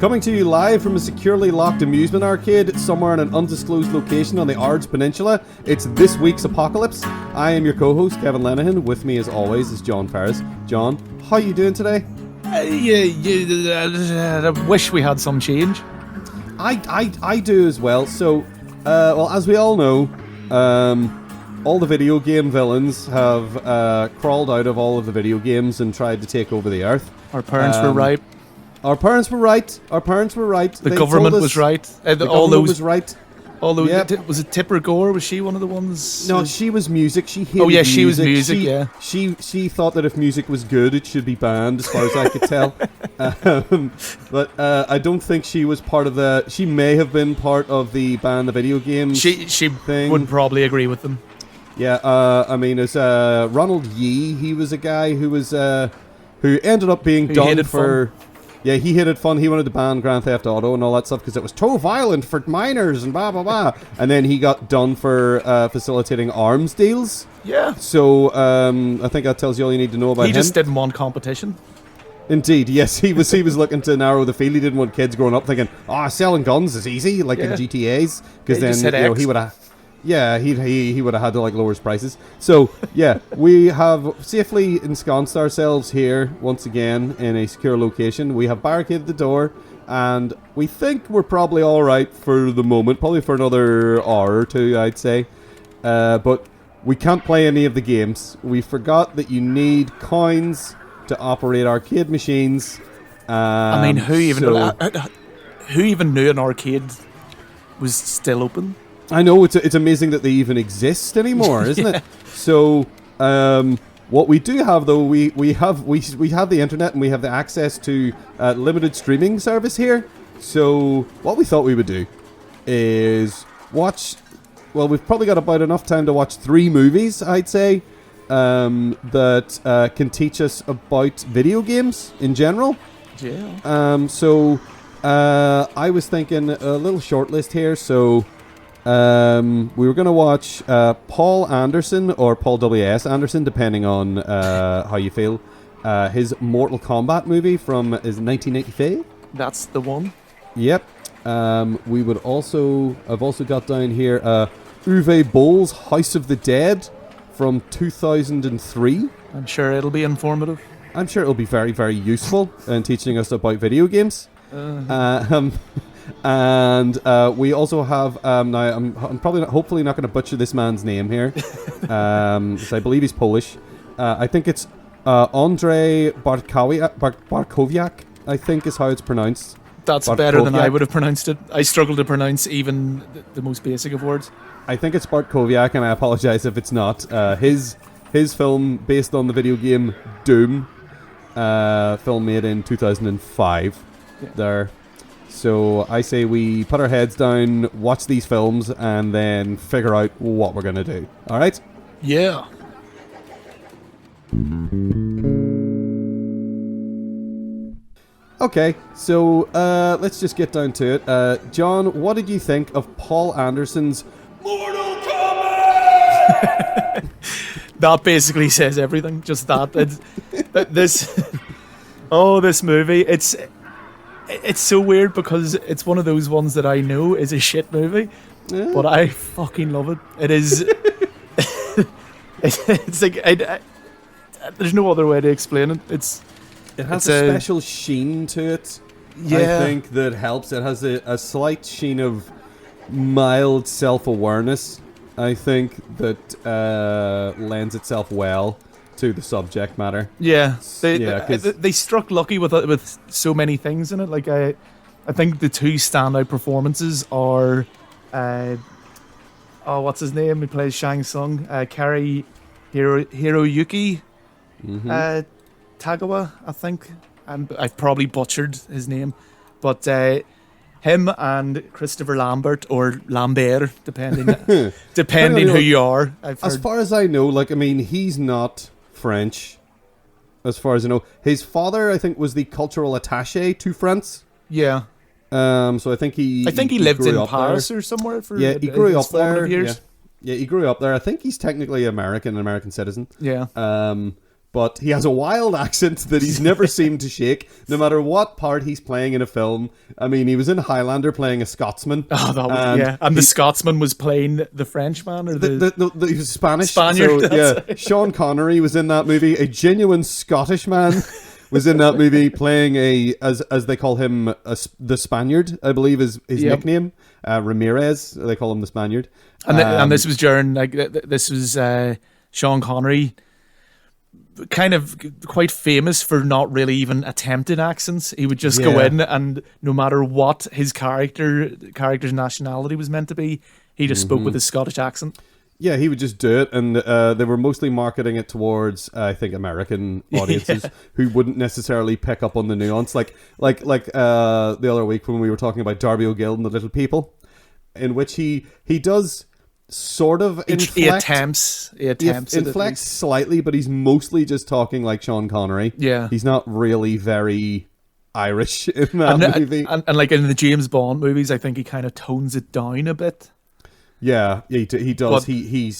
Coming to you live from a securely locked amusement arcade somewhere in an undisclosed location on the Ards Peninsula, it's this week's Apocalypse. I am your co-host, Kevin Lenihan. With me, as always, is John Ferris. John, how are you doing today? I wish we had some change. I do as well. So, as we all know, all the video game villains have crawled out of all of the video games and tried to take over the Earth. Our parents were right. Our parents were right. The government was right. The government was right. Was it Tipper Gore? Was she one of the ones? No, she was music. She hated music. She was music. She thought that if music was good, it should be banned, as far as I could tell. But I don't think she was part of the. She may have been part of the ban the video games. She thing. would probably agree with them. Yeah. I mean, it's Ronald Yee. He was a guy who was who ended up being done for. Fun. Yeah, he hated fun. He wanted to ban Grand Theft Auto and all that stuff because it was too violent for minors and blah, blah, blah. And then he got done for facilitating arms deals. Yeah. So I think that tells you all you need to know about him. He just didn't want competition. Indeed, yes. He was looking to narrow the field. He didn't want kids growing up thinking, selling guns is easy, like in GTAs. Because then he would have... Yeah, he would have had to lower his prices. So yeah, we have safely ensconced ourselves here once again in a secure location. We have barricaded the door, and we think we're probably all right for the moment. Probably for another hour or two, I'd say. But we can't play any of the games. We forgot that you need coins to operate arcade machines. I mean, who even knew an arcade was still open? I know, it's amazing that they even exist anymore, isn't it? So, what we do have though, we have the internet and we have the access to limited streaming service here. So, what we thought we would do is watch. Well, we've probably got about enough time to watch 3 movies, I'd say, that can teach us about video games in general. Yeah. So, I was thinking a little short list here. So. We were going to watch Paul Anderson or Paul W.S. Anderson, depending on how you feel. His Mortal Kombat movie from 1995. That's the one. Yep. I've also got down here Uwe Boll's House of the Dead from 2003. I'm sure it'll be informative. I'm sure it'll be very, very useful in teaching us about video games. And we also have now I'm hopefully not going to butcher this man's name here, because I believe he's Polish. I think it's Andrej Bartkowiak, I think is how it's pronounced. That's better than I would have pronounced it. I struggle to pronounce even the most basic of words. I think it's Bartkowiak, and I apologize if it's not. His film based on the video game Doom, film made in 2005. Yeah. There. So I say we put our heads down, watch these films, and then figure out what we're going to do. All right? Yeah. Okay, so let's just get down to it. John, what did you think of Paul Anderson's Mortal Kombat? That basically says everything. Just that. This movie, it's so weird because it's one of those ones that I know is a shit movie, but I fucking love it. It is. It's like there's no other way to explain it. It has a special sheen to it. Yeah. I think that helps. It has a slight sheen of mild self-awareness. I think that lends itself well to the subject matter. Yeah, they struck lucky with so many things in it. Like I think the 2 standout performances are, what's his name? He plays Shang Tsung. Kari Hiroyuki Tagawa, I think. I've probably butchered his name, but him and Christopher Lambert or Lambert, depending who you are. As far as I know, he's not French, as far as I know. His father, I think, was the cultural attaché to France. Yeah. So I think he lived in Paris or somewhere for he grew up there. Years. Yeah, he grew up there. I think he's technically American citizen. Yeah. but he has a wild accent that he's never seemed to shake, no matter what part he's playing in a film. I mean, he was in Highlander playing a Scotsman. Oh, that was, yeah. And the Scotsman was playing the Frenchman or he was Spanish. Spaniard. So, yeah, Sean Connery was in that movie. A genuine Scottish man was in that movie playing as they call him, the Spaniard, I believe is his nickname. Ramirez, they call him the Spaniard. And this was during, this was Sean Connery, kind of quite famous for not really even attempting accents. He would just go in, and no matter what his character's nationality was meant to be, he just spoke with his Scottish accent. Yeah, he would just do it, and they were mostly marketing it towards, I think, American audiences who wouldn't necessarily pick up on the nuance. Like the other week when we were talking about Darby O'Gill and the Little People, in which he does sort of inflect. He attempts inflects slightly, but he's mostly just talking like Sean Connery. Yeah, he's not really very Irish in that movie. And like in the James Bond movies, I think he kind of tones it down a bit. Yeah, he does. But he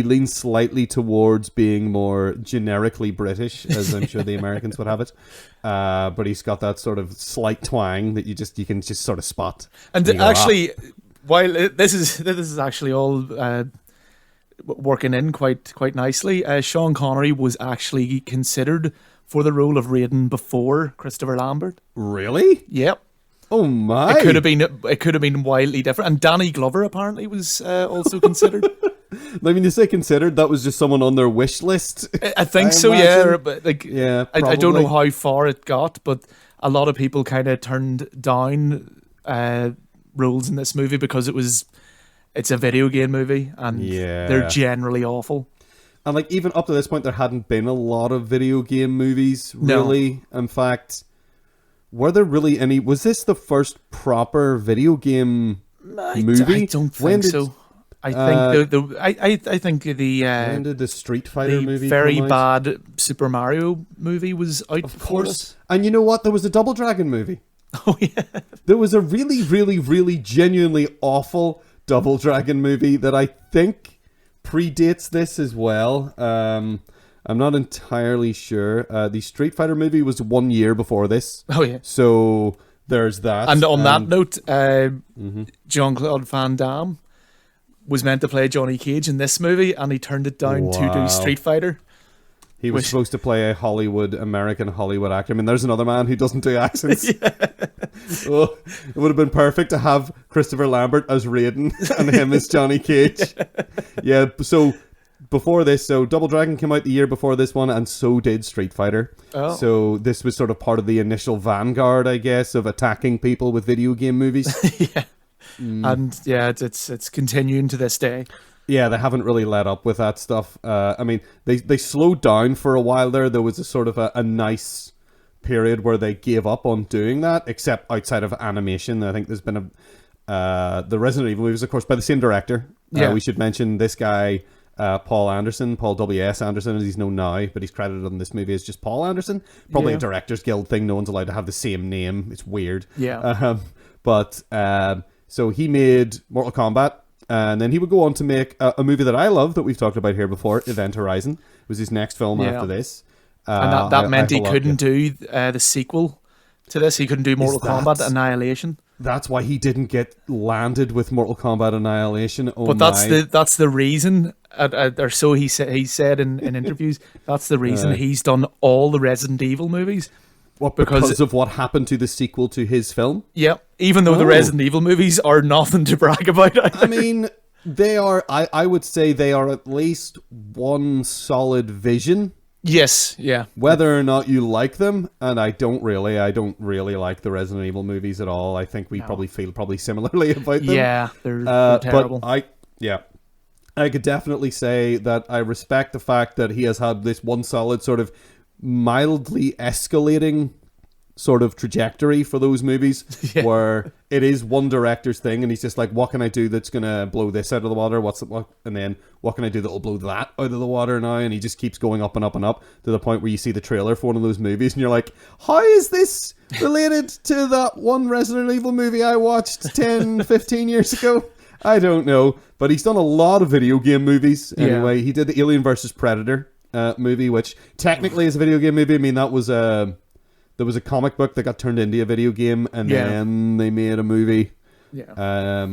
leans slightly towards being more generically British, as I'm sure the Americans would have it. But he's got that sort of slight twang that you can just sort of spot. And actually, while this is actually all working in quite nicely, Sean Connery was actually considered for the role of Raiden before Christopher Lambert. Really? Yep. Oh my! It could have been wildly different, and Danny Glover apparently was also considered. I mean, you say considered, that was just someone on their wish list. I think so, imagine. Yeah. But I don't know how far it got, but a lot of people kind of turned down roles in this movie because it's a video game movie, and they're generally awful. And like even up to this point, there hadn't been a lot of video game movies, really. No. In fact, were there really any? Was this the first proper video game movie? I don't think so. I think the when did the Street Fighter movie very come out? Bad Super Mario movie was out. Of course. And you know what? There was a Double Dragon movie. Oh yeah. There was a really, really, really genuinely awful Double Dragon movie that I think predates this as well. I'm not entirely sure. The Street Fighter movie was 1 year before this. Oh yeah. So there's that. And on that note, Jean-Claude Van Damme was meant to play Johnny Cage in this movie, and he turned it down to do Street Fighter. He was supposed to play a American Hollywood actor. I mean, there's another man who doesn't do accents. Oh, it would have been perfect to have Christopher Lambert as Raiden and him as Johnny Cage. Yeah, so before this, Double Dragon came out the year before this one, and so did Street Fighter. Oh. So this was sort of part of the initial vanguard, I guess, of attacking people with video game movies. Yeah. And yeah, it's continuing to this day. Yeah, they haven't really let up with that stuff. I mean, they slowed down for a while there. There was a sort of a nice period where they gave up on doing that, except outside of animation. I think there's been the Resident Evil movies, of course, by the same director. Yeah. We should mention this guy, Paul W.S. Anderson, as he's known now, but he's credited on this movie as just Paul Anderson. Probably a Directors Guild thing. No one's allowed to have the same name. It's weird. Yeah. So he made Mortal Kombat, and then he would go on to make a movie that I love, that we've talked about here before, Event Horizon. It was his next film after this. And that meant he couldn't do the sequel to this. He couldn't do Mortal Kombat Annihilation. That's why he didn't get landed with Mortal Kombat Annihilation. That's the reason, or so he said in interviews. That's the reason he's done all the Resident Evil movies. What, because of what happened to the sequel to his film? Yeah, even though the Resident Evil movies are nothing to brag about either. I mean, they are, I would say they are at least one solid vision. Yes, yeah. Whether or not you like them, and I don't really like the Resident Evil movies at all. I think we probably feel similarly about them. Yeah, they're terrible. But I could definitely say that I respect the fact that he has had this one solid sort of mildly escalating sort of trajectory for those movies, where it is one director's thing, and he's just like, what can I do that's gonna blow this out of the water? And then what can I do that will blow that out of the water now? And he just keeps going up and up and up to the point where you see the trailer for one of those movies, and you're like, how is this related to that one Resident Evil movie I watched 10, 15 years ago? I don't know, but he's done a lot of video game movies. Anyway, he did the Alien vs Predator movie, which technically is a video game movie. I mean, that was there was a comic book that got turned into a video game, and then they made a movie. Yeah.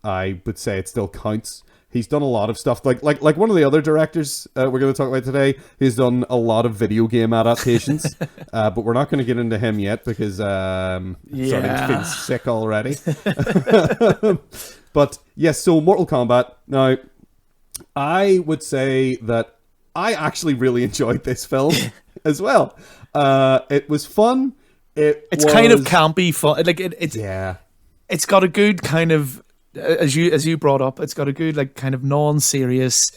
I would say it still counts. He's done a lot of stuff, like one of the other directors we're going to talk about today. He's done a lot of video game adaptations, but we're not going to get into him yet because I'm starting to feel sick already. But yes, so Mortal Kombat. Now, I would say that I actually really enjoyed this film as well. It was fun. It's kind of campy fun. Like it's got a good kind of. As you brought up, it's got a good like kind of non-serious,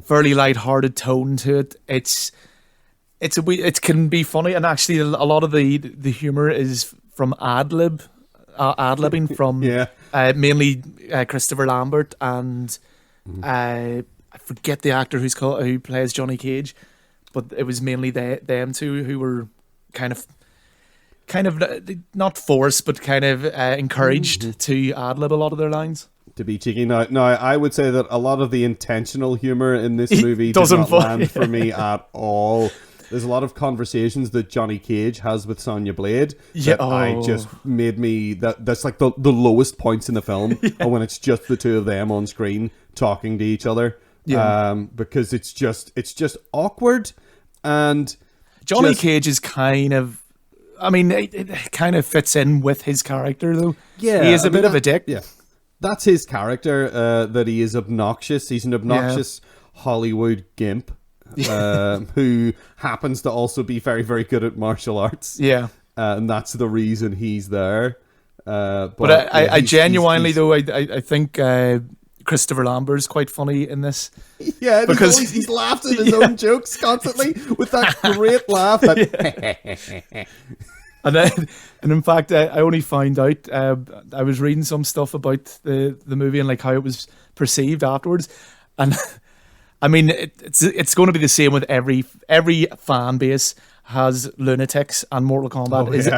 fairly light-hearted tone to it. It can be funny, and actually a lot of the humor is from ad-libbing from mainly Christopher Lambert and I forget the actor who plays Johnny Cage, but it was mainly them two who were kind of not forced, but kind of encouraged to ad-lib a lot of their lines. To be cheeky. Now, I would say that a lot of the intentional humor in this movie doesn't land for me at all. There's a lot of conversations that Johnny Cage has with Sonya Blade that I just made me... That's like the lowest points in the film, when it's just the two of them on screen talking to each other. Yeah. Because it's just awkward, and... Johnny Cage is kind of... I mean, it kind of fits in with his character, though. Yeah, he is a bit of a dick. Yeah, that's his character. That he is obnoxious. He's an obnoxious Hollywood gimp who happens to also be very, very good at martial arts. Yeah, and that's the reason he's there. But I genuinely, though, I think Christopher Lambert is quite funny in this. Yeah, because he's laughed at his own jokes constantly with that great laugh. And in fact, I only found out. I was reading some stuff about the movie and like how it was perceived afterwards, and I mean it's going to be the same with every fan base has lunatics, and Mortal Kombat is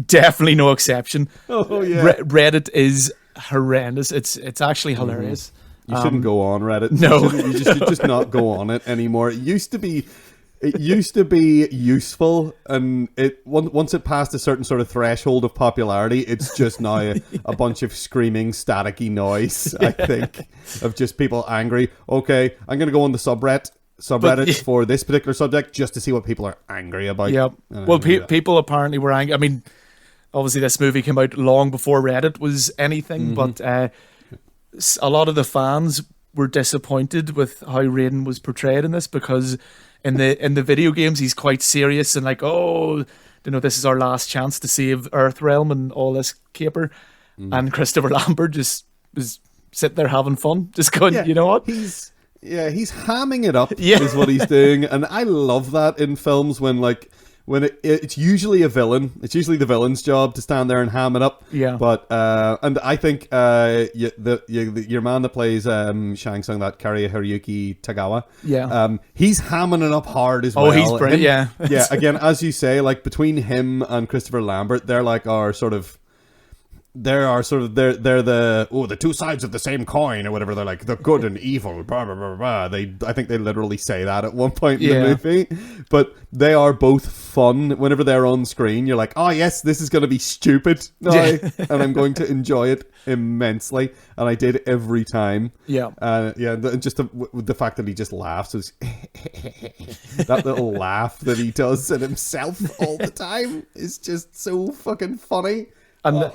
definitely no exception. Oh yeah, Reddit is horrendous. It's actually hilarious. You shouldn't go on Reddit. No, you should just not go on it anymore. It used to be useful, and once it passed a certain sort of threshold of popularity, it's just now a bunch of screaming, staticky noise. I think of just people angry. Okay, I'm gonna go on the subreddits for this particular subject just to see what people are angry about. Yep. Well, people apparently were angry. I mean, obviously this movie came out long before Reddit was anything, but a lot of the fans were disappointed with how Raiden was portrayed in this, because in the video games he's quite serious and like, this is our last chance to save Earthrealm and all this caper, and Christopher Lambert just was sitting there having fun, just going, you know what? He's hamming it up is what he's doing, and I love that in films when it's usually a villain. It's usually the villain's job to stand there and ham it up. Yeah. But and I think your man that plays Shang Tsung, that Hiroyuki Tagawa. Yeah. He's hamming it up hard as well. Oh, he's brilliant. Yeah. Again, as you say, like between him and Christopher Lambert, they're the two sides of the same coin or whatever. They're like the good and evil, blah blah blah blah. I think they literally say that at one point in the movie. But they are both fun whenever they're on screen. You're like, oh yes, this is going to be stupid now, and I'm going to enjoy it immensely. And I did every time. Yeah. Just the fact that he just laughs is that little laugh that he does at himself all the time is just so fucking funny. And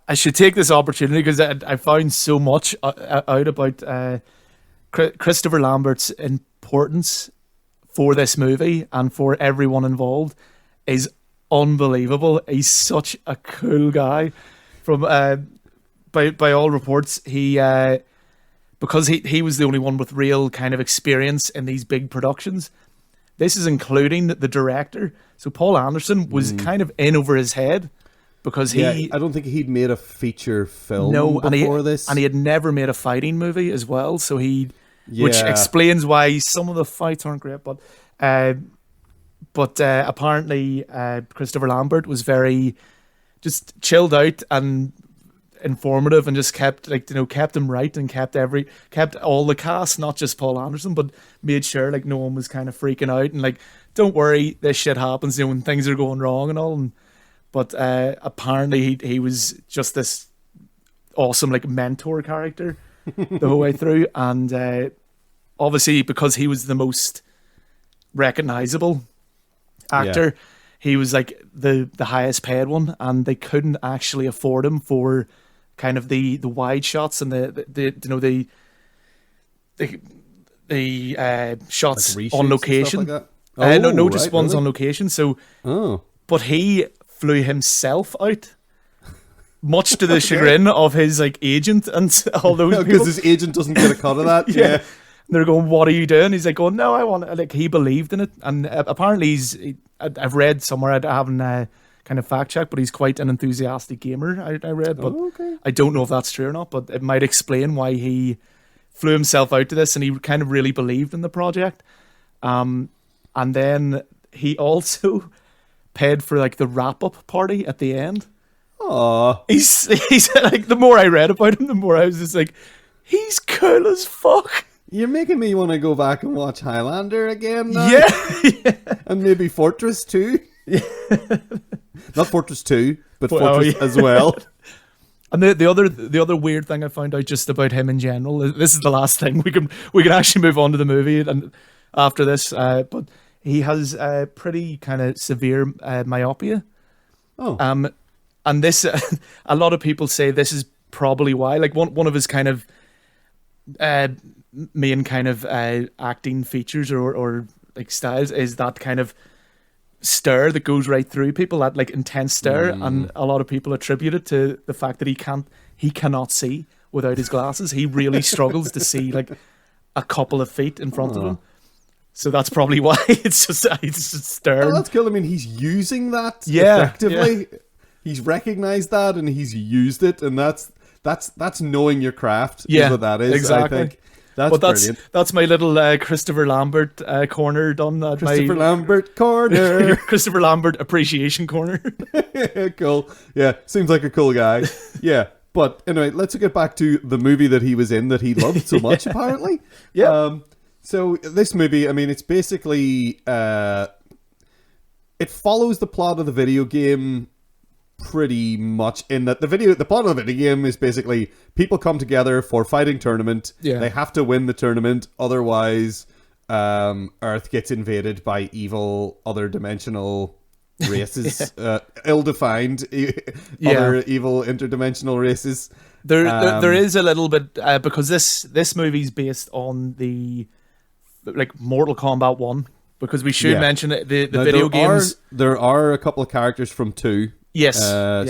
I should take this opportunity because I found so much out about Christopher Lambert's importance for this movie and for everyone involved is unbelievable. He's such a cool guy. From by all reports, because he was the only one with real kind of experience in these big productions. This is including the director. So Paul Anderson was kind of in over his head. Because I don't think he'd made a feature film before this. And he had never made a fighting movie as well. So which explains why some of the fights aren't great. But apparently Christopher Lambert was very just chilled out, and informative and just kept kept him right and kept all the cast, not just Paul Anderson, but made sure like no one was kind of freaking out and like, don't worry, this shit happens, when things are going wrong and all. But apparently he was just this awesome like mentor character the whole way through, and obviously because he was the most recognizable actor, he was like the highest paid one, and they couldn't actually afford him for kind of the wide shots and the shots like on location. Like that? Just ones on location. So, but he flew himself out, much to the chagrin of his like agent and all those people. Because his agent doesn't get a cut of that. Yeah. They're going, what are you doing? He's like, oh no, I want it. Like, he believed in it, and apparently I've read somewhere, I haven't kind of fact checked, but he's quite an enthusiastic gamer. I read, but I don't know if that's true or not. But it might explain why he flew himself out to this, and he kind of really believed in the project. And then he also paid for like the wrap up party at the end. Aww. He's like, the more I read about him, the more I was just like, he's cool as fuck. You're making me want to go back and watch Highlander again now. Yeah. And maybe Fortress 2. Not Fortress 2, but Fortress as well. And the other weird thing I found out just about him in general, this is the last thing, we can actually move on to the movie and after this, but he has pretty kind of severe myopia. And this, a lot of people say this is probably why, like one of his kind of main kind of acting features or like styles is that kind of stare that goes right through people, that like intense stare, and a lot of people attribute it to the fact that he cannot see without his glasses. He really struggles to see like a couple of feet in front of him. So that's probably why it's just staring. Oh, that's cool. I mean, he's using that effectively. Yeah. He's recognized that and he's used it, and that's knowing your craft. Is what that is. Exactly. I think. That's brilliant. That's my little Christopher Lambert corner done. Christopher Lambert corner. Christopher Lambert appreciation corner. Cool. Yeah, seems like a cool guy. Yeah. But anyway, let's get back to the movie that he was in that he loved so much, apparently. Yeah. So this movie, I mean, it's basically... it follows the plot of the video game pretty much, in that the plot of the video game is basically people come together for fighting tournament. Yeah. They have to win the tournament, otherwise Earth gets invaded by evil other dimensional races, ill-defined other evil interdimensional races. There is a little bit because this movie's based on the like Mortal Kombat 1, because we should mention it, the video games. There are a couple of characters from 2. Yes,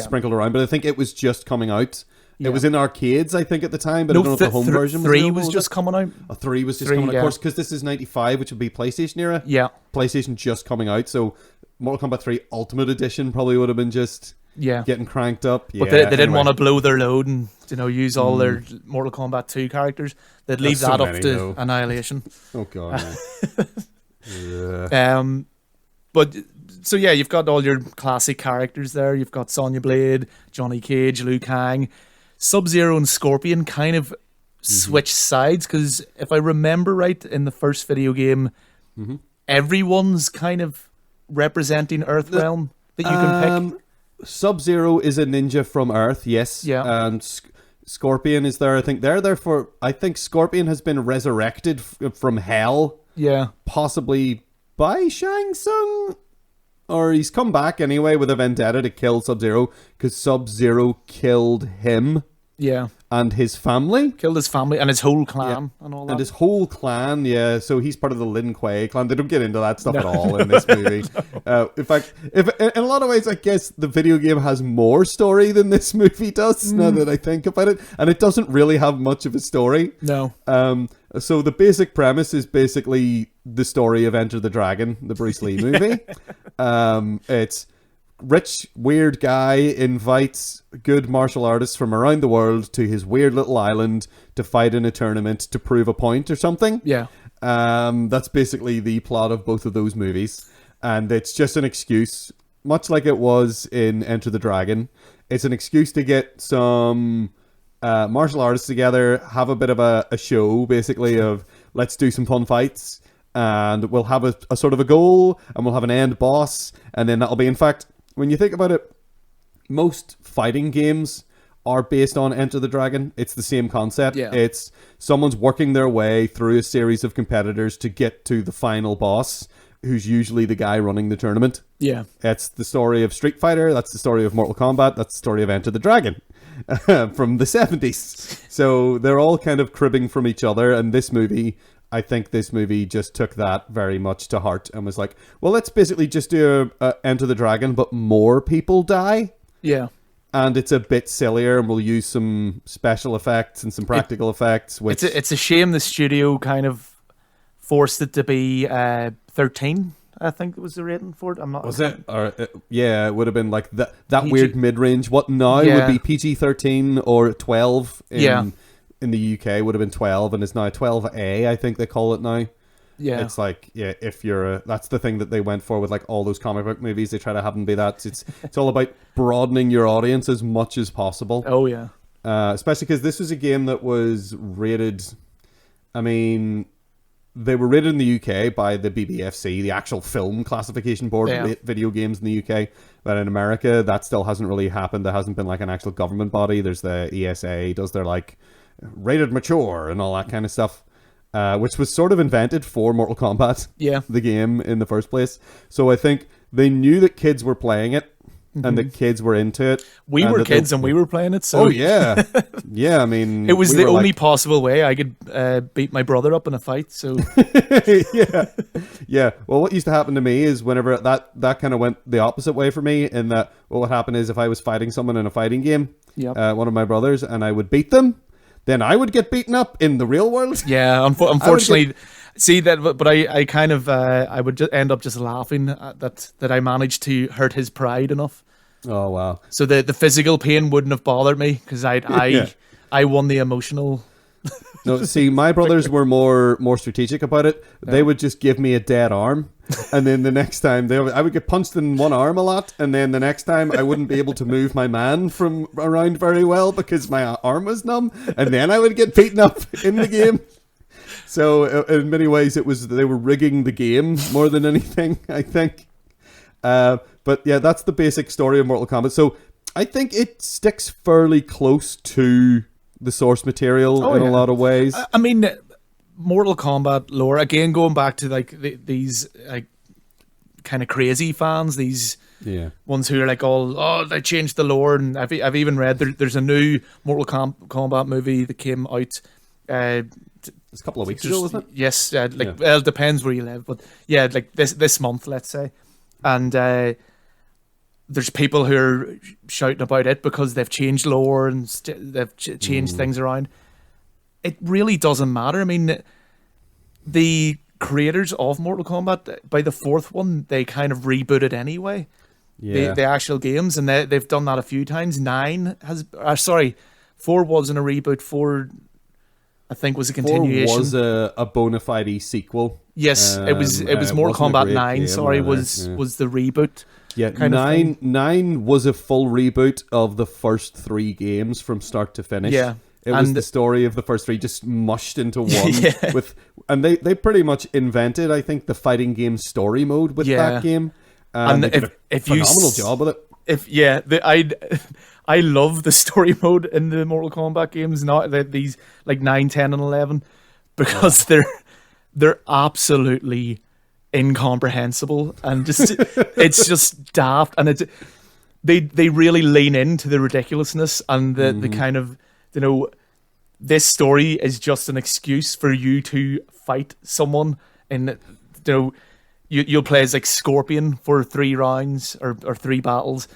sprinkled around, but I think it was just coming out. It was in arcades, I think, at the time, but I don't know if the home version was 3 was just coming out. 3 was just coming out, of course, because this is 95, which would be PlayStation era. Yeah. PlayStation just coming out, so Mortal Kombat 3 Ultimate Edition probably would have been just getting cranked up. But they didn't want to blow their load and use all their Mortal Kombat 2 characters. They'd leave that up to Annihilation. Oh, God. But... So yeah, you've got all your classic characters there. You've got Sonya Blade, Johnny Cage, Liu Kang. Sub-Zero and Scorpion kind of switch sides, because if I remember right, in the first video game, everyone's kind of representing Earthrealm that you can pick. Sub-Zero is a ninja from Earth, yes. Yeah. And Scorpion is there. I think they're there for... I think Scorpion has been resurrected from hell. Yeah. Possibly by Shang Tsung? Or he's come back anyway with a vendetta to kill Sub-Zero, because Sub-Zero killed him. Yeah. And his family. Killed his family and his whole clan and all that. And his whole clan, yeah. So he's part of the Lin Kuei clan. They don't get into that stuff at all in this movie. In fact, in a lot of ways, I guess the video game has more story than this movie does, now that I think about it. And it doesn't really have much of a story. No. So the basic premise is basically the story of Enter the Dragon, the Bruce Lee movie. It's rich, weird guy invites good martial artists from around the world to his weird little island to fight in a tournament to prove a point or something. Yeah. That's basically the plot of both of those movies. And it's just an excuse, much like it was in Enter the Dragon. It's an excuse to get some martial artists together, have a bit of a show, basically, of let's do some fun fights, and we'll have a sort of a goal, and we'll have an end boss, and then that'll be, in fact, when you think about it, most fighting games are based on Enter the Dragon. It's the same concept. Yeah. It's someone's working their way through a series of competitors to get to the final boss, who's usually the guy running the tournament. Yeah. It's the story of Street Fighter, that's the story of Mortal Kombat, that's the story of Enter the Dragon from the 70s. So they're all kind of cribbing from each other, and I think this movie just took that very much to heart and was like, well, let's basically just do Enter the Dragon, but more people die. Yeah. And it's a bit sillier, and we'll use some special effects and some practical effects. Which it's a shame the studio kind of forced it to be 13. I think it was the rating for it. I'm not. Was it? Or yeah, it would have been like that weird mid-range. What now would be PG-13 or 12 in the UK would have been 12, and it's now 12A. I think they call it now. Yeah, it's like if you're that's the thing that they went for with like all those comic book movies. They try to have them be that. It's all about broadening your audience as much as possible. Oh yeah, especially because this was a game that was rated. I mean, they were rated in the UK by the BBFC, the actual film classification board, video games in the UK. But in America, that still hasn't really happened. There hasn't been like an actual government body. There's the ESA, does their like rated mature and all that kind of stuff. Which was sort of invented for Mortal Kombat, the game in the first place. So I think they knew that kids were playing it, and that kids were into it. We were kids and we were playing it. So yeah. I mean, it was the only possible way I could beat my brother up in a fight. So yeah. Well, what used to happen to me is whenever that kind of went the opposite way for me. In that, what would happen is if I was fighting someone in a fighting game, one of my brothers, and I would beat them, then I would get beaten up in the real world. Yeah, unfortunately, see that, but I kind of I would just end up just laughing at that I managed to hurt his pride enough. Oh wow! So the physical pain wouldn't have bothered me because I won the emotional. No, see, my brothers were more strategic about it. Yeah. They would just give me a dead arm, and then the next time I would get punched in one arm a lot, and then the next time I wouldn't be able to move my man from around very well because my arm was numb, and then I would get beaten up in the game. So in many ways, they were rigging the game more than anything, I think. But yeah, that's the basic story of Mortal Kombat. So I think it sticks fairly close to the source material in a lot of ways. I mean, Mortal Kombat lore, again, going back to like these like kind of crazy fans, these ones who are like they changed the lore, and I've even read there's a new Mortal Kombat movie that came out it's a couple of weeks ago, wasn't it? Yes, well, it depends where you live, but yeah, like this month, let's say, and there's people who are shouting about it because they've changed lore and they've changed things around. It really doesn't matter. I mean, the creators of Mortal Kombat, by the fourth one, they kind of rebooted anyway. Yeah. The actual games, and they've done that a few times. 4 wasn't a reboot. 4, I think, was a continuation. 4 was a bona fide sequel. Yes, it was Mortal Kombat 9. Was the reboot. Yeah, 9 was a full reboot of the first 3 games from start to finish. Yeah. It was the story of the first 3 just mushed into one. And they pretty much invented, I think, the fighting game story mode with that game. And they did a phenomenal job with it. I love the story mode in the Mortal Kombat games, not these like 9, 10, and 11, because they're absolutely incomprehensible and just it's just daft, and they really lean into the ridiculous's and the kind of, this story is just an excuse for you to fight someone, and you'll play as like Scorpion for 3 rounds or 3 battles,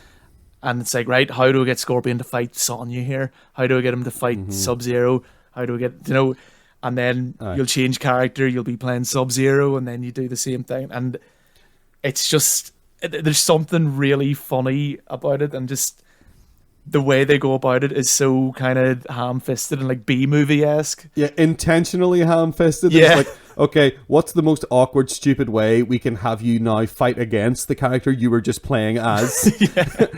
and it's like, right, how do I get Scorpion to fight Sonya here? How do I get him to fight Sub-Zero? How do I get and then you'll change character, you'll be playing Sub-Zero, and then you do the same thing. And it's just, there's something really funny about it, and just the way they go about it is so kind of ham-fisted and like B-movie-esque. Yeah, intentionally ham-fisted. Yeah. It's like, okay, what's the most awkward, stupid way we can have you now fight against the character you were just playing as?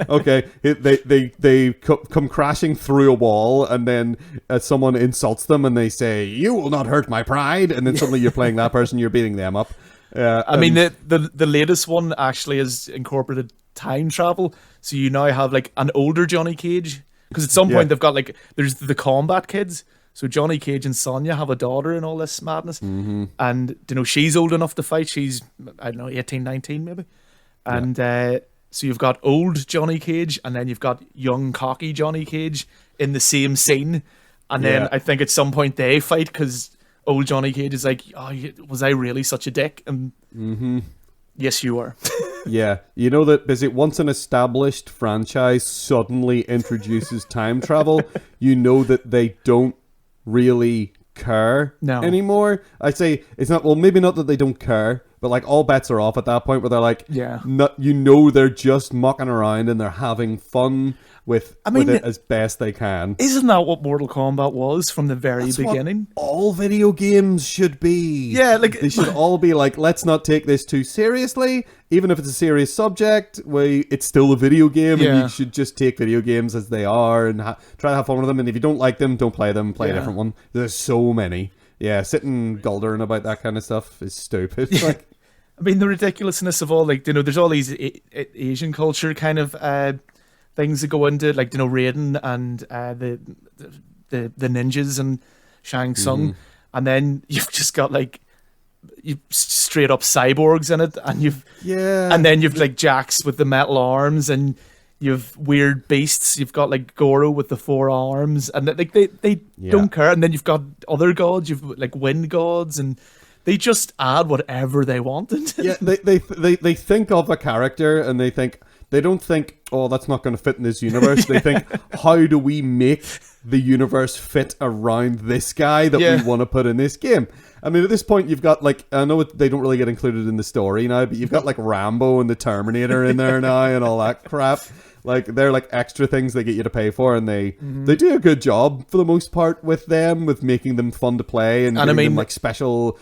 Okay, they come crashing through a wall, and then someone insults them, and they say, "You will not hurt my pride," and then suddenly you're playing that person, you're beating them up. I mean, the latest one actually has incorporated time travel, so you now have like an older Johnny Cage, because at some point they've got like, there's the Kombat kids. So Johnny Cage and Sonya have a daughter and all this madness. And, she's old enough to fight. She's, I don't know, 18, 19 maybe. And so you've got old Johnny Cage, and then you've got young, cocky Johnny Cage in the same scene. And then I think at some point they fight, because old Johnny Cage is like, "Oh, was I really such a dick?" And yes, you are. Yeah, you know that because once an established franchise suddenly introduces time travel, you know that they don't really care anymore. I'd say it's not, well, maybe not that they don't care, but like all bets are off at that point where they're like, they're just mucking around and they're having fun with it as best they can. Isn't that what Mortal Kombat was from the very beginning? What all video games should be. Yeah, like they should all be like, let's not take this too seriously. Even if it's a serious subject, it's still a video game, and you should just take video games as they are and try to have fun with them. And if you don't like them, don't play them. Play a different one. There's so many. Yeah, sitting guldering about that kind of stuff is stupid. Like, I mean, the ridiculousness of all, like, there's all these Asian culture kind of things that go into, like, Raiden and the ninjas and Shang Tsung, and then you've just got like you straight up cyborgs in it, and then you've like Jax with the metal arms, and you've weird beasts. You've got like Goro with the 4 arms, and like they don't care. And then you've got other gods. You've like wind gods, and they just add whatever they wanted. Yeah, they think of a character, and they don't think, oh, that's not going to fit in this universe. They think, how do we make the universe fit around this guy that we want to put in this game? I mean, at this point, you've got, like, I know they don't really get included in the story now, but you've got, like, Rambo and the Terminator in there now and all that crap. Like, they're, like, extra things they get you to pay for, and they do a good job, for the most part, with making them fun to play, and giving them, like, special,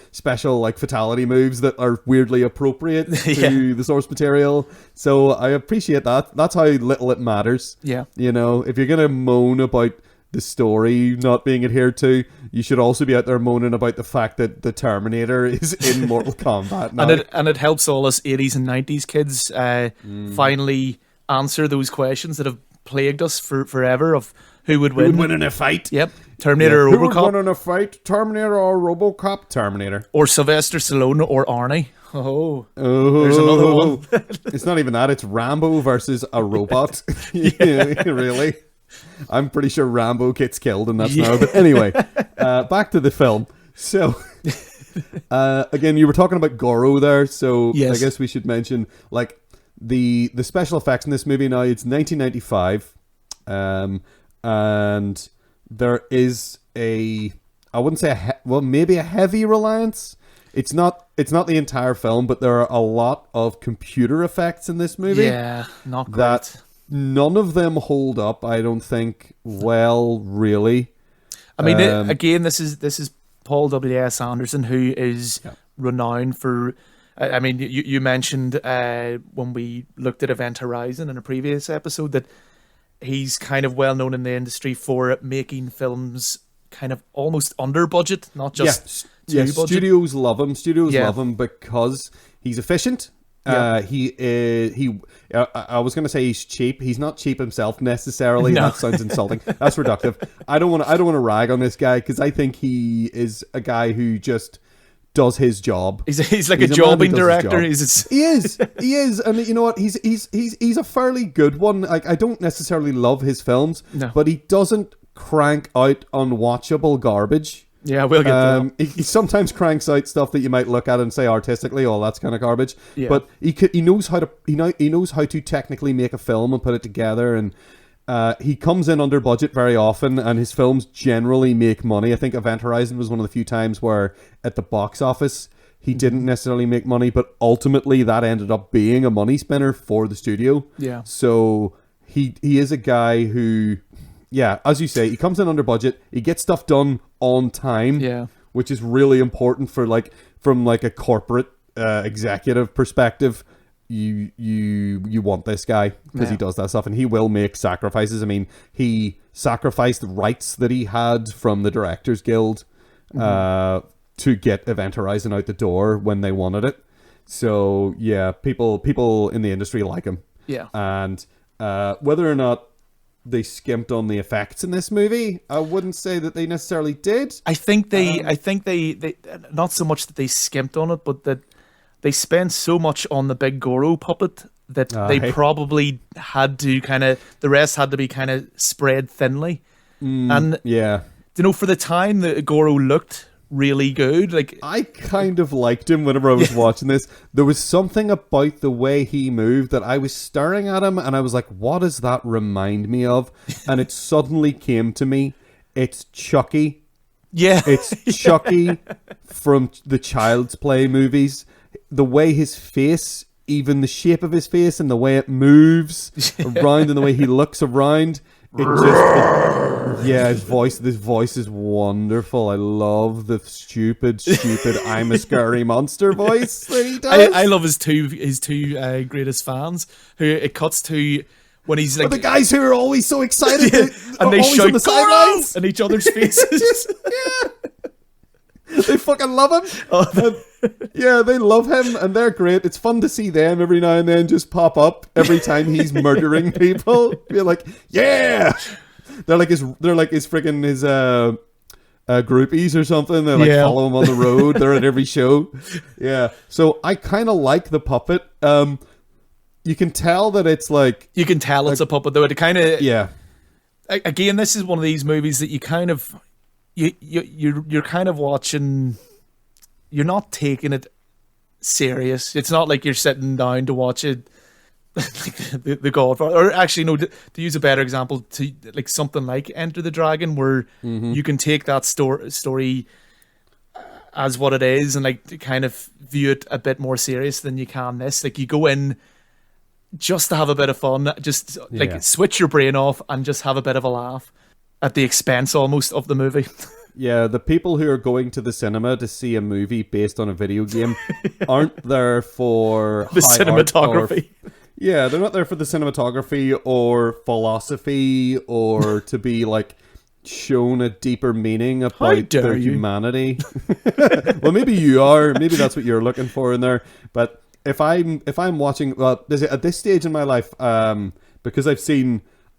like, fatality moves that are weirdly appropriate to the source material. So I appreciate that. That's how little it matters. Yeah. If you're going to moan about the story not being adhered to, you should also be out there moaning about the fact that the Terminator is in Mortal Kombat now. And it helps all us 80s and 90s kids finally answer those questions that have plagued us forever of who would win. Who would win in a fight? Yep. Terminator or Who RoboCop? would win in a fight? Terminator or RoboCop? Terminator. Or Sylvester Stallone or Arnie? Oh, there's another one. It's not even that. It's Rambo versus a robot. Really? I'm pretty sure Rambo gets killed in that scenario. But anyway, back to the film. So, again, you were talking about Goro there. So I guess we should mention, like, the special effects in this movie now. It's 1995. And there is I wouldn't say maybe a heavy reliance. It's not the entire film, but there are a lot of computer effects in this movie. Yeah, not great. That none of them hold up, I don't think, well, really. I mean, again, this is Paul W.S. Anderson, who is renowned for... I mean, you mentioned when we looked at Event Horizon in a previous episode that he's kind of well known in the industry for making films kind of almost under budget, not just budget. Studios love him. Love him because he's efficient. I was going to say he's cheap. He's not cheap himself necessarily. No. That sounds insulting. That's reductive. I don't want to rag on this guy because I think he is a guy who just does his job. He's like a jobbing director. He is, and you know what? He's a fairly good one. Like, I don't necessarily love his films, but he doesn't crank out unwatchable garbage. Yeah, we'll get that. He sometimes cranks out stuff that you might look at and say artistically, "Oh, that's kind of garbage." Yeah. But he knows how to technically make a film and put it together, and he comes in under budget very often, and his films generally make money. I think Event Horizon was one of the few times where at the box office he didn't necessarily make money, but ultimately that ended up being a money spinner for the studio. Yeah. So he is a guy who, as you say, he comes in under budget. He gets stuff done on time. Yeah. which is really important for from a corporate executive perspective. You want this guy because he does that stuff, and he will make sacrifices. I mean, he sacrificed rights that he had from the Directors Guild to get Event Horizon out the door when they wanted it. So yeah, people in the industry like him. Yeah, and whether or not they skimped on the effects in this movie, I wouldn't say that they necessarily did. I think they not so much that they skimped on it, but that they spent so much on the big Goro puppet that they probably had to the rest had to be kind of spread thinly. And for the time the Goro looked really good. I kind of liked him whenever I was watching this. There was something about the way he moved that I was staring at him and I was like, what does that remind me of? And it suddenly came to me. It's Chucky. Yeah. It's Chucky from the Child's Play movies. The way his face, even the shape of his face and the way it moves around and the way he looks around, his voice is wonderful. I love the stupid I'm a scary monster voice that he does. I love his two greatest fans who it cuts to when he's the guys who are always so excited and they shout the sidelines in each other's faces. They fucking love him. They love him and they're great. It's fun to see them every now and then just pop up every time he's murdering people. You're like, yeah. They're like his groupies or something. They follow him on the road. They're at every show. Yeah. So I kind of like the puppet. You can tell that it's it's a puppet though. It kind of Again, this is one of these movies that you kind of you're kind of watching. You're not taking it serious. It's not like you're sitting down to watch it, like the Godfather, or actually no. To use a better example, to like something like Enter the Dragon, where you can take that story as what it is and like kind of view it a bit more serious than you can this. Like you go in just to have a bit of fun, just like switch your brain off and just have a bit of a laugh at the expense almost of the movie. Yeah, the people who are going to the cinema to see a movie based on a video game aren't there for the cinematography. They're not there for the cinematography or philosophy or to be like shown a deeper meaning about their humanity. Well, maybe you are. Maybe that's what you're looking for in there. But if I'm watching, at this stage in my life, because I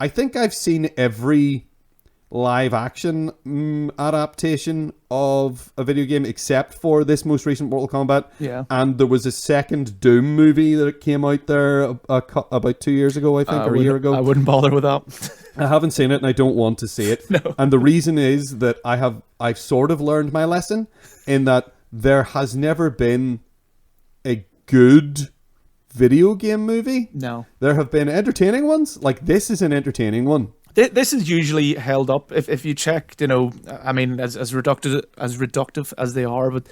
think I've seen every live action adaptation of a video game except for this most recent Mortal Kombat. Yeah. And there was a second Doom movie that came out there about 2 years ago, I think, or a year ago. I wouldn't bother with that. I haven't seen it and I don't want to see it. No. And the reason is that I've sort of learned my lesson in that there has never been a good video game movie. No. There have been entertaining ones. Like this is an entertaining one. This is usually held up if you check, I mean, as reductive as they are, but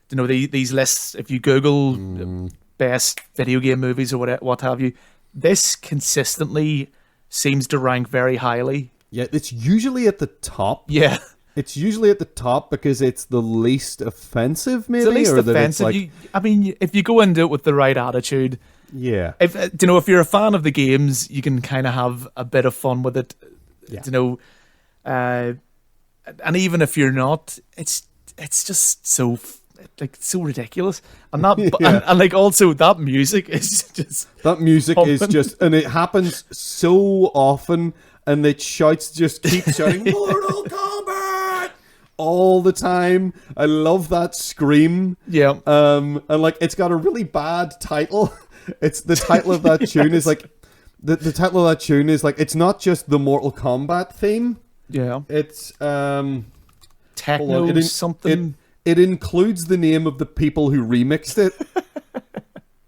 these lists, if you Google best video game movies or what have you, this consistently seems to rank very highly. Yeah, it's usually at the top. Yeah. It's usually at the top because it's the least offensive, maybe. It's the least offensive. If you go into it with the right attitude. Yeah. If you're a fan of the games, you can kind of have a bit of fun with it. Yeah. And even if you're not, it's just so ridiculous. And that and like also that music is just and it happens so often, and the shouts just keep shouting Mortal Kombat all the time. I love that scream. Yeah. And like it's got a really bad title. It's the title of that tune is like the title of that tune is like it's not just the Mortal Kombat theme. Yeah. It's techno something. It includes the name of the people who remixed it.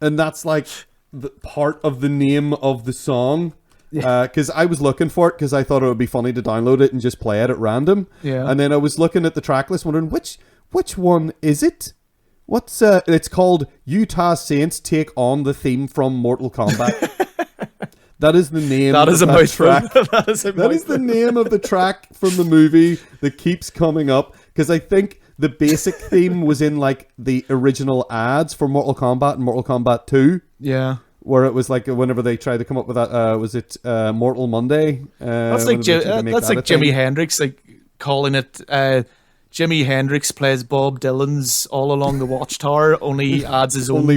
And that's like the part of the name of the song. Because I was looking for it because I thought it would be funny to download it and just play it at random. Yeah. And then I was looking at the track list wondering which one is it? What's it's called Utah Saints Take On the Theme from Mortal Kombat. That is the name of that track. That is the name of the track from the movie that keeps coming up because I think the basic theme was in like the original ads for Mortal Kombat and Mortal Kombat 2. Yeah. Where it was like whenever they tried to come up with that, was it Mortal Monday? That's like Jimi Hendrix, like calling it. Jimi Hendrix plays Bob Dylan's "All Along the Watchtower," only adds his own.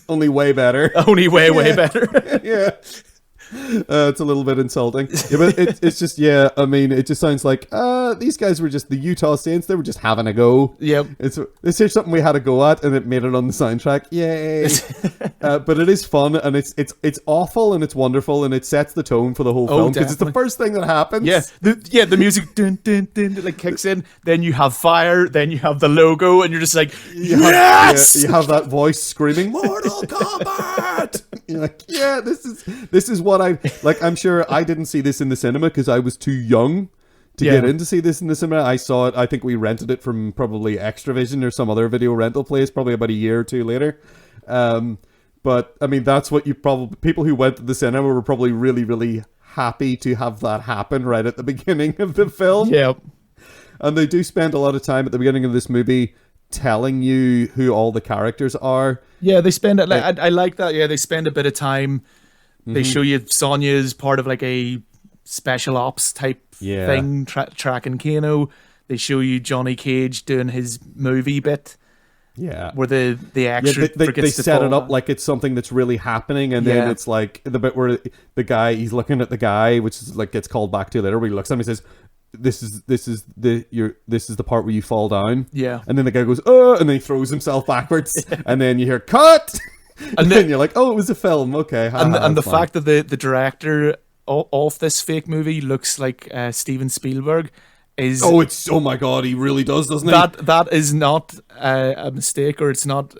Only way better. Only way better. Yeah. It's a little bit insulting. Yeah, but it's just, yeah, I mean, it just sounds like these guys were just the Utah Saints. They were just having a go. Yep. This is something we had a go at, and it made it on the soundtrack. Yay. But it is fun, and it's awful, and it's wonderful, and it sets the tone for the whole film, because it's the first thing that happens. Yeah, the music dun, dun, dun, like kicks in, then you have fire, then you have the logo, and you're just like, yes! You have that voice screaming, Mortal Kombat! You're like, yeah, this is what I'm sure I didn't see this in the cinema because I was too young to get in to see this in the cinema. I saw it, I think we rented it from probably Extravision or some other video rental place, probably about a year or two later. But I mean, that's what people who went to the cinema were probably really, really happy to have that happen right at the beginning of the film. Yep. And they do spend a lot of time at the beginning of this movie telling you who all the characters are. Yeah, they spend it. Like, I like that. Yeah, they spend a bit of time. They show you Sonya is part of like a special ops type thing, tracking Kano. They show you Johnny Cage doing his movie bit. Yeah, where the extra they set it up like it's something that's really happening, and then it's like the bit where the guy, he's looking at the guy, which is like gets called back to later, where he looks at him and says, This is the part where you fall down. Yeah. And then the guy goes, oh, and then he throws himself backwards, and then you hear cut. And then you're like, oh, it was a film. Okay. And the fact that the director of this fake movie looks like Steven Spielberg is... Oh my God, he really does, doesn't he? That is not a mistake, or it's not...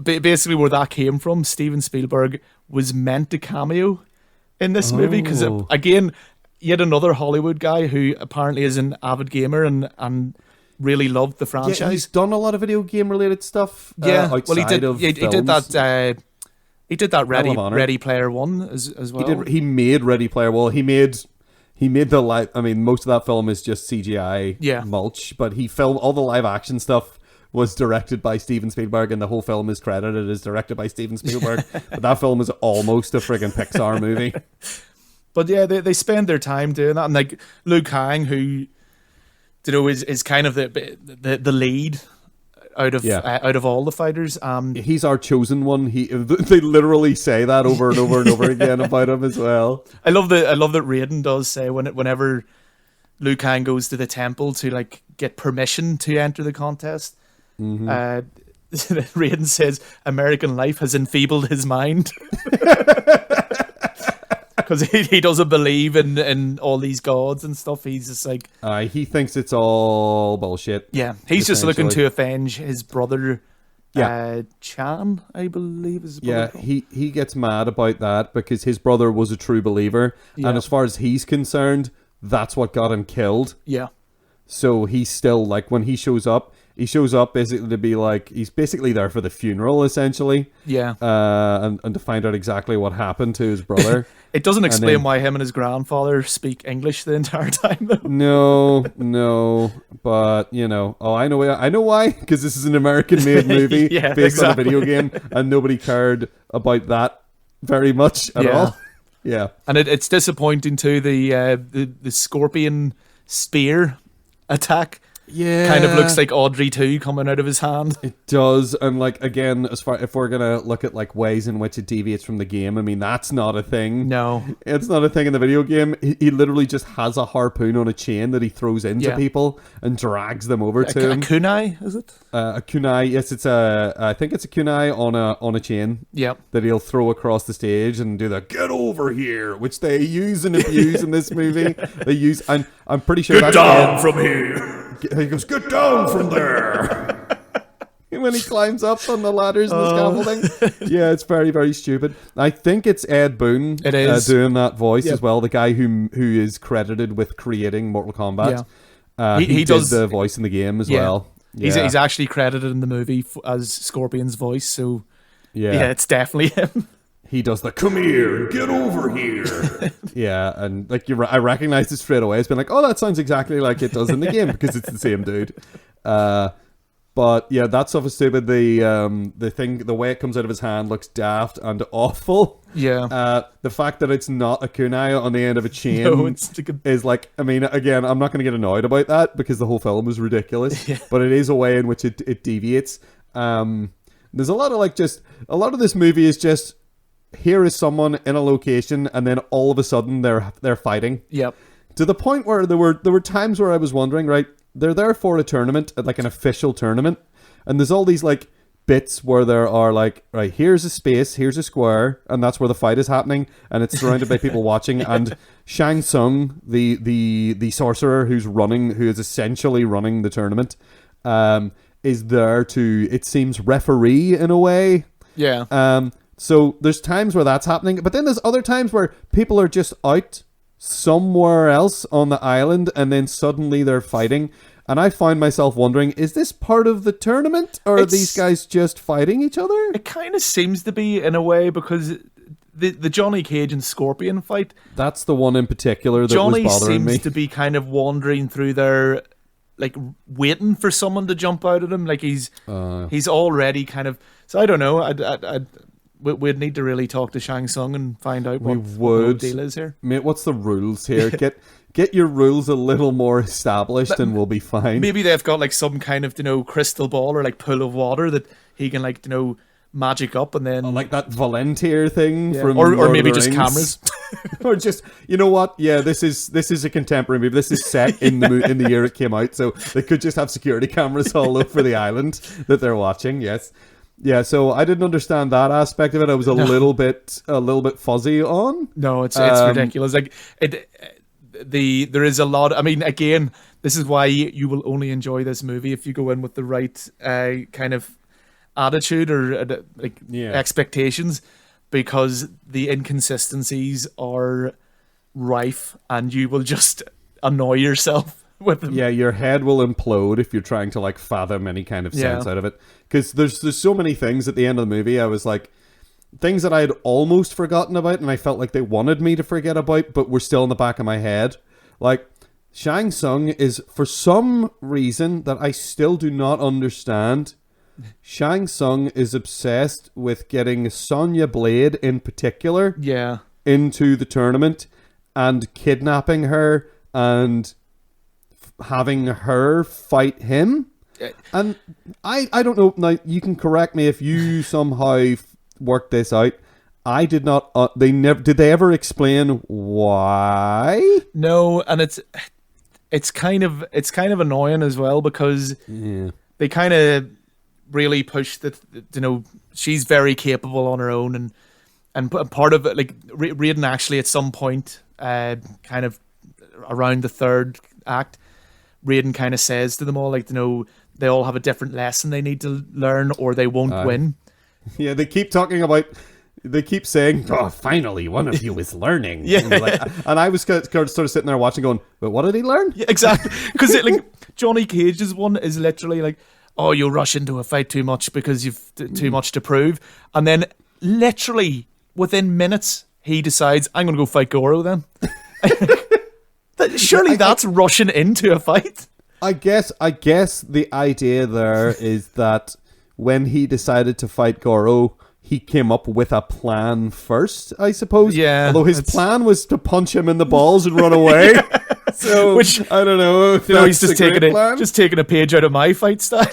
basically where that came from, Steven Spielberg was meant to cameo in this movie, because, again, yet another Hollywood guy who apparently is an avid gamer and really loved the franchise. Yeah, he's done a lot of video game related stuff. Yeah, outside he did that. He did that Ready Player One as well. He made Ready Player One. He made the live. I mean, most of that film is just CGI mulch, but he filmed all the live action stuff. Was directed by Steven Spielberg, and the whole film is credited as directed by Steven Spielberg. But that film is almost a friggin' Pixar movie. But yeah, they spend their time doing that, and like Liu Kang, who is kind of the lead out of all the fighters. He's our chosen one. They literally say that over and over and over again about him as well. I love that Raiden does say whenever Liu Kang goes to the temple to like get permission to enter the contest. Raiden says American life has enfeebled his mind. Because he doesn't believe in all these gods and stuff. He's just like... he thinks it's all bullshit. Yeah, he's just looking to avenge his brother, Chan, I believe is his brother. Yeah, he gets mad about that because his brother was a true believer. Yeah. And as far as he's concerned, that's what got him killed. Yeah. So he's still, like, when he shows up basically to be like, he's basically there for the funeral, essentially. Yeah. And to find out exactly what happened to his brother. It doesn't explain why him and his grandfather speak English the entire time, though. No, but, I know why, because this is an American-made movie based on a video game, and nobody cared about that very much at all. Yeah. And it's disappointing, too, the scorpion spear attack. Yeah, kind of looks like Audrey 2 coming out of his hand. It does, and like again, if we're gonna look at like ways in which it deviates from the game, I mean that's not a thing. No, it's not a thing in the video game. He literally just has a harpoon on a chain that he throws into people and drags them over to him. A kunai, is it? A kunai, yes, I think it's a kunai on a chain. Yep. That he'll throw across the stage and do the "get over here," which they use and abuse in this movie. They use, and I'm pretty sure get down from here. He goes, "Get down from there!" When he climbs up on the ladders and the scaffolding. Yeah, it's very, very stupid. I think it's Ed Boon doing that voice as well, the guy who is credited with creating Mortal Kombat. Yeah. He does the voice in the game as well. Yeah. He's actually credited in the movie as Scorpion's voice, so yeah, it's definitely him. he does the "come here, get over here." Yeah, and like I recognized it straight away. It's been like, oh, that sounds exactly like it does in the game because it's the same dude. But yeah, that stuff is stupid. The way it comes out of his hand looks daft and awful. Yeah. The fact that it's not a kunai on the end of a chain is like, I mean, again, I'm not going to get annoyed about that because the whole film is ridiculous. Yeah. But it is a way in which it deviates. There's a lot of this movie is just, here is someone in a location and then all of a sudden they're fighting. Yep. To the point where there were times where I was wondering, right, they're there for a tournament, like an official tournament, and there's all these like bits where there are like, right, here's a space, here's a square, and that's where the fight is happening, and it's surrounded by people watching, and Shang Tsung, the sorcerer who is essentially running the tournament, is there to, it seems, referee in a way. Yeah. So there's times where that's happening, but then there's other times where people are just out somewhere else on the island and then suddenly they're fighting, and I find myself wondering, is this part of the tournament or are these guys just fighting each other? It kind of seems to be in a way, because the Johnny Cage and Scorpion fight, that's the one in particular that Johnny was bothering me. seems to be kind of wandering through there, like waiting for someone to jump out at him, like he's already kind of, so I don't know, we'd need to really talk to Shang Tsung and find out what the deal is here. Mate, what's the rules here? Get your rules a little more established and we'll be fine. Maybe they've got like some kind of, crystal ball or like pool of water that he can like, magic up and then... like that volunteer thing from or maybe just cameras. Or just, you know what? Yeah, this is a contemporary movie. This is set in the year it came out, so they could just have security cameras all over the island that they're watching, yes. Yeah, so I didn't understand that aspect of it. I was a little bit fuzzy on. No, it's ridiculous. Like there is a lot. I mean, again, this is why you will only enjoy this movie if you go in with the right kind of attitude or expectations, because the inconsistencies are rife and you will just annoy yourself with them. Yeah, your head will implode if you're trying to like fathom any kind of sense out of it. Because there's so many things at the end of the movie, I was like, things that I had almost forgotten about and I felt like they wanted me to forget about, but were still in the back of my head. Like, Shang Tsung is, for some reason that I still do not understand, Shang Tsung is obsessed with getting Sonya Blade in particular into the tournament and kidnapping her and having her fight him. And I don't know, now you can correct me if you somehow worked this out. I did not, did they ever explain why? No, and it's kind of annoying as well, because they kind of really push that, she's very capable on her own, and part of it, like Raiden actually at some point, kind of around the third act, Raiden kind of says to them all, like, they all have a different lesson they need to learn or they won't win. Yeah, they keep saying, oh, finally, one of you is learning. And I was sort of sitting there watching going, but what did he learn? Yeah, exactly. Because Johnny Cage's one is literally like, oh, you'll rush into a fight too much because you've too much to prove. And then literally within minutes, he decides, I'm going to go fight Goro then. Surely that's rushing into a fight. I guess the idea there is that when he decided to fight Goro, he came up with a plan first, I suppose. Yeah. Although his plan was to punch him in the balls and run away. So, which I don't know. He's just taking a page out of my fight style.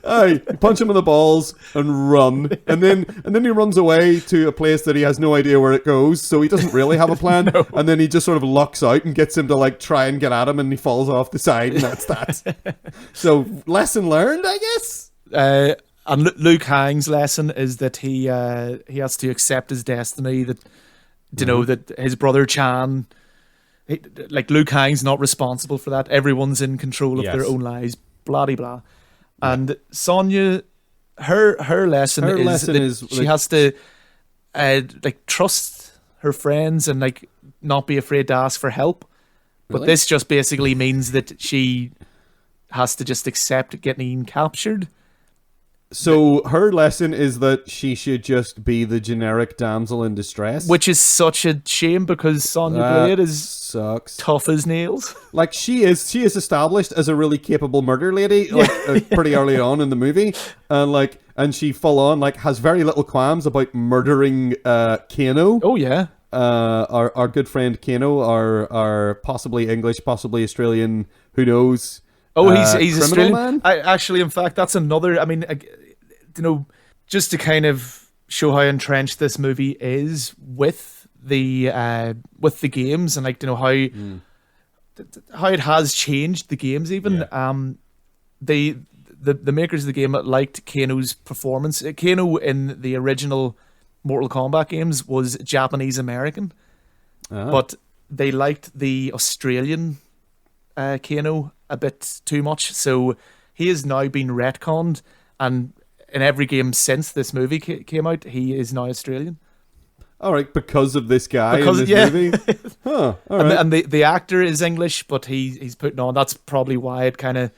Aye, punch him in the balls and run, and then he runs away to a place that he has no idea where it goes. So he doesn't really have a plan. No. And then he just sort of lucks out and gets him to like try and get at him, and he falls off the side, and that's that. So lesson learned, I guess. And Liu Kang's lesson is that he has to accept his destiny. That that his brother Chan. Liu Kang's not responsible for that. Everyone's in control of their own lives. Blah de blah. Yeah. And Sonya, her lesson is she has to trust her friends and not be afraid to ask for help. Really? But this just basically means that she has to just accept getting captured. So her lesson is that she should just be the generic damsel in distress. Which is such a shame because Sonya Blade is sucks. Tough as nails. Like she is established as a really capable murder lady pretty early on in the movie. And she full on has very little qualms about murdering Kano. Oh yeah. Our good friend Kano, our possibly English, possibly Australian, who knows. Oh, he's Australian. Man? In fact, that's another. I mean, just to kind of show how entrenched this movie is with the games and how it has changed the games. Even the makers of the game liked Kano's performance. Kano in the original Mortal Kombat games was Japanese American, but they liked the Australian Kano a bit too much, so he has now been retconned, and in every game since this movie came out, he is now Australian. All right, because of this guy in this movie. Huh, all right. And the actor is English, but he's putting on. That's probably why it kind of.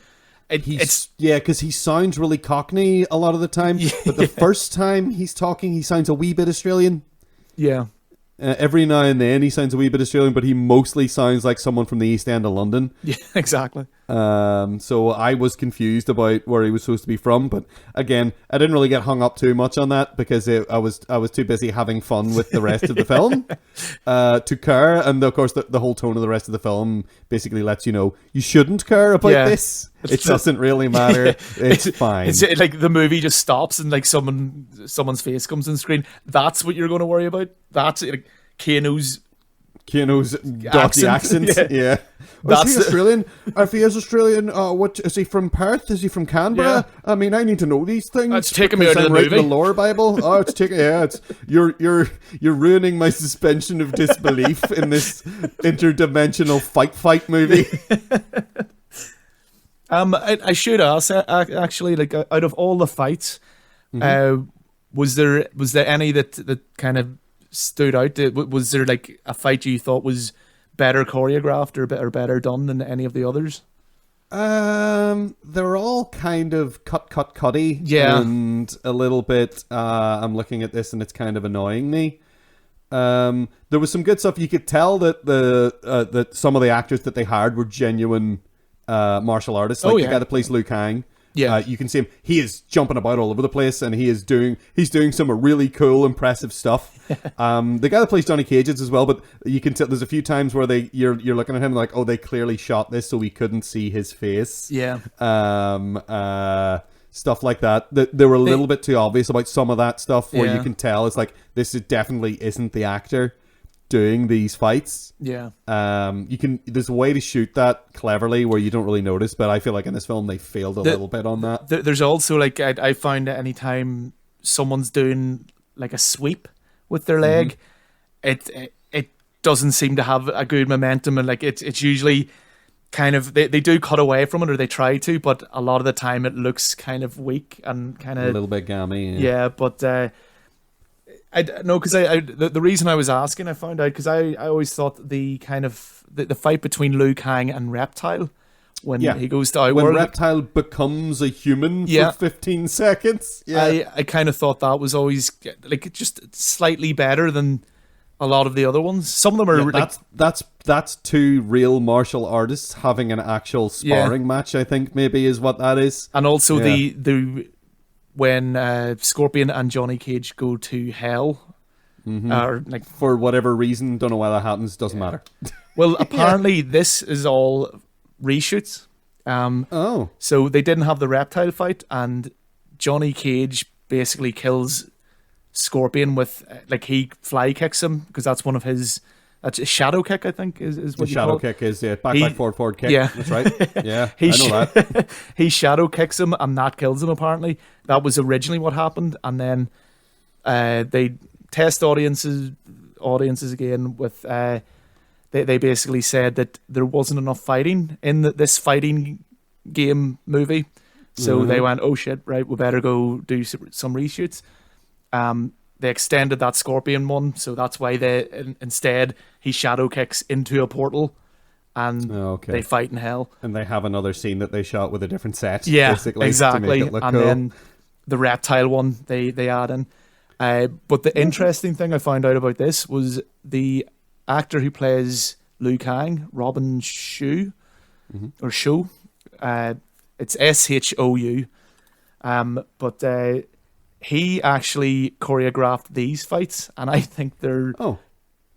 Because he sounds really Cockney a lot of the time. Yeah. But the first time he's talking, he sounds a wee bit Australian. Yeah. Every now and then he sounds a wee bit Australian, but he mostly sounds like someone from the East End of London. Yeah, exactly. So I was confused about where he was supposed to be from, but again, I didn't really get hung up too much on that because I was too busy having fun with the rest of the film to care. And of course, the whole tone of the rest of the film basically lets you know you shouldn't care about this. It doesn't really matter. It's fine. It's like the movie just stops and someone's face comes on screen. That's what you're going to worry about. That's Kano's dodgy accent. Yeah. Is he Australian? If he is Australian, what is he from Perth? Is he from Canberra? Yeah. I mean, I need to know these things. It's taking me out of the movie. The lore Bible. Oh, it's taking. Yeah, it's you're ruining my suspension of disbelief in this interdimensional fight movie. I should ask actually, out of all the fights, was there any that kind of stood out? Was there a fight you thought was better choreographed or better done than any of the others? They're all kind of cutty. Yeah. And a little bit, I'm looking at this and it's kind of annoying me. There was some good stuff. You could tell that that some of the actors that they hired were genuine martial artists. The guy that plays Liu Kang. Yeah, you can see him. He is jumping about all over the place, and he's doing some really cool, impressive stuff. The guy that plays Johnny Cage as well, but you can tell there's a few times where you're looking at him like, oh, they clearly shot this so we couldn't see his face. Yeah. Stuff like that. They were a little bit too obvious about some of that stuff, where you can tell it's like this definitely isn't the actor doing these fights. Yeah. There's a way to shoot that cleverly where you don't really notice, but I feel like in this film they failed a little bit on that. There's also I find that anytime someone's doing a sweep with their leg, it doesn't seem to have a good momentum, and it's usually kind of they do cut away from it, or they try to, but a lot of the time it looks kind of weak and kind of a little bit gammy. Yeah, but I no, because the reason I was asking, I found out because I always thought the kind of the fight between Liu Kang and Reptile when he goes to Outworld, when Reptile becomes a human for 15 seconds. Yeah, I kind of thought that was always just slightly better than a lot of the other ones. Some of them are that's two real martial artists having an actual sparring match. I think maybe is what that is, and also the when Scorpion and Johnny Cage go to hell, or for whatever reason, don't know why that happens. Doesn't matter. Well, apparently this is all reshoots. So they didn't have the Reptile fight, and Johnny Cage basically kills Scorpion with he fly kicks him because that's one of his. That's a shadow kick, I think, is what you call it. Shadow kick is back forward kick. Yeah, that's right. Yeah, I know that. He shadow kicks him and that kills him. Apparently, that was originally what happened, and then they test audiences again with. They basically said that there wasn't enough fighting in this fighting game movie, so they went, "Oh shit! Right, we better go do some reshoots." They extended that Scorpion one, so that's why instead he shadow kicks into a portal, and they fight in hell. And they have another scene that they shot with a different set. Yeah, basically, exactly. To make it look and cool. then the reptile one they add in. But the interesting thing I found out about this was the actor who plays Liu Kang, Robin Shu, or Shu. It's Shou. But he actually choreographed these fights, and I think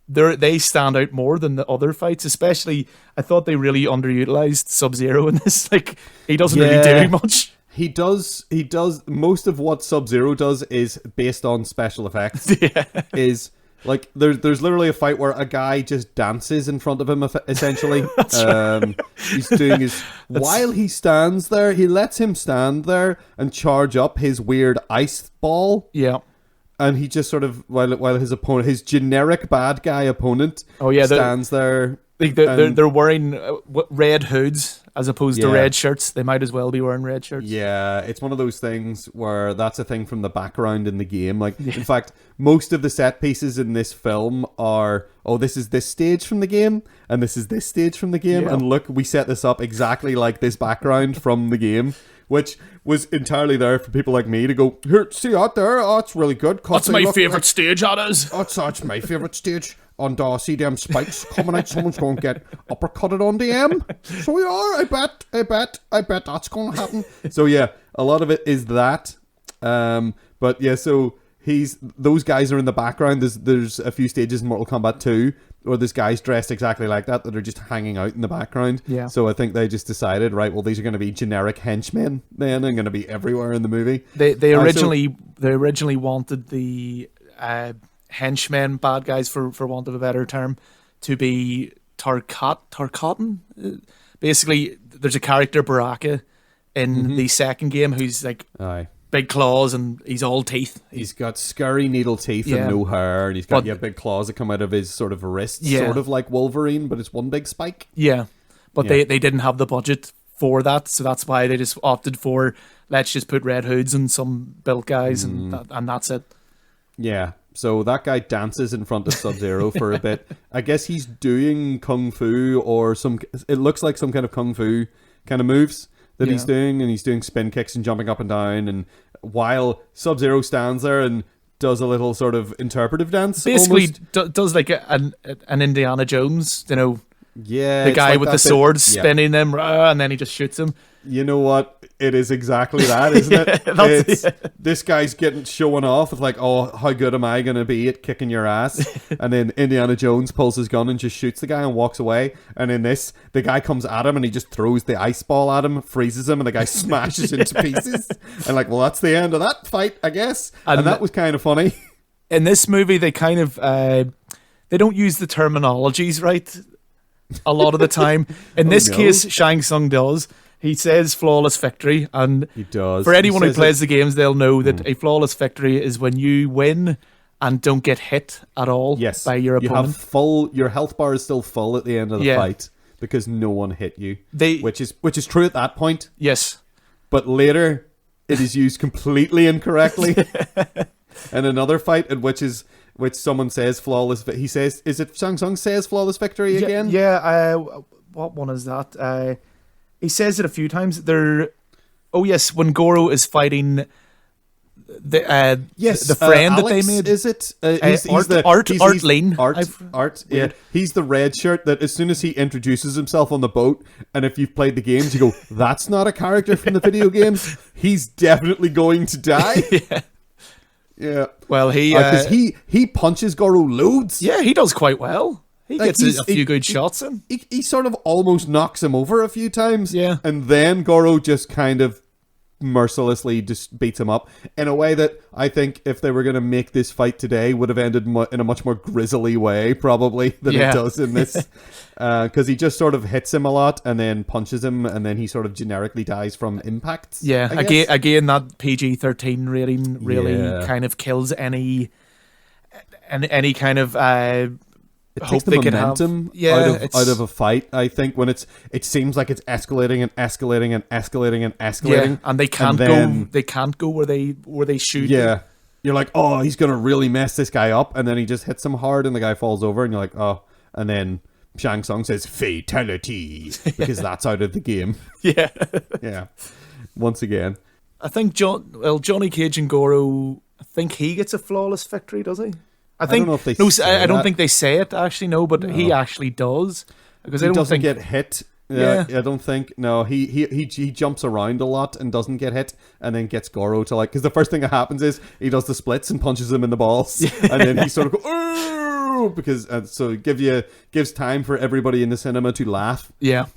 they stand out more than the other fights. Especially, I thought they really underutilized Sub-Zero in this. Like, he doesn't really do much. He does. Most of what Sub-Zero does is based on special effects. Yeah. Is like there's literally a fight where a guy just dances in front of him. Essentially, he's doing his while he stands there. He lets him stand there and charge up his weird ice ball. Yeah. And he just sort of while his opponent, his generic bad guy opponent, stands there. Like they're wearing red hoods as opposed to red shirts. They might as well be wearing red shirts. Yeah, it's one of those things where that's a thing from the background in the game. Like, in fact, most of the set pieces in this film are, this is this stage from the game, and this is this stage from the game, and look, we set this up exactly like this background from the game, which was entirely there for people like me to go, here, see out there, it's really good. That's my favourite stage, that is. That's my favourite stage. And see them spikes coming out, someone's going to get uppercutted on the M. So we are, I bet that's going to happen. So yeah, a lot of it is that. But yeah, so those guys are in the background. There's a few stages in Mortal Kombat 2 where there's guys dressed exactly like that are just hanging out in the background. Yeah. So I think they just decided, right, well, these are going to be generic henchmen then and going to be everywhere in the movie. They originally wanted the henchmen, bad guys for want of a better term, to be Tarkatan. Basically, there's a character, Baraka, in the second game who's like big claws and he's all teeth. He's got scurry needle teeth and no hair, and he's got big claws that come out of his sort of wrists, sort of like Wolverine, but it's one big spike. Yeah, but they didn't have the budget for that, so that's why they just opted for, let's just put red hoods and some built guys and that's it. Yeah. So that guy dances in front of Sub-Zero for a bit. I guess he's doing kung fu or it looks like some kind of kung fu kind of moves that he's doing, and he's doing spin kicks and jumping up and down, and while Sub-Zero stands there and does a little sort of interpretive dance. Basically does like an Indiana Jones, the guy like with the sword spinning them, and then he just shoots him. You know what? It is exactly that, isn't it? This guy's showing off with like, how good am I going to be at kicking your ass? And then Indiana Jones pulls his gun and just shoots the guy and walks away. And in this, the guy comes at him and he just throws the ice ball at him, freezes him, and the guy smashes into pieces. And like, well, that's the end of that fight, I guess. And that was kind of funny. In this movie, they kind of, they don't use the terminologies right a lot of the time. In this case, Shang Tsung does. He says flawless victory, and he does. For anyone who plays the games, they'll know that a flawless victory is when you win and don't get hit at all by your opponent. Your health bar is still full at the end of the fight because no one hit you, which is true at that point. Yes. But later, it is used completely incorrectly. In another fight, in which someone says flawless, he says, is it Shang Tsung says flawless victory again? Yeah, what one is that? He says it a few times. When Goro is fighting the friend that they made. Is it? Art Lane. Art. Yeah. He's the red shirt that as soon as he introduces himself on the boat, and if you've played the games, you go, that's not a character from the video games. He's definitely going to die. Yeah. Well, because he punches Goro loads. Yeah, he does quite well. He gets a few good shots in. He sort of almost knocks him over a few times. Yeah. And then Goro just kind of mercilessly just beats him up in a way that I think if they were going to make this fight today would have ended in a much more grisly way probably than it does in this. Because he just sort of hits him a lot and then punches him and then he sort of generically dies from impacts. Yeah. Again, that PG-13 rating really kind of kills any kind of... It takes the momentum out of a fight, I think, when it seems like it's escalating and escalating and escalating and escalating. Yeah, and they can't go where they should. Yeah. You're like, oh, he's gonna really mess this guy up, and then he just hits him hard and the guy falls over and you're like, oh, and then Shang Tsung says fatality because that's out of the game. Yeah. Yeah. Once again. I think Johnny Cage and Goro, I think he gets a flawless victory, does he? I don't know if they I don't think they say it actually, no, but he actually does. Because he doesn't get hit. Yeah, I don't think. No, he jumps around a lot and doesn't get hit, and then gets Goro to because the first thing that happens is he does the splits and punches him in the balls, and then he sort of goes, "Oh!" because so it gives time for everybody in the cinema to laugh. Yeah.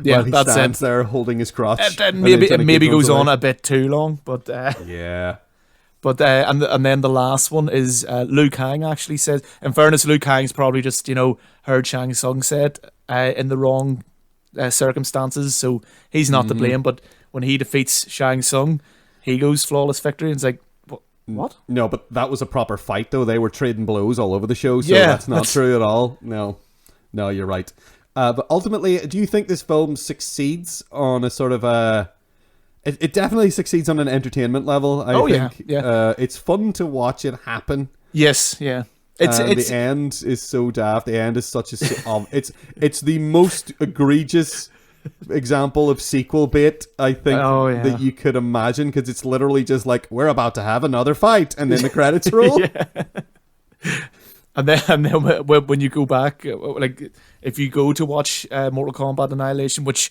Yeah, he stands there holding his crotch. It maybe goes on a bit too long, but yeah. But and then the last one is Liu Kang actually says. In fairness, Liu Kang's probably just heard Shang Tsung say it in the wrong circumstances, so he's not to blame. But when he defeats Shang Tsung, he goes flawless victory, and it's like, what? No, but that was a proper fight though. They were trading blows all over the show, so that's not true at all. No, you're right. But ultimately, do you think this film succeeds on a sort of a... It definitely succeeds on an entertainment level, I think. Yeah. It's fun to watch it happen. Yes, yeah. The end is so daft. The end is such a... it's the most egregious example of sequel bait, I think, that you could imagine, because it's literally just like, we're about to have another fight, and then the credits roll. And then when you go back, if you go to watch Mortal Kombat Annihilation, which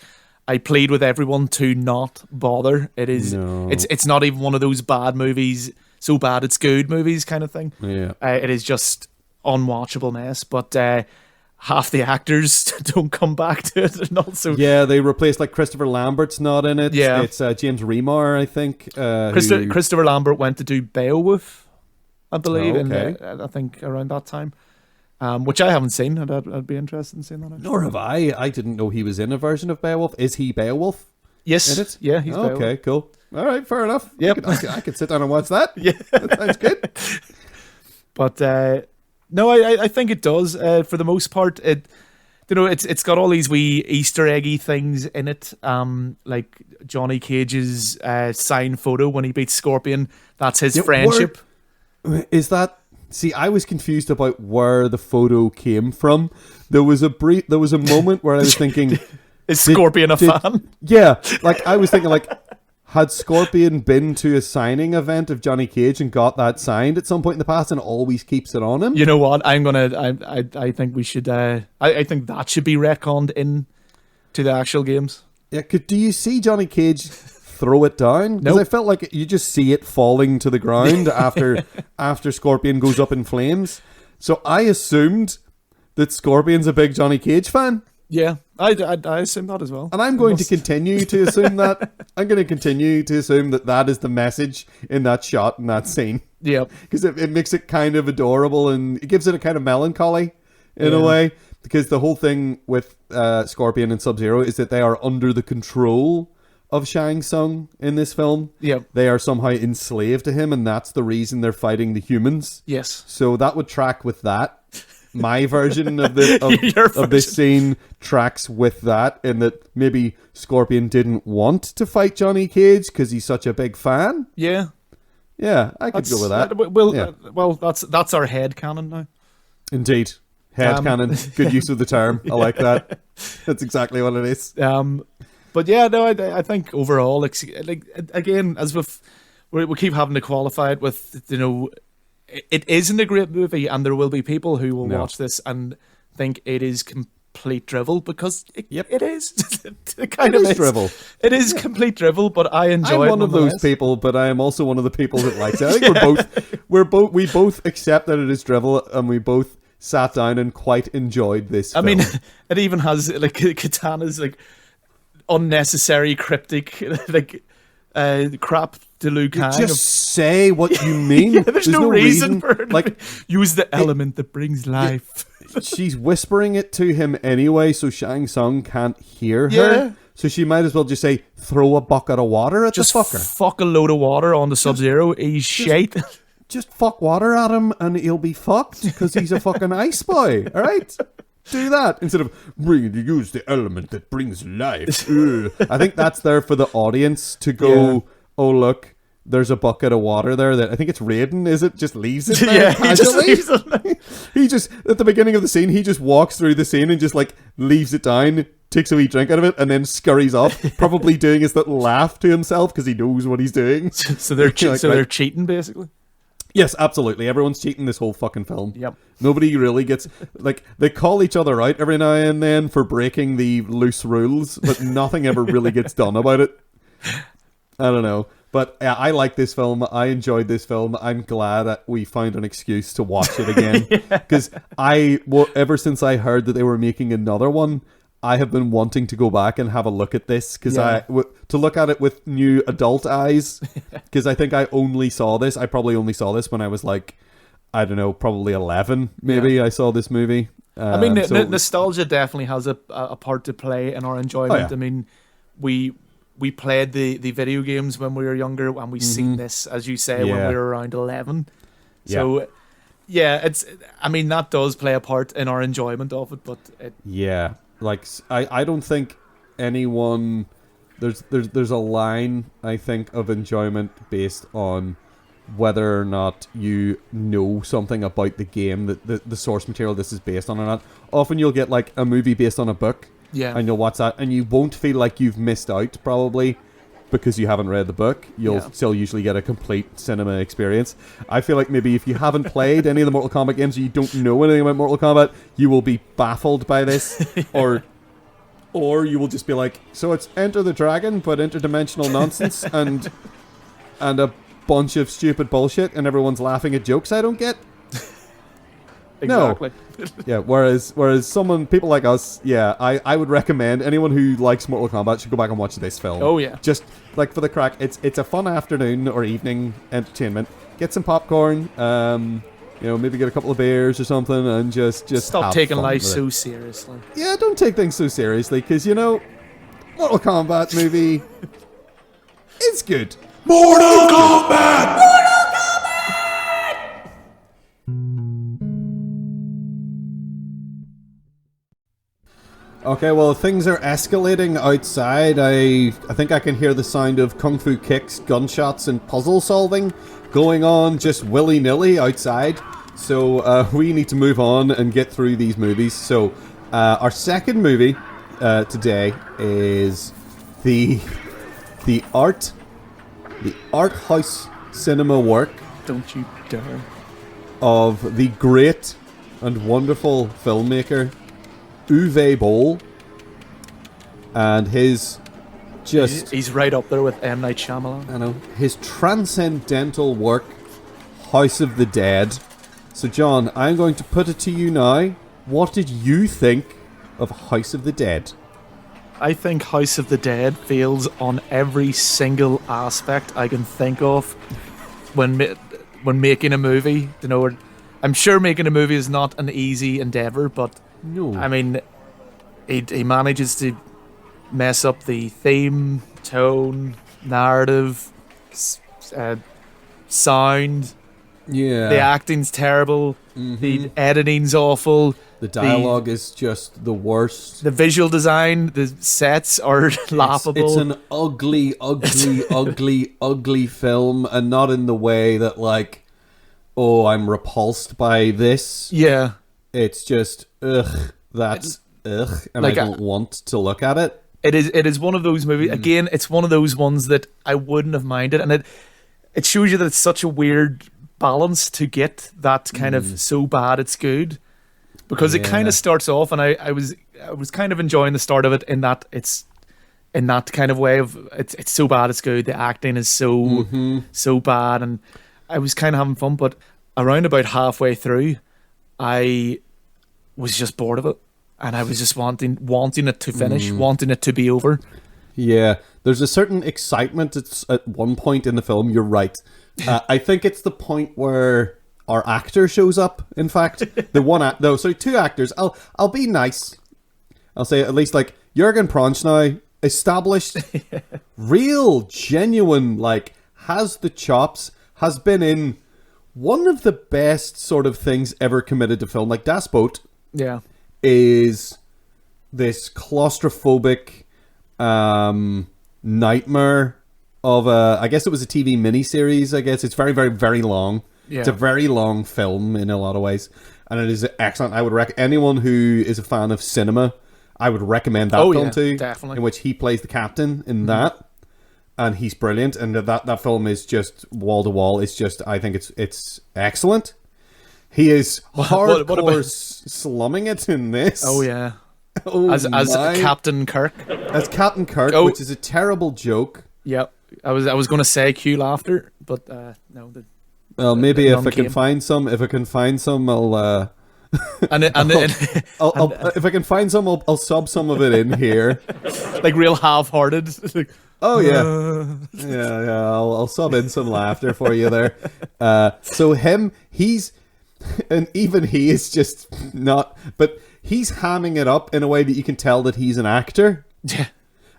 I plead with everyone to not bother. It is. No. It's not even one of those bad movies, so bad it's good movies kind of thing. Yeah. It is just unwatchable mess. But half the actors don't come back to it, and also they replaced Christopher Lambert's not in it. Yeah. It's James Remar, I think. Christopher Lambert went to do Beowulf, I believe. I think around that time. Which I haven't seen. I'd be interested in seeing that. Actually. Nor have I. I didn't know he was in a version of Beowulf. Is he Beowulf? Yes. In it? Yeah, he's Beowulf. Okay, cool. All right, fair enough. Yep. I could sit down and watch that. Yeah. That sounds good. But no, I think it does. For the most part, it's got all these wee Easter eggy things in it. Like Johnny Cage's signed photo when he beats Scorpion. That's his friendship. Is that... See, I was confused about where the photo came from. There was a moment where I was thinking, is Scorpion a fan? Yeah, I was thinking, had Scorpion been to a signing event of Johnny Cage and got that signed at some point in the past and always keeps it on him? You know what? I think we should. I think that should be retconned in to the actual games. Yeah. Do you see Johnny Cage throw it down? Because I felt like you just see it falling to the ground after Scorpion goes up in flames. So I assumed that Scorpion's a big Johnny Cage fan. Yeah, I assume that as well. And I'm going to continue to assume that. I'm going to continue to assume that is the message in that shot, in that scene. Yeah. Because it makes it kind of adorable, and it gives it a kind of melancholy in a way. Because the whole thing with Scorpion and Sub-Zero is that they are under the control of Shang Tsung in this film. Yep. They are somehow enslaved to him, and that's the reason they're fighting the humans. Yes. So that would track with that. My version of this scene tracks with that, in that maybe Scorpion didn't want to fight Johnny Cage because he's such a big fan. Yeah. Yeah, I could go with that. Well, that's our headcanon now. Indeed. Headcanon. Good use of the term. I like that. That's exactly what it is. But yeah, no, I think overall, like again, as we keep having to qualify it with, it isn't a great movie, and there will be people who will watch this and think it is complete drivel, because it is. It kind of is drivel. It is complete drivel, but I enjoy it. I'm one of those people, but I am also one of the people that likes it. I think we both accept that it is drivel, and we both sat down and quite enjoyed this film. I mean, it even has Katana's unnecessary cryptic crap to Liu Kang. Just say what you mean. There's no reason for it. Use the element that brings life. She's whispering it to him anyway, so Shang Tsung can't hear her. So she might as well just say, throw a bucket of water at the fucker. Just fuck a load of water on the Sub-Zero. He's shite. Just fuck water at him and he'll be fucked, because he's a fucking ice boy. All right? Do that instead of use the element that brings life. I think that's there for the audience to go, oh, look, there's a bucket of water there that I think it's Raiden, is it? Just leaves it there casually. He just, at the beginning of the scene, he just walks through the scene and just leaves it down takes a wee drink out of it, and then scurries off, probably doing his little laugh to himself because he knows what he's doing. So they're they're cheating, basically. Yes, absolutely. Everyone's cheating this whole fucking film. Yep. Nobody really gets... Like, they call each other out every now and then for breaking the loose rules, but nothing ever really gets done about it. I don't know. But I like this film. I enjoyed this film. I'm glad that we found an excuse to watch it again. Because ever since I heard that they were making another one, I have been wanting to go back and have a look at this because to look at it with new adult eyes, because I think I probably only saw this when I was like, I don't know, probably 11 maybe. I saw this movie. I mean, nostalgia definitely has a part to play in our enjoyment. Oh, yeah. I mean, we played the video games when we were younger, and we seen this, as you say, when we were around 11. So I mean, that does play a part in our enjoyment of it, but like, I don't think anyone... There's a line, I think, of enjoyment based on whether or not you know something about the game, the source material this is based on or not. Often you'll get, like, a movie based on a book, and you'll watch that, and you won't feel like you've missed out, probably, because you haven't read the book. You'll still usually get a complete cinema experience. I feel like maybe if you haven't played any of the Mortal Kombat games, or you don't know anything about Mortal Kombat, you will be baffled by this, or you will just be like, so it's Enter the Dragon, but interdimensional nonsense and a bunch of stupid bullshit, and everyone's laughing at jokes I don't get. Exactly. No. Whereas people like us, I would recommend anyone who likes Mortal Kombat should go back and watch this film. Oh yeah. Just like for the crack, it's a fun afternoon or evening entertainment. Get some popcorn, maybe get a couple of beers or something, and just stop taking life so seriously. Yeah, don't take things so seriously, because Mortal Kombat movie, it's good. Mortal Kombat! Okay, well, things are escalating outside. I think I can hear the sound of kung fu kicks, gunshots, and puzzle solving going on just willy-nilly outside. So we need to move on and get through these movies. So our second movie today is the art house cinema work. Don't you dare. Of the great and wonderful filmmaker Uwe Boll, and his he's right up there with M. Night Shyamalan. I know, his transcendental work, House of the Dead. So John, I'm going to put it to you now. What did you think of House of the Dead? I think House of the Dead fails on every single aspect I can think of when making a movie. I'm sure making a movie is not an easy endeavor, but no. I mean, he manages to mess up the theme, tone, narrative, sound. Yeah. The acting's terrible. Mm-hmm. The editing's awful. The dialogue is just the worst. The visual design, the sets are laughable. It's an ugly, ugly, ugly, ugly film, and not in the way that, like, oh, I'm repulsed by this. Yeah. It's just, ugh, and like, I don't want to look at it. It is one of those movies, again, it's one of those ones that I wouldn't have minded, and it shows you that it's such a weird balance to get that kind of so bad it's good. Because it kind of starts off, and I was kind of enjoying the start of it in that it's in that kind of way of it's so bad it's good. The acting is so bad, and I was kind of having fun. But around about halfway through, I was just bored of it, and I was just wanting it to finish, wanting it to be over. Yeah, there's a certain excitement. It's at one point in the film. You're right. I think it's the point where our actor shows up. In fact, two actors. I'll be nice. I'll say at least like Jürgen Prochnow, established, real, genuine, like has the chops, has been in one of the best sort of things ever committed to film. Like Das Boot, is this claustrophobic nightmare of I guess it was a TV miniseries. I guess it's very, very, very long. Yeah. It's a very long film in a lot of ways, and it is excellent. I would recommend anyone who is a fan of cinema I would recommend that film too. Definitely. In which he plays the captain in that. And he's brilliant, and that film is just wall to wall. It's just, I think it's excellent. He is hardcore slumming it in this. Oh yeah, as Captain Kirk. As Captain Kirk, which is a terrible joke. Yep, I was going to say cue laughter, but no. Well, maybe if I can find some, I'll. If I can find some, I'll sub some of it in here. Like real half-hearted. Oh yeah. I'll sub in some laughter for you there. So even he is just not, but he's hamming it up in a way that you can tell that he's an actor. Yeah.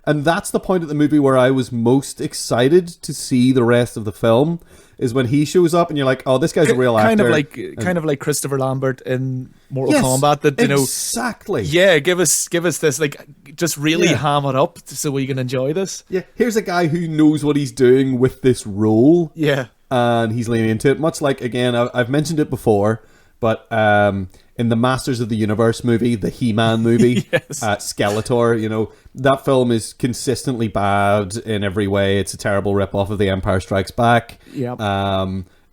And that's the point of the movie where I was most excited to see the rest of the film, is when he shows up and you're like, oh, this guy's a real actor. Kind of like Christopher Lambert in Mortal Kombat. That exactly. Yeah, give us this, like, just really ham it up so we can enjoy this. Yeah, here's a guy who knows what he's doing with this role. Yeah. And he's leaning into it, much like, again, I've mentioned it before, but in the Masters of the Universe movie, the He-Man movie, Skeletor, that film is consistently bad in every way. It's a terrible rip-off of The Empire Strikes Back. Yep.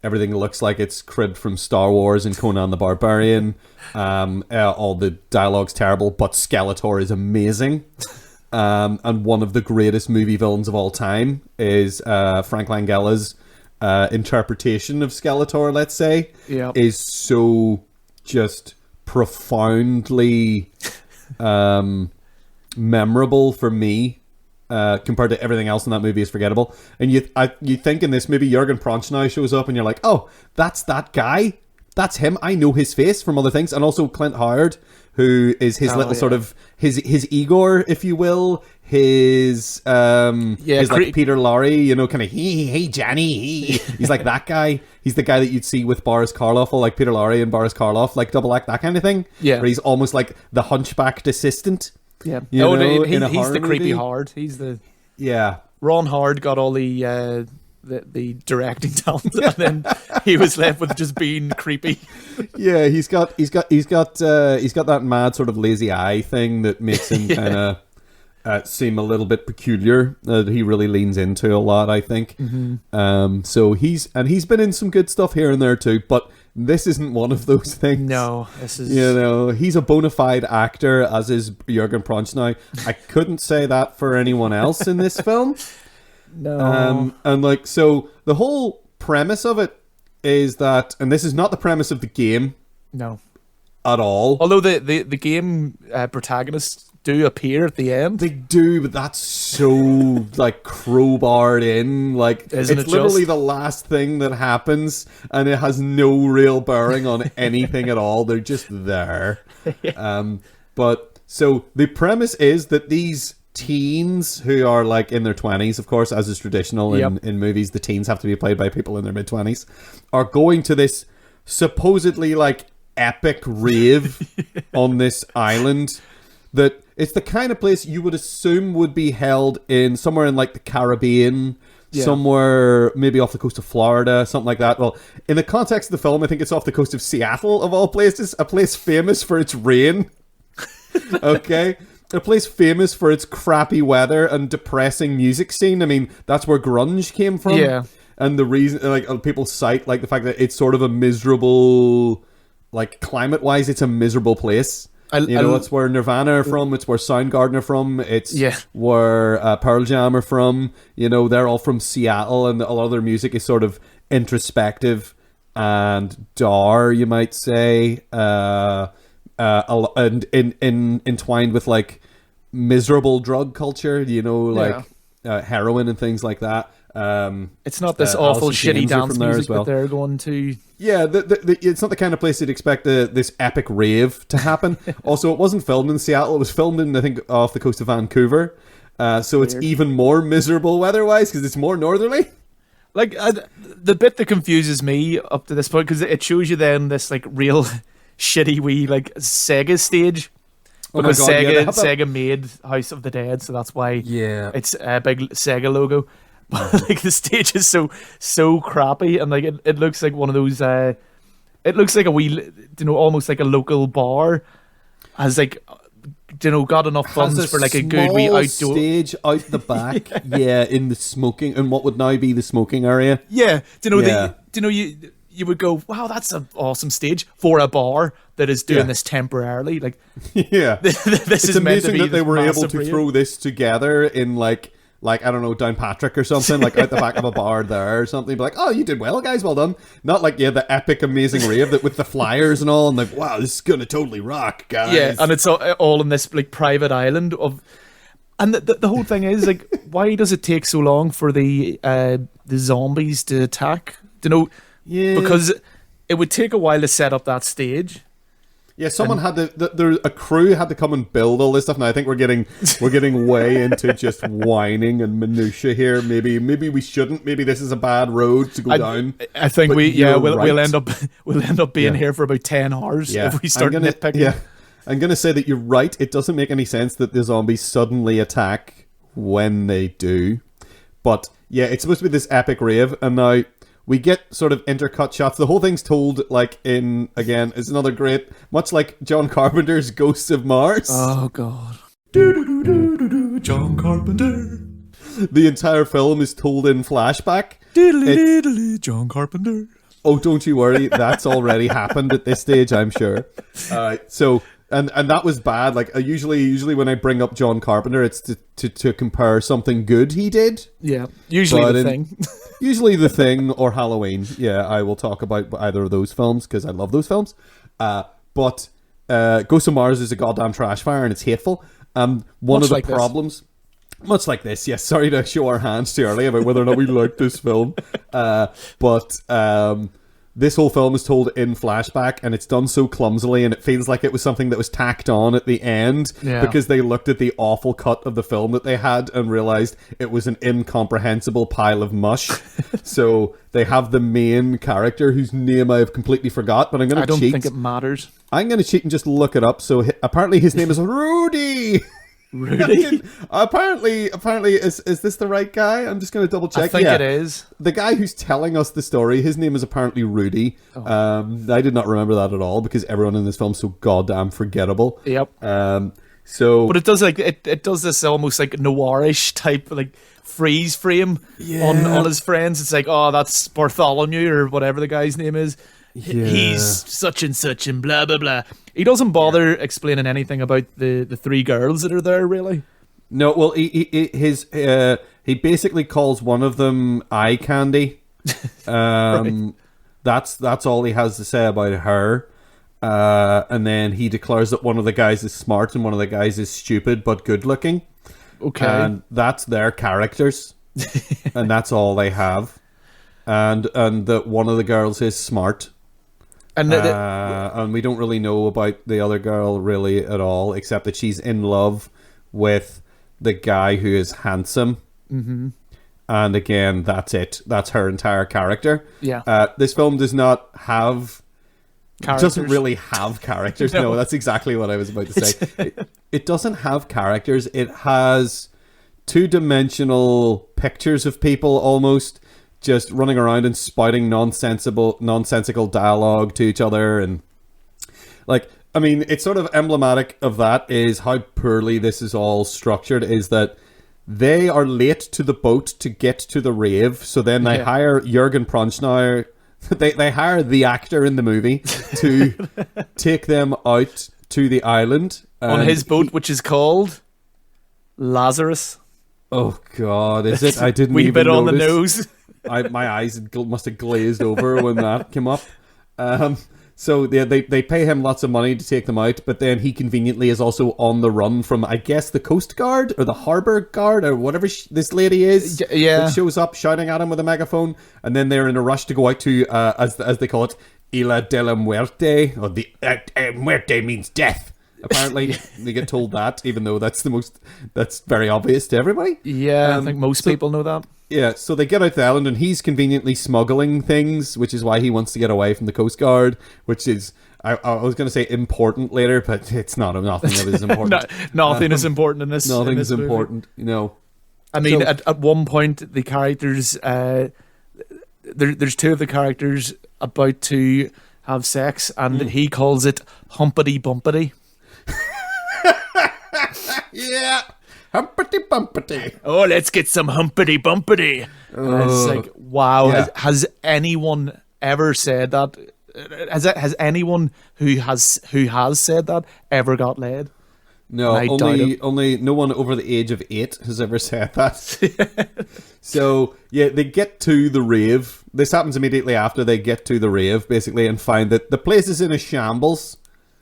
Everything looks like it's cribbed from Star Wars and Conan the Barbarian. All the dialogue's terrible, but Skeletor is amazing. And one of the greatest movie villains of all time is Frank Langella's interpretation of Skeletor, let's say, is so just profoundly memorable for me, compared to everything else in that movie is forgettable. And you think in this movie Jurgen Prochnow shows up and you're like, oh, that's that guy, that's him, I know his face from other things. And also Clint Howard, who is his sort of his Igor, if you will, his like Peter Lorre, kind of hey Johnny, he's like that guy. He's the guy that you'd see with Boris Karloff, or like Peter Lorre and Boris Karloff, like double act, that kind of thing. Yeah, where he's almost like the hunchbacked assistent. Yeah, he's the creepy Howard. He's the Ron Howard got all the directing talent, and then he was left with just being creepy. Yeah, he's got that mad sort of lazy eye thing that makes him kind of seem a little bit peculiar. That he really leans into a lot, I think. Mm-hmm. So he's been in some good stuff here and there too, but this isn't one of those things. No, this is he's a bona fide actor, as is Jurgen Prochnow. I couldn't say that for anyone else in this film. No. And so the whole premise of it is that, and this is not the premise of the game. No. At all. Although the game protagonists do appear at the end. They do, but that's so crowbarred in. It's literally the last thing that happens, and it has no real bearing on anything at all. They're just there. But so the premise is that these teens who are in their 20s, of course, as is traditional in movies, the teens have to be played by people in their mid-20s, are going to this supposedly epic rave on this island that it's the kind of place you would assume would be held in somewhere in the Caribbean, somewhere maybe off the coast of Florida, something like that. Well, in the context of the film, I think it's off the coast of Seattle, of all places, a place famous for its rain. Okay? A place famous for its crappy weather and depressing music scene. I mean, that's where grunge came from. Yeah. And the reason, people cite, the fact that it's sort of a miserable, climate-wise, it's a miserable place. It's where Nirvana are from, it's where Soundgarden are from, it's where Pearl Jam are from. They're all from Seattle, and a lot of their music is sort of introspective and dour, you might say, and entwined with miserable drug culture, heroin and things like that. It's not this awful shitty dance music that they're going to. Yeah, it's not the kind of place you'd expect this epic rave to happen. Also, it wasn't filmed in Seattle. It was filmed in, I think, off the coast of Vancouver. So it's even more miserable weather-wise because it's more northerly. The bit that confuses me up to this point, because it shows you then this real shitty wee Sega stage. Because Sega made House of the Dead, so that's why it's a big Sega logo. But the stage is so crappy, and it looks like one of those. It looks like a wee, almost like a local bar has got enough funds for like a good wee outdoor stage out the back. In the smoking, in what would now be the smoking area. Yeah, you would go, wow, that's an awesome stage for a bar that is doing this temporarily. Like, this is amazing that they were able to throw this together in like I don't know, Downpatrick or something, like out the back of a bar there or something. Be like, oh, you did well, guys, well done. Not like the epic, amazing rave that with the flyers and all, and like, wow, this is gonna totally rock, guys. Yeah, and it's all in this like private island of, and the whole thing is like, why does it take so long for the zombies to attack? Because it would take a while to set up that stage. Yeah, someone had to. A crew had to come and build all this stuff. Now I think we're getting way into just whining and minutia here. Maybe we shouldn't. Maybe this is a bad road to go down. I think we'll end up being here for about 10 hours if we start nitpicking. Yeah, I'm gonna say that you're right. It doesn't make any sense that the zombies suddenly attack when they do. But yeah, it's supposed to be this epic rave, and now we get sort of intercut shots. The whole thing's told like in, again, it's another great, much like John Carpenter's Ghosts of Mars. Oh, God. John Carpenter. The entire film is told in flashback. John Carpenter. Oh, don't you worry. That's already happened at this stage, I'm sure. So, and that was bad. Like, usually when I bring up John Carpenter, it's to compare something good he did. Yeah, usually The Thing. Usually The Thing or Halloween. Yeah, I will talk about either of those films because I love those films. But Ghosts of Mars is a goddamn trash fire and it's hateful. One of the problems... Much like this, yes. Sorry to show our hands too early about whether or not we like this film. But this whole film is told in flashback and it's done so clumsily and it feels like it was something that was tacked on at the end because they looked at the awful cut of the film that they had and realized it was an incomprehensible pile of mush. So they have the main character whose name I've completely forgot, but I'm going to cheat. I don't think it matters. I'm going to cheat and just look it up. So apparently his name is Rudy. Rudy? apparently is this the right guy? I'm just going to double check. I think it is. The guy who's telling us the story, his name is apparently Rudy. I did not remember that at all because everyone in this film is so goddamn forgettable. Yep. But it does like it does this almost like noirish type like freeze frame on his friends. It's like, oh, that's Bartholomew or whatever the guy's name is. Yeah. He's such and such and blah blah blah. He doesn't bother explaining anything about the three girls that are there, really. No, well, he basically calls one of them eye candy. Right. That's all he has to say about her. And then he declares that one of the guys is smart and one of the guys is stupid but good looking. Okay, and that's their characters, and that's all they have. And that one of the girls is smart. And we don't really know about the other girl really at all, except that she's in love with the guy who is handsome. Mm-hmm. And again, that's it. That's her entire character. Yeah. This film does not have... Characters. Doesn't really have characters. No, that's exactly what I was about to say. It doesn't have characters. It has two-dimensional pictures of people almost, just running around and spouting nonsensical dialogue to each other. And like, I mean, it's sort of emblematic of that is how poorly this is all structured, is that they are late to the boat to get to the rave. So then they hire Jürgen Prochnow. They hire the actor in the movie to take them out to the island. On his boat, which is called Lazarus. Oh, God, is it? I didn't even bit notice. On the nose. My eyes must have glazed over when that came up. So they pay him lots of money to take them out, but then he conveniently is also on the run from, I guess, the Coast Guard or the Harbour Guard or whatever this lady is. Yeah. That shows up shouting at him with a megaphone, and then they're in a rush to go out to, as they call it, Isla de la Muerte, or the Muerte means death. Apparently, they get told that, even though that's very obvious to everybody. Yeah, I think most people know that. Yeah, so they get out the island and he's conveniently smuggling things, which is why he wants to get away from the Coast Guard, which is, I was going to say important later, but it's not. Nothing of it is important. Nothing is important in this. Nothing is movie. important, you know. I mean, at one point, the characters, there's two of the characters about to have sex, and he calls it humpity bumpity. Yeah. Humpity bumpity. Oh, let's get some humpity bumpity. It's like, wow. Yeah. Has anyone ever said that? Has anyone who has said that ever got laid? No, only no one over the age of 8 has ever said that. So, yeah, they get to the rave. This happens immediately after they get to the rave, basically, and find that the place is in a shambles.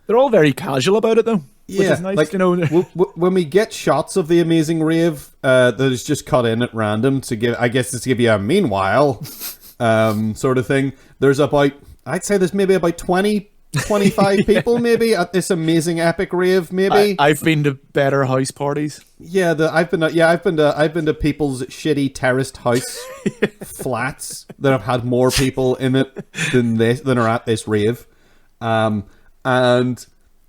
They're all very casual about it, though. Yeah, which is nice, like, you know. When we get shots of the amazing rave, that is just cut in at random to give, I guess, to give you a meanwhile sort of thing. There's I'd say there's maybe about 25 people maybe at this amazing epic rave. Maybe I've been to better house parties. Yeah, I've been to people's shitty terraced house flats that have had more people in it than are at this rave. And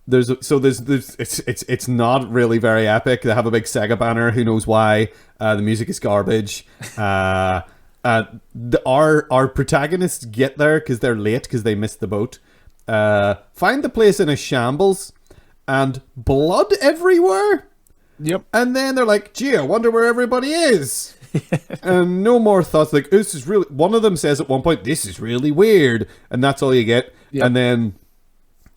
it's not really very epic. They have a big Sega banner. Who knows why? The music is garbage. Our protagonists get there because they're late because they missed the boat. Find the place in a shambles and blood everywhere. Yep. And then they're like, gee, I wonder where everybody is. And no more thoughts. Like, this is really, one of them says at one point, this is really weird. And that's all you get. Yep.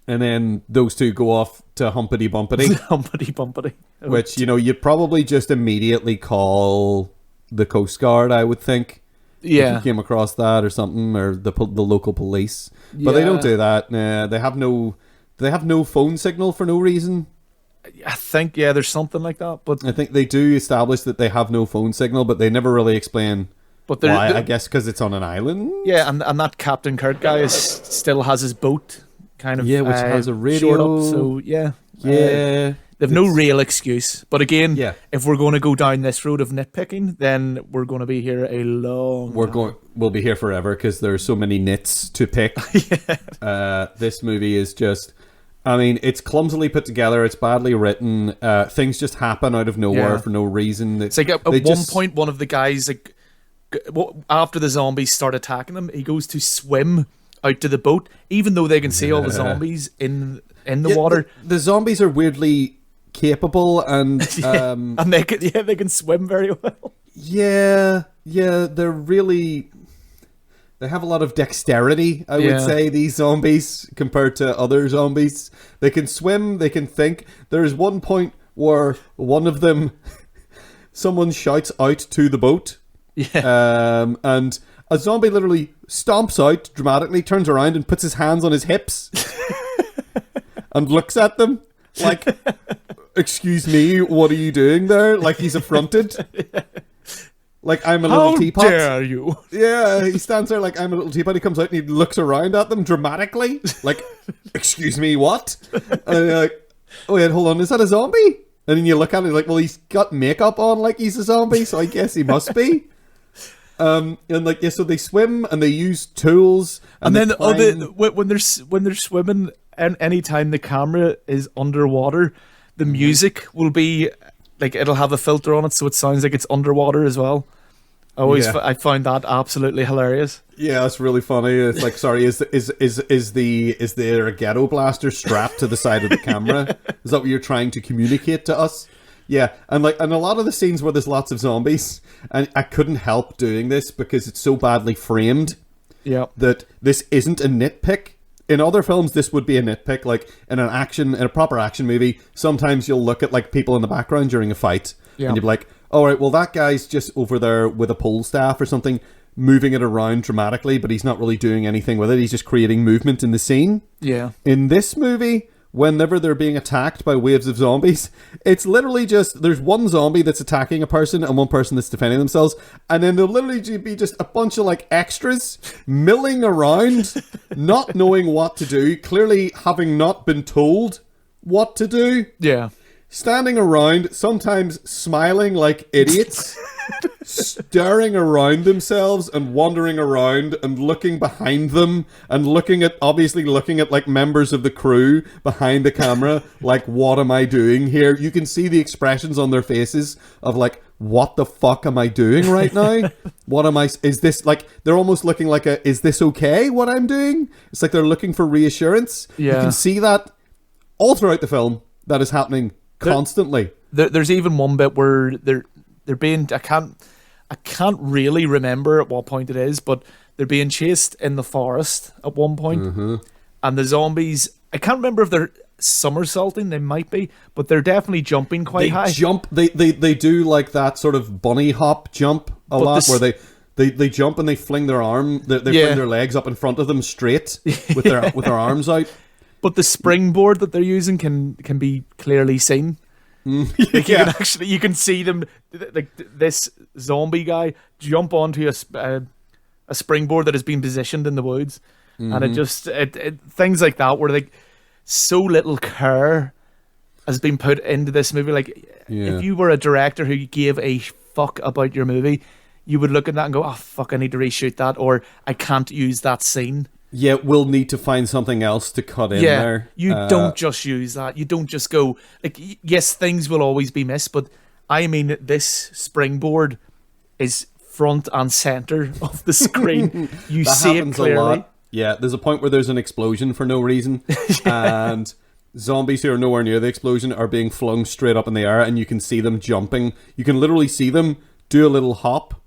And then those two go off to humpity bumpity. Humpity bumpity. Which, you'd probably just immediately call the Coast Guard, I would think. Yeah. If you came across that or something, or the local police. But they don't do that. They have no phone signal for no reason. I think, there's something like that. But I think they do establish that they have no phone signal, but they never really explain why. I guess because it's on an island. Yeah, and that Captain Kirk guy still has his boat kind of which has a radio. Up, so they've no real excuse. But again, if we're going to go down this road of nitpicking, then we're going to be here a long time. We'll be here forever because there's so many nits to pick. This movie is just, it's clumsily put together. It's badly written. Things just happen out of nowhere for no reason. It's like at one point, one of the guys, like, after the zombies start attacking him, he goes to swim out to the boat, even though they can see all the zombies in the water. The zombies are weirdly capable and and they can swim very well. They have a lot of dexterity, I would say, these zombies, compared to other zombies. They can swim, they can think. There's one point where one of them, someone shouts out to the boat, and a zombie literally stomps out dramatically, turns around and puts his hands on his hips and looks at them like, excuse me, what are you doing there? Like he's affronted. Like, I'm a little teapot. How dare you? Yeah, he stands there like, I'm a little teapot. He comes out and he looks around at them dramatically. Like, excuse me, what? And you're like, oh wait, hold on, is that a zombie? And then you look at it like, well, he's got makeup on like he's a zombie, so I guess he must be. And like, so they swim and they use tools. And then when they're swimming, and anytime the camera is underwater, the music will be like, it'll have a filter on it, so it sounds like it's underwater as well. I find that absolutely hilarious. Yeah, that's really funny. It's like, sorry, is there a ghetto blaster strapped to the side of the camera? Is that what you're trying to communicate to us? Yeah, and a lot of the scenes where there's lots of zombies, and I couldn't help doing this because it's so badly framed. Yeah, that this isn't a nitpick. In other films, this would be a nitpick. Like in a proper action movie, sometimes you'll look at like people in the background during a fight, and you'll be like, all right, well, that guy's just over there with a pole staff or something, moving it around dramatically, but he's not really doing anything with it. He's just creating movement in the scene. Yeah. In this movie, whenever they're being attacked by waves of zombies, it's literally just, there's one zombie that's attacking a person and one person that's defending themselves, and then there'll literally be just a bunch of like extras milling around, not knowing what to do, clearly having not been told what to do. Yeah. Standing around, sometimes smiling like idiots, staring around themselves and wandering around and looking behind them and looking at like members of the crew behind the camera, like, what am I doing here? You can see the expressions on their faces of like, what the fuck am I doing right now? Is this like, they're almost looking like is this okay what I'm doing? It's like they're looking for reassurance. Yeah. You can see that all throughout the film. That is happening constantly. There's even one bit where they're being, I can't really remember at what point it is, but they're being chased in the forest at one point, and the zombies, I can't remember if they're somersaulting, they might be, but they're definitely jumping quite high. They do like that sort of bunny hop jump lot, where they jump and they fling their they fling their legs up in front of them straight with their arms out. But the springboard that they're using can be clearly seen. Like you can see them, like this zombie guy jump onto a springboard that has been positioned in the woods, and it just things like that where like so little care has been put into this movie. Like if you were a director who gave a fuck about your movie, you would look at that and go, "Oh fuck, I need to reshoot that," or "I can't use that scene." Yeah, we'll need to find something else to cut in there. You don't just use that. You don't just go, like, yes, things will always be missed, but I mean, this springboard is front and center of the screen. You see it clearly. A lot. Yeah, there's a point where there's an explosion for no reason, and zombies who are nowhere near the explosion are being flung straight up in the air, and you can see them jumping. You can literally see them do a little hop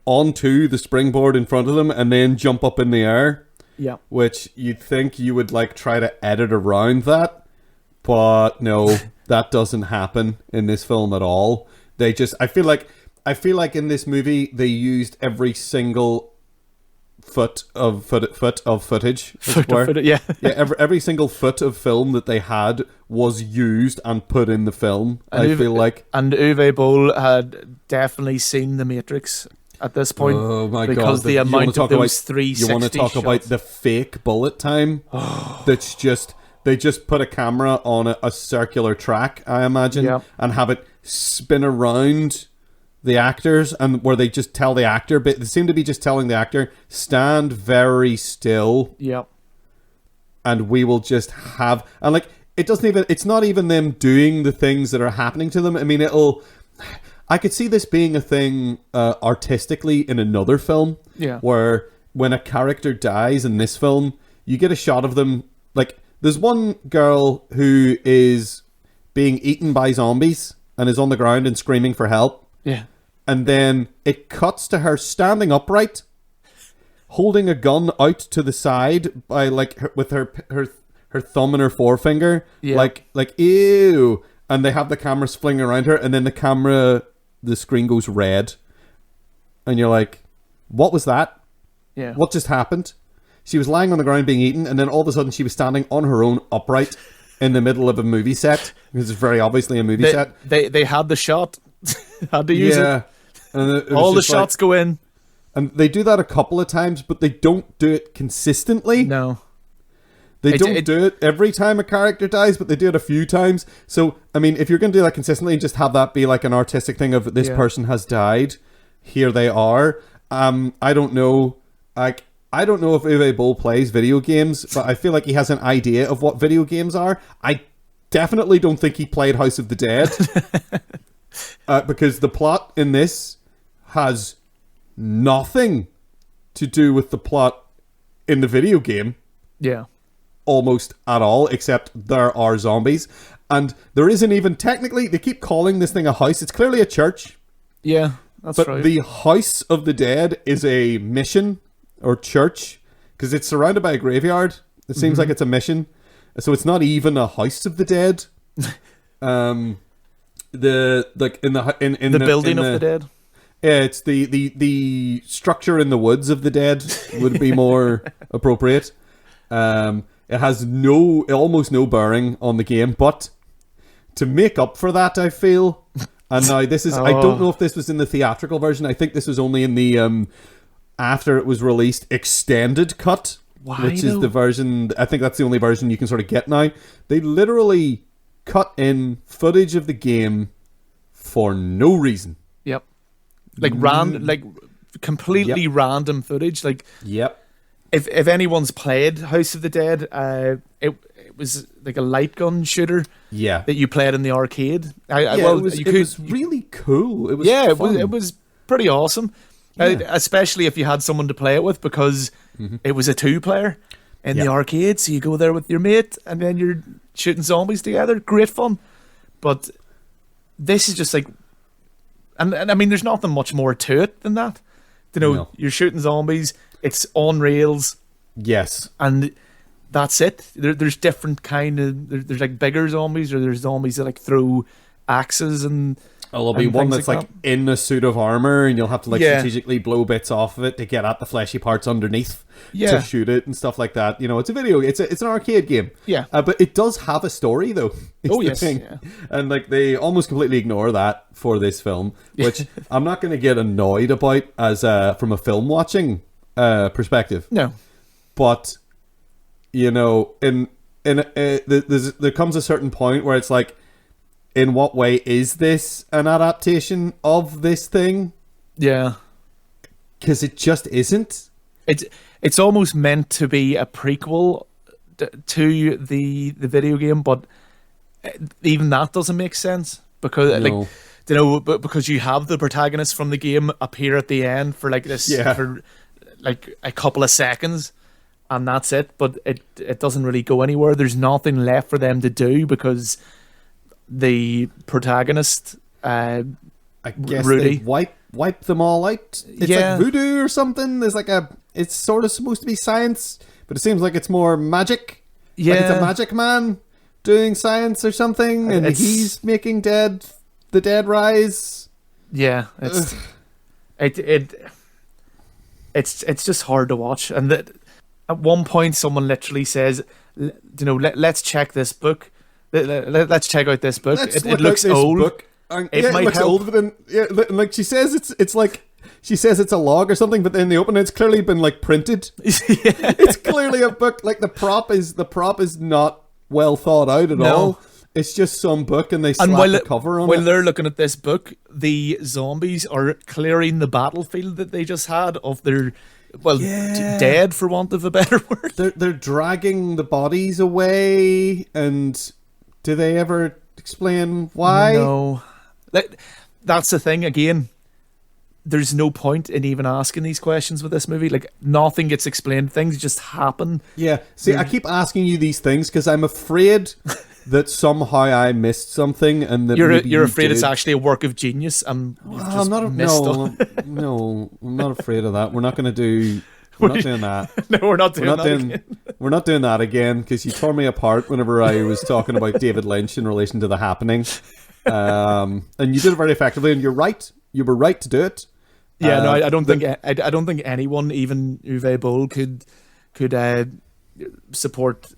onto the springboard in front of them, and then jump up in the air. Yeah, which you'd think you would like try to edit around that, but no, that doesn't happen in this film at all. They just, I feel like in this movie they used every single foot of footage. Every single foot of film that they had was used and put in the film. And I feel like, and Uwe Boll had definitely seen The Matrix at this point. Oh my god! Because the amount of those 360 You want to talk shots. about the fake bullet time? That's just, they just put a camera on a circular track, I imagine, and have it spin around the actors, and where they just tell the actor, but they seem to be just telling the actor, stand very still. Yep. And we will just have, and like, it's not even them doing the things that are happening to them. I mean, I could see this being a thing artistically in another film, where when a character dies in this film, you get a shot of them, like, there's one girl who is being eaten by zombies and is on the ground and screaming for help. Yeah. And then it cuts to her standing upright, holding a gun out to the side by, like, with her thumb and her forefinger, like ew. And they have the cameras flinging around her, and then the screen goes red, and you're like, what was that? Yeah. What just happened? She was lying on the ground being eaten, and then all of a sudden she was standing on her own upright in the middle of a movie set. Because it's very obviously a movie set. They had the shot. Had to use it. And all the shots go in. And they do that a couple of times, but they don't do it consistently. No. They don't do it every time a character dies, but they do it a few times. So, I mean, if you're going to do that consistently and just have that be like an artistic thing of this person has died, here they are. I don't know. Like, I don't know if Uwe Boll plays video games, but I feel like he has an idea of what video games are. I definitely don't think he played House of the Dead. Because the plot in this has nothing to do with the plot in the video game. Yeah. Almost at all, except there are zombies. And there isn't even, technically, they keep calling this thing a house. It's clearly a church. Yeah, that's right. But the House of the Dead is a mission or church, because it's surrounded by a graveyard. It seems like it's a mission. So it's not even a House of the Dead. The building of the dead. Yeah, it's the structure in the woods of the dead would be more appropriate. It has almost no bearing on the game, but to make up for that, I feel, and now this is, I don't know if this was in the theatrical version. I think this was only in the after it was released extended cut, which is the version. I think that's the only version you can sort of get now. They literally cut in footage of the game for no reason. Yep. Like completely random footage. Like, yep. If anyone's played House of the Dead, it was like a light gun shooter. Yeah. That you played in the arcade. It was really cool. It was fun. It was pretty awesome. Yeah. Especially if you had someone to play it with, because it was a 2-player in the arcade. So you go there with your mate and then you're shooting zombies together. Great fun. But this is just like, and I mean, there's nothing much more to it than that. You know, you're shooting zombies. It's on rails. Yes, and that's it. There's different kind of there's like bigger zombies, or there's zombies that like throw axes and. There'll be one that's like in a suit of armor, and you'll have to like strategically blow bits off of it to get at the fleshy parts underneath to shoot it and stuff like that. You know, it's a video. It's an arcade game. Yeah, but it does have a story though. Thing. Yeah. And like they almost completely ignore that for this film, which I'm not going to get annoyed about as from a film watching perspective. No, but you know, there comes a certain point where it's like, in what way is this an adaptation of this thing? Yeah. Because it just isn't. It's almost meant to be a prequel to the video game, but even that doesn't make sense because because you have the protagonist from the game appear at the end for like this for like a couple of seconds, and that's it. But it doesn't really go anywhere. There's nothing left for them to do because the protagonist, I guess Rudy, they wipe them all out. It's like voodoo or something. There's like it's sort of supposed to be science, but it seems like it's more magic. Yeah, like it's a magic man doing science or something, and he's making the dead rise. Yeah, it's it's just hard to watch. And at one point, someone literally says, "You know, let's check this book." Let's check out this book. It looks old. It might looks help. Old, but then like she says, it's like she says it's a log or something, but then they open it, it's clearly been like printed. It's clearly a book. Like the prop is not well thought out at all. It's just some book, and they slap the cover on it. While they're looking at this book, the zombies are clearing the battlefield that they just had of their. Dead, for want of a better word. They're dragging the bodies away, and do they ever explain why? No. That's the thing, again. There's no point in even asking these questions with this movie. Like, nothing gets explained. Things just happen. Yeah. See, I keep asking you these things because I'm afraid that somehow I missed something, and that you're afraid it's actually a work of genius, and I'm not afraid of that. We're not going to do. We're not doing that. No, we're not doing that again. We're not doing that again because you tore me apart whenever I was talking about David Lynch in relation to The Happening, and you did it very effectively. And you're right. You were right to do it. Yeah, no, I don't think anyone, even Uwe Boll, could support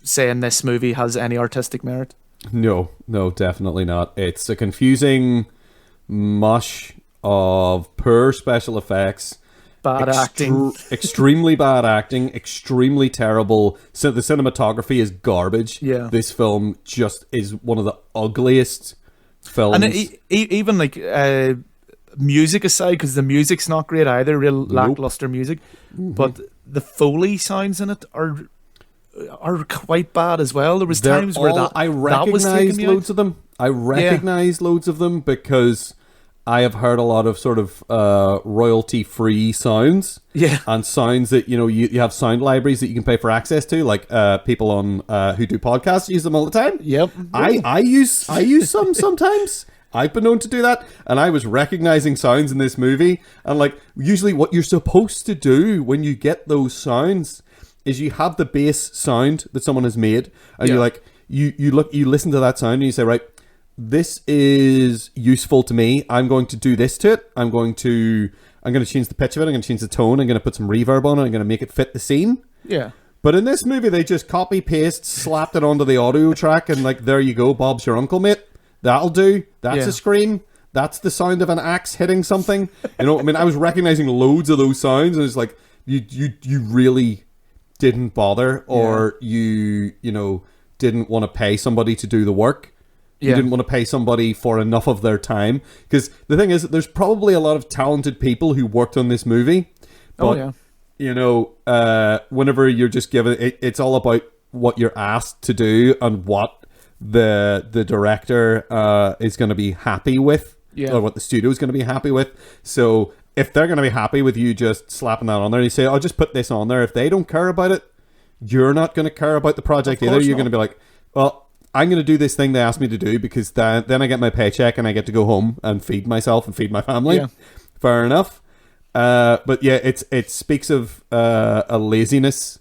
saying this movie has any artistic merit. No, definitely not. It's a confusing mush of poor special effects, bad acting, extremely bad acting, extremely terrible. So the cinematography is garbage. Yeah, this film just is one of the ugliest films. And even like music aside, because the music's not great either, real lackluster music. Mm-hmm. But the Foley sounds in it are quite bad as well. There was times where I recognise loads of them. I recognise loads of them because I have heard a lot of sort of royalty-free sounds. Yeah. And sounds that, you have sound libraries that you can pay for access to, like people on who do podcasts use them all the time. Yep. I use some sometimes. I've been known to do that, and I was recognizing sounds in this movie, and like usually what you're supposed to do when you get those sounds is you have the bass sound that someone has made, and you're like you listen to that sound and you say, right, this is useful to me. I'm going to do this to it. I'm going to change the pitch of it. I'm going to change the tone. I'm going to put some reverb on it. I'm going to make it fit the scene. Yeah. But in this movie, they just copy paste, slapped it onto the audio track, and like there you go, Bob's your uncle, mate. That'll do. That's a scream. That's the sound of an axe hitting something. I was recognizing loads of those sounds, and it's like you really didn't bother, or you didn't want to pay somebody to do the work. You didn't want to pay somebody for enough of their time, because the thing is, there's probably a lot of talented people who worked on this movie. But, whenever you're just given it's all about what you're asked to do and what the director is going to be happy with, or what the studio is going to be happy with. So if they're going to be happy with you just slapping that on there, and you say, "I'll just put this on there," if they don't care about it, you're not going to care about the project either. You're going to be like, "Well, I'm going to do this thing they asked me to do because then I get my paycheck and I get to go home and feed myself and feed my family. Yeah. Fair enough. But yeah, it speaks of a laziness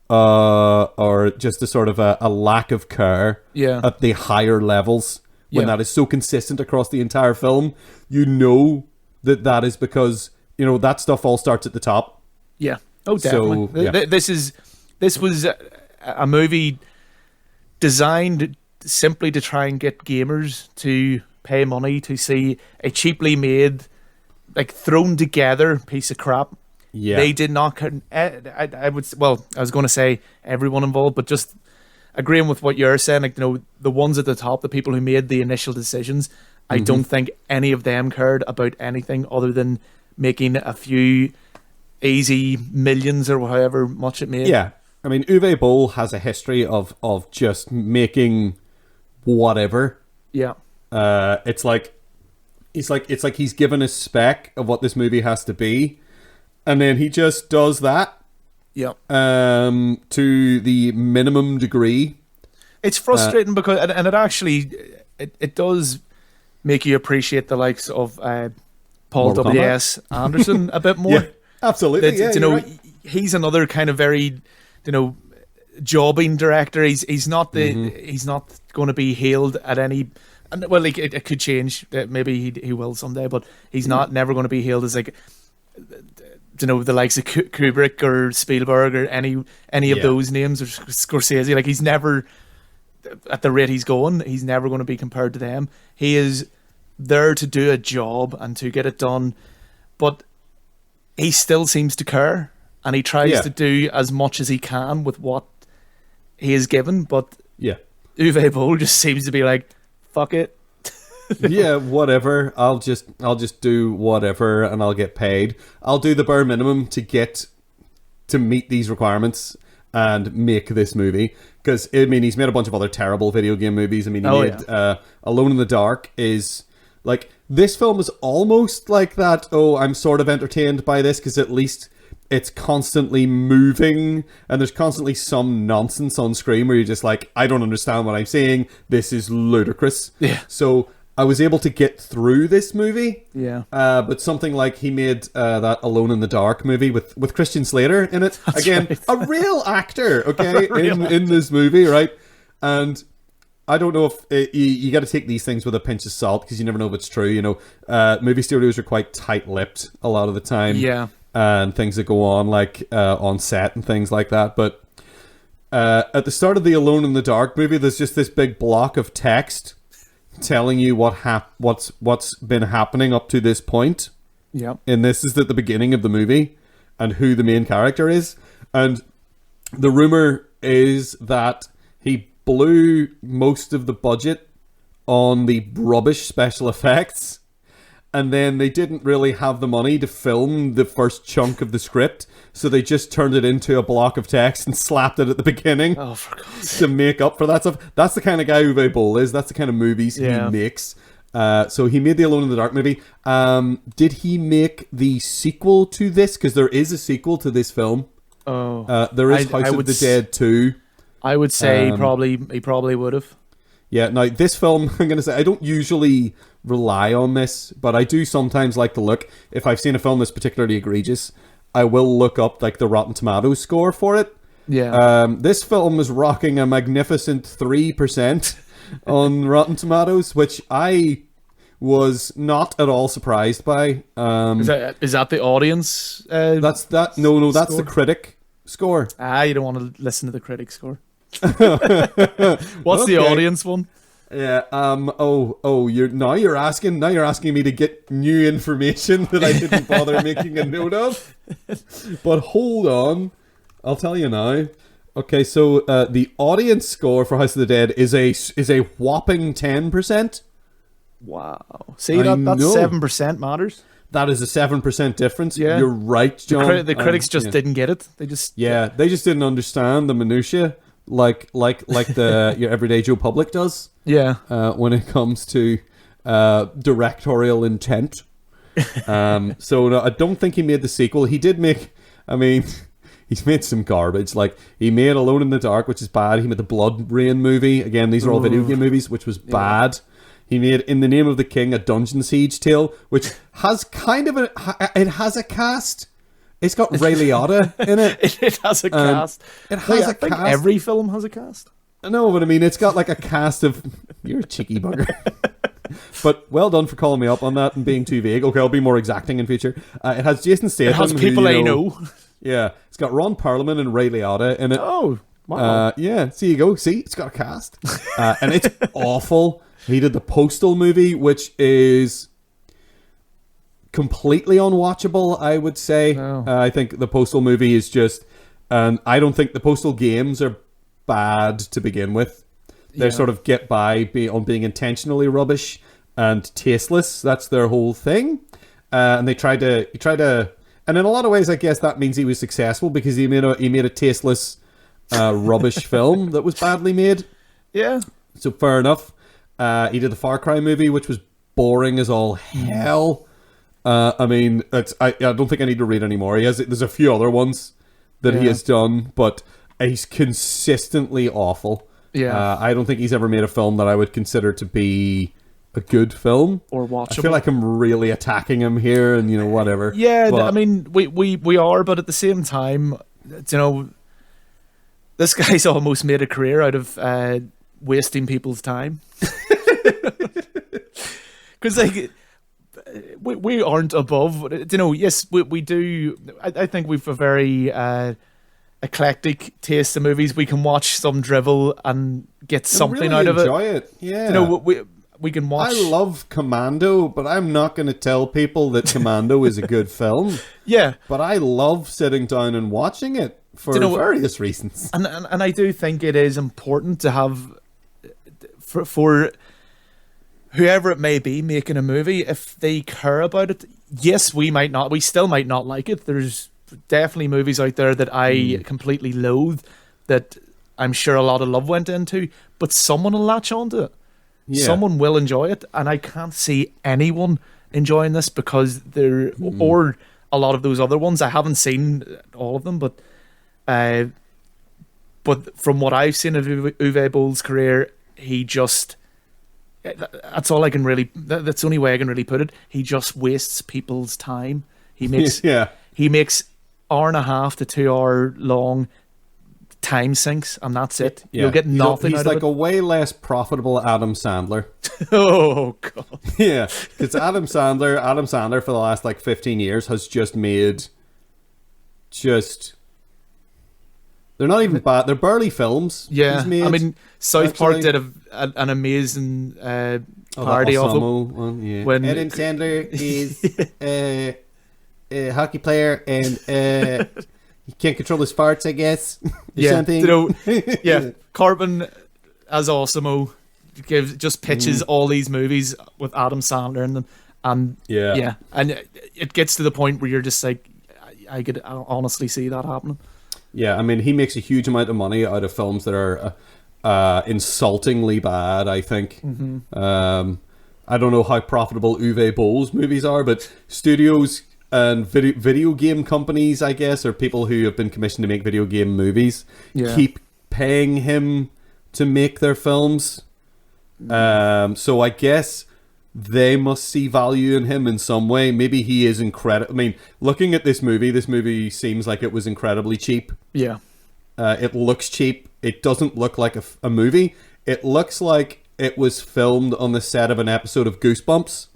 or just a sort of a lack of care at the higher levels when that is so consistent across the entire film. You know that is because, you know, that stuff all starts at the top. Yeah. Oh, definitely. So, This was a movie designed simply to try and get gamers to pay money to see a cheaply made, like, thrown together piece of crap. Yeah. They did not. I was going to say everyone involved, but just agreeing with what you're saying, like, you know, the ones at the top, the people who made the initial decisions, I don't think any of them cared about anything other than making a few easy millions or however much it made. Yeah. I mean, Uwe Boll has a history of just making whatever. Yeah. It's like he's given a spec of what this movie has to be, and then he just does that. Yeah. To the minimum degree. It's frustrating because, and it actually, it does make you appreciate the likes of Paul W.S. Anderson a bit more. Yeah, absolutely. You know, he's another kind of very, you know, jobbing director. He's not he's not going to be hailed at any. And well, like it could change. Maybe he will someday, but he's never going to be hailed as like, you know, the likes of Kubrick or Spielberg or any of those names, or Scorsese. Like, he's never, at the rate he's going, he's never going to be compared to them. He is there to do a job and to get it done, but he still seems to care, and he tries to do as much as he can with what he is given. But Uwe Boll just seems to be like, fuck it. Yeah, whatever. I'll just do whatever, and I'll get paid. I'll do the bare minimum to meet these requirements and make this movie. Because, I mean, he's made a bunch of other terrible video game movies. I mean, he made Alone in the Dark is like, this film is almost like that. Oh, I'm sort of entertained by this because at least it's constantly moving and there's constantly some nonsense on screen where you're just like, I don't understand what I'm saying. This is ludicrous. Yeah. So I was able to get through this movie. Yeah. But something like he made that Alone in the Dark movie with Christian Slater in it. That's Again, right. a real actor, okay, in this movie, right? And I don't know if you got to take these things with a pinch of salt because you never know if it's true. You know, movie studios are quite tight-lipped a lot of the time. Yeah. And things that go on, like on set and things like that. But at the start of the Alone in the Dark movie, there's just this big block of text telling you what's been happening up to this point. Yeah. And this is at the beginning of the movie and who the main character is. And the rumor is that he blew most of the budget on the rubbish special effects. And then they didn't really have the money to film the first chunk of the script, so they just turned it into a block of text and slapped it at the beginning to make up for that stuff. That's the kind of guy Uwe Boll is. That's the kind of movies he makes. So he made the Alone in the Dark movie. Did he make the sequel to this? Because there is a sequel to this film. Oh, there is House of the Dead 2. I would say he probably would have. Yeah, now this film, I'm going to say, I don't usually rely on this, but I do sometimes like to look. If I've seen a film that's particularly egregious, I will look up like the Rotten Tomatoes score for it. Yeah. This film is rocking a magnificent 3% on Rotten Tomatoes, which I was not at all surprised by. Is that the audience? That's the critic score. You don't want to listen to the critic score. What's the audience one? Yeah. You're asking me to get new information that I didn't bother making a note of. But hold on, I'll tell you now. Okay, so the audience score for House of the Dead is a whopping 10%. Wow. See, that 7% matters. That is a 7% difference. Yeah. You're right, John. The critics just didn't get it. They just they just didn't understand the minutiae like your everyday Joe Public does. Yeah. When it comes to directorial intent. So no, I don't think he made the sequel. He did make. I mean, he's made some garbage. Like, he made Alone in the Dark, which is bad. He made the Blood Rain movie. Again, these are all video game movies, which was bad. He made In the Name of the King, a Dungeon Siege tale, which has kind of it has a cast. It's got Ray Liotta in it. It has a cast. It has a cast. Every film has a cast. No, but I mean, it's got like a cast of... You're a cheeky bugger. But well done for calling me up on that and being too vague. Okay, I'll be more exacting in future. It has Jason Statham. It has people I know. Yeah, it's got Ron Perlman and Ray Liotta in it. Oh, wow. Yeah, see you go. See, it's got a cast. And it's awful. He did the Postal movie, which is completely unwatchable, I would say. Oh. I think the Postal movie is just... I don't think the Postal games are bad to begin with. They sort of get by on being intentionally rubbish and tasteless. That's their whole thing. And they try to... And in a lot of ways, I guess that means he was successful because he made a tasteless, rubbish film that was badly made. Yeah. So fair enough. He did the Far Cry movie, which was boring as all hell. I mean, I don't think I need to read anymore. There's a few other ones that he has done, but he's consistently awful. Yeah. I don't think he's ever made a film that I would consider to be a good film or watchable. I feel like I'm really attacking him here, and whatever. Yeah, but I mean, we are, but at the same time, this guy's almost made a career out of wasting people's time. Because we aren't above. Yes, we do. I think we've a very eclectic taste in movies. We can watch some drivel and get something really out of it. Enjoy it. Yeah. We can watch. I love Commando, but I'm not going to tell people that Commando is a good film. Yeah. But I love sitting down and watching it for various reasons. And I do think it is important to have for whoever it may be making a movie, if they care about it. Yes, we still might not like it. There's definitely movies out there that I completely loathe that I'm sure a lot of love went into, but someone will latch onto it. Yeah. Someone will enjoy it, and I can't see anyone enjoying this because or a lot of those other ones. I haven't seen all of them, but from what I've seen of Uwe Boll's career, he just... That's all I can really... That's the only way I can really put it. He just wastes people's time. He makes... He makes 1.5 to 2 hour long time sinks, and that's it. Yeah. You'll get nothing out of it. He's like a way less profitable Adam Sandler. Oh, God. Yeah, because Adam Sandler for the last 15 years has just made... They're not even bad. They're barely films. Yeah, made, I mean, South Park did an amazing parody of him. One, yeah. When Adam Sandler is a hockey player and he can't control his farts, I guess. Something. Yeah, Cartman as Osimo just pitches all these movies with Adam Sandler in them, and and it gets to the point where you're just like, I could honestly see that happening. Yeah, I mean, he makes a huge amount of money out of films that are insultingly bad, I think. Mm-hmm. I don't know how profitable Uwe Boll's movies are, but studios and video game companies, I guess, or people who have been commissioned to make video game movies, keep paying him to make their films. So I guess they must see value in him in some way. Maybe he is incredible. I mean, looking at this movie seems like it was incredibly cheap. Yeah. It looks cheap. It doesn't look like a movie. It looks like it was filmed on the set of an episode of Goosebumps.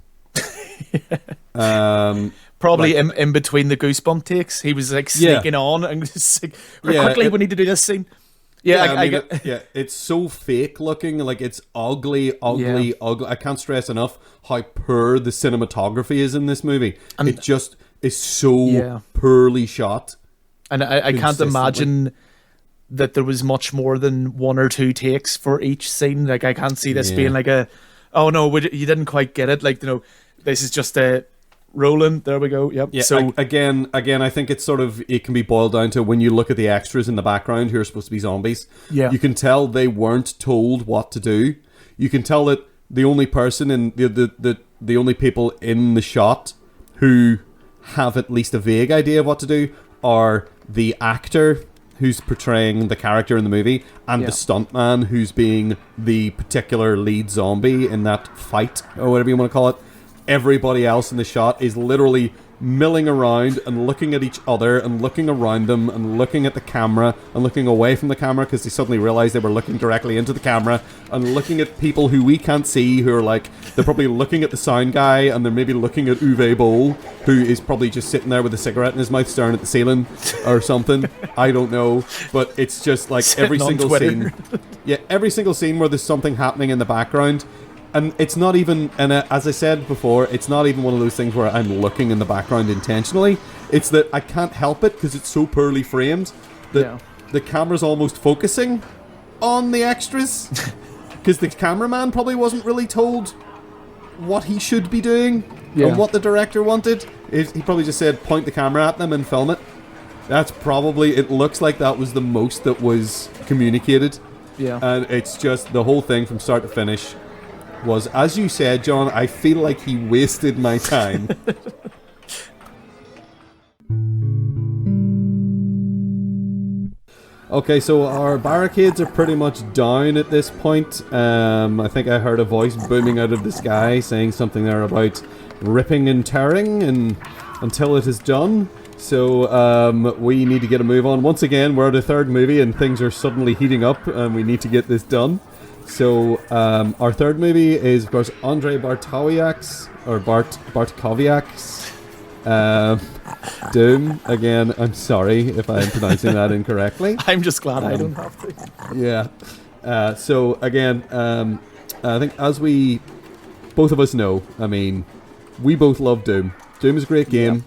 Probably in between the Goosebump takes. He was sneaking on and just quickly we need to do this scene. It's so fake looking, it's ugly. I can't stress enough how poor the cinematography is in this movie. And it just is so poorly shot. And I can't imagine that there was much more than 1 or 2 takes for each scene. I can't see this being oh no, you didn't quite get it. This is just a rolling. There we go. Yep. Yeah. So again, I think it's it can be boiled down to when you look at the extras in the background who are supposed to be zombies. Yeah. You can tell they weren't told what to do. You can tell that the only person in the only people in the shot who have at least a vague idea of what to do are the actor who's portraying the character in the movie and the stuntman who's being the particular lead zombie in that fight, or whatever you want to call it. Everybody else in the shot is literally milling around and looking at each other and looking around them and looking at the camera and looking away from the camera because they suddenly realized they were looking directly into the camera and looking at people who we can't see, who are like, they're probably looking at the sound guy and they're maybe looking at Uwe Boll, who is probably just sitting there with a cigarette in his mouth staring at the ceiling or something. I don't know, but it's just like every single scene. Yeah, every single scene where there's something happening in the background. And it's not even, and as I said before, it's not even one of those things where I'm looking in the background intentionally. It's that I can't help it because it's so poorly framed that the camera's almost focusing on the extras. Because the cameraman probably wasn't really told what he should be doing and what the director wanted. He probably just said, point the camera at them and film it. That's probably, it looks like that was the most that was communicated. Yeah. And it's just the whole thing from start to finish was, as you said, John, I feel like he wasted my time. Okay, so our barricades are pretty much down at this point. I think I heard a voice booming out of the sky saying something there about ripping and tearing and until it is done. So we need to get a move on. Once again, we're at the third movie and things are suddenly heating up and we need to get this done. So our third movie is, of course, Andrej Bartkowiak's Doom. Again, I'm sorry if I'm pronouncing that incorrectly. I'm just glad I don't have to. Yeah. So again, I think as we both of us know, I mean, we both love Doom. Doom is a great game. Yeah.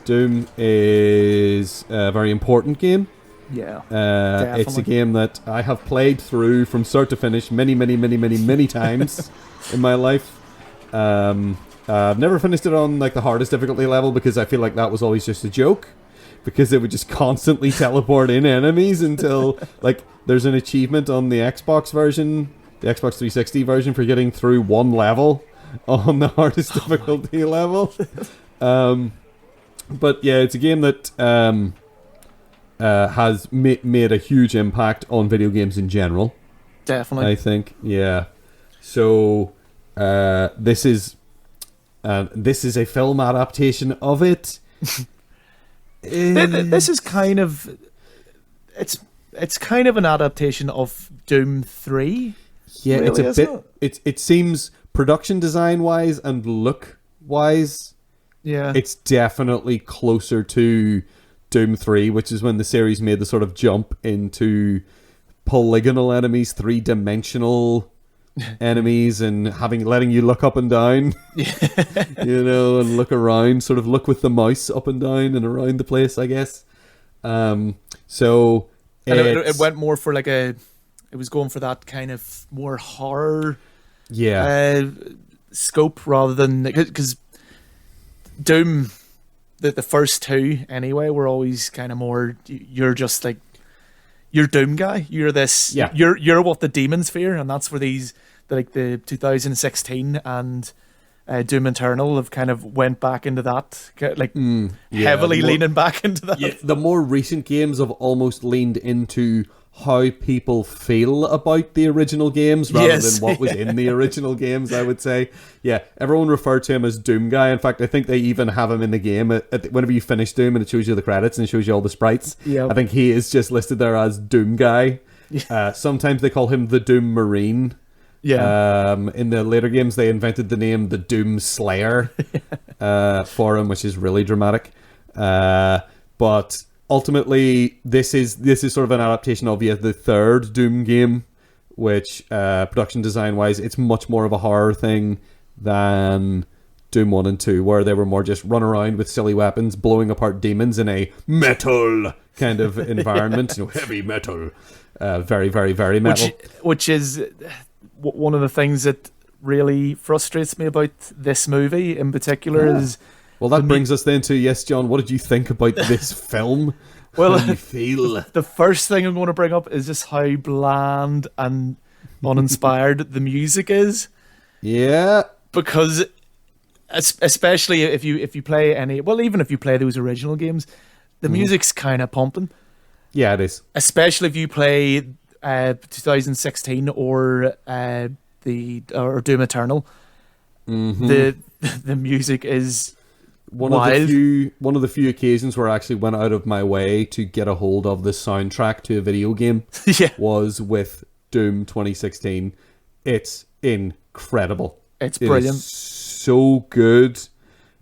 Doom is a very important game. Yeah, it's a game that I have played through from start to finish many times in my life. I've never finished it on like the hardest difficulty level because I feel like that was always just a joke, because it would just constantly teleport in enemies until like there's an achievement on the Xbox version, the Xbox 360 version, for getting through one level on the hardest difficulty level. But yeah, it's a game that has made a huge impact on video games in general. Definitely. I think, yeah. So, this is a film adaptation of it. This is kind of... It's kind of an adaptation of Doom 3. Yeah, really, it's a bit... It seems, production design-wise and look-wise, it's definitely closer to Doom 3, which is when the series made the sort of jump into polygonal enemies, three-dimensional enemies, and letting you look up and down, and look around, sort of look with the mouse up and down and around the place, I guess. So it went more for like it was going for that kind of more horror scope rather than, because Doom, the first two anyway, were always kind of more, you're just like, you're Doom guy, you're this, you're what the demons fear, and that's where the 2016 and Doom Eternal have kind of went back into that, like heavily leaning back into that. Yeah, the more recent games have almost leaned into how people feel about the original games rather than what was in the original games, I would say. Yeah, everyone referred to him as Doom Guy. In fact, I think they even have him in the game. Whenever you finish Doom and it shows you the credits and it shows you all the sprites, I think he is just listed there as Doom Guy. Sometimes they call him the Doom Marine. In the later games, they invented the name the Doom Slayer for him, which is really dramatic. But ultimately, this is sort of an adaptation of the third Doom game, which production design wise, it's much more of a horror thing than Doom 1 and 2, where they were more just run around with silly weapons, blowing apart demons in a metal kind of environment, heavy metal, very, very, very metal. Which is one of the things that really frustrates me about this movie in particular is... Well, that brings us then to, yes, John, what did you think about this film? Well, how do you feel? The first thing I'm going to bring up is just how bland and uninspired the music is. Yeah. Because, especially if you play any... Well, even if you play those original games, the music's kind of pumping. Yeah, it is. Especially if you play 2016 or Doom Eternal. The music is one wild. of the few occasions where I actually went out of my way to get a hold of the soundtrack to a video game. Was with Doom 2016. It's incredible. It's brilliant. Is so good.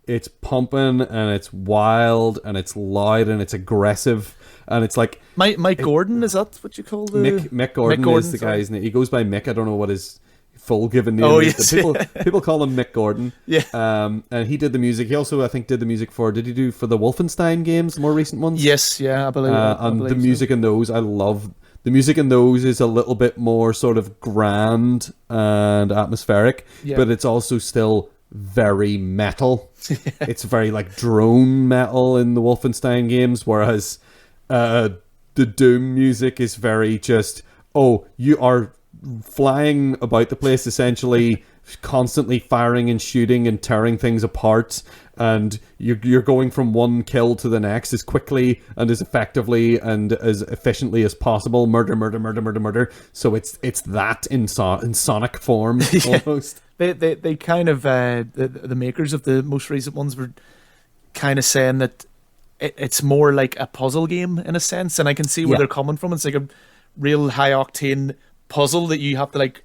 It's pumping and it's wild and it's loud and it's aggressive and it's like Mike Gordon, is that what you call the Mick Gordon is the guy's name. He goes by Mick. I don't know what his full given name is. People call him Mick Gordon. Yeah. And he did the music. He also, I think, did the music for. Did he do for the Wolfenstein games, more recent ones? Yes. Yeah, I believe. And the music in those, I love. The music in those is a little bit more sort of grand and atmospheric, but it's also still very metal. It's very like drone metal in the Wolfenstein games, whereas the Doom music is very just, you are flying about the place essentially, constantly firing and shooting and tearing things apart, and you're going from one kill to the next as quickly and as effectively and as efficiently as possible. Murder. So it's that in sonic form almost. They kind of the makers of the most recent ones were kind of saying that it's more like a puzzle game in a sense, and I can see where they're coming from. It's like a real high octane puzzle that you have to like,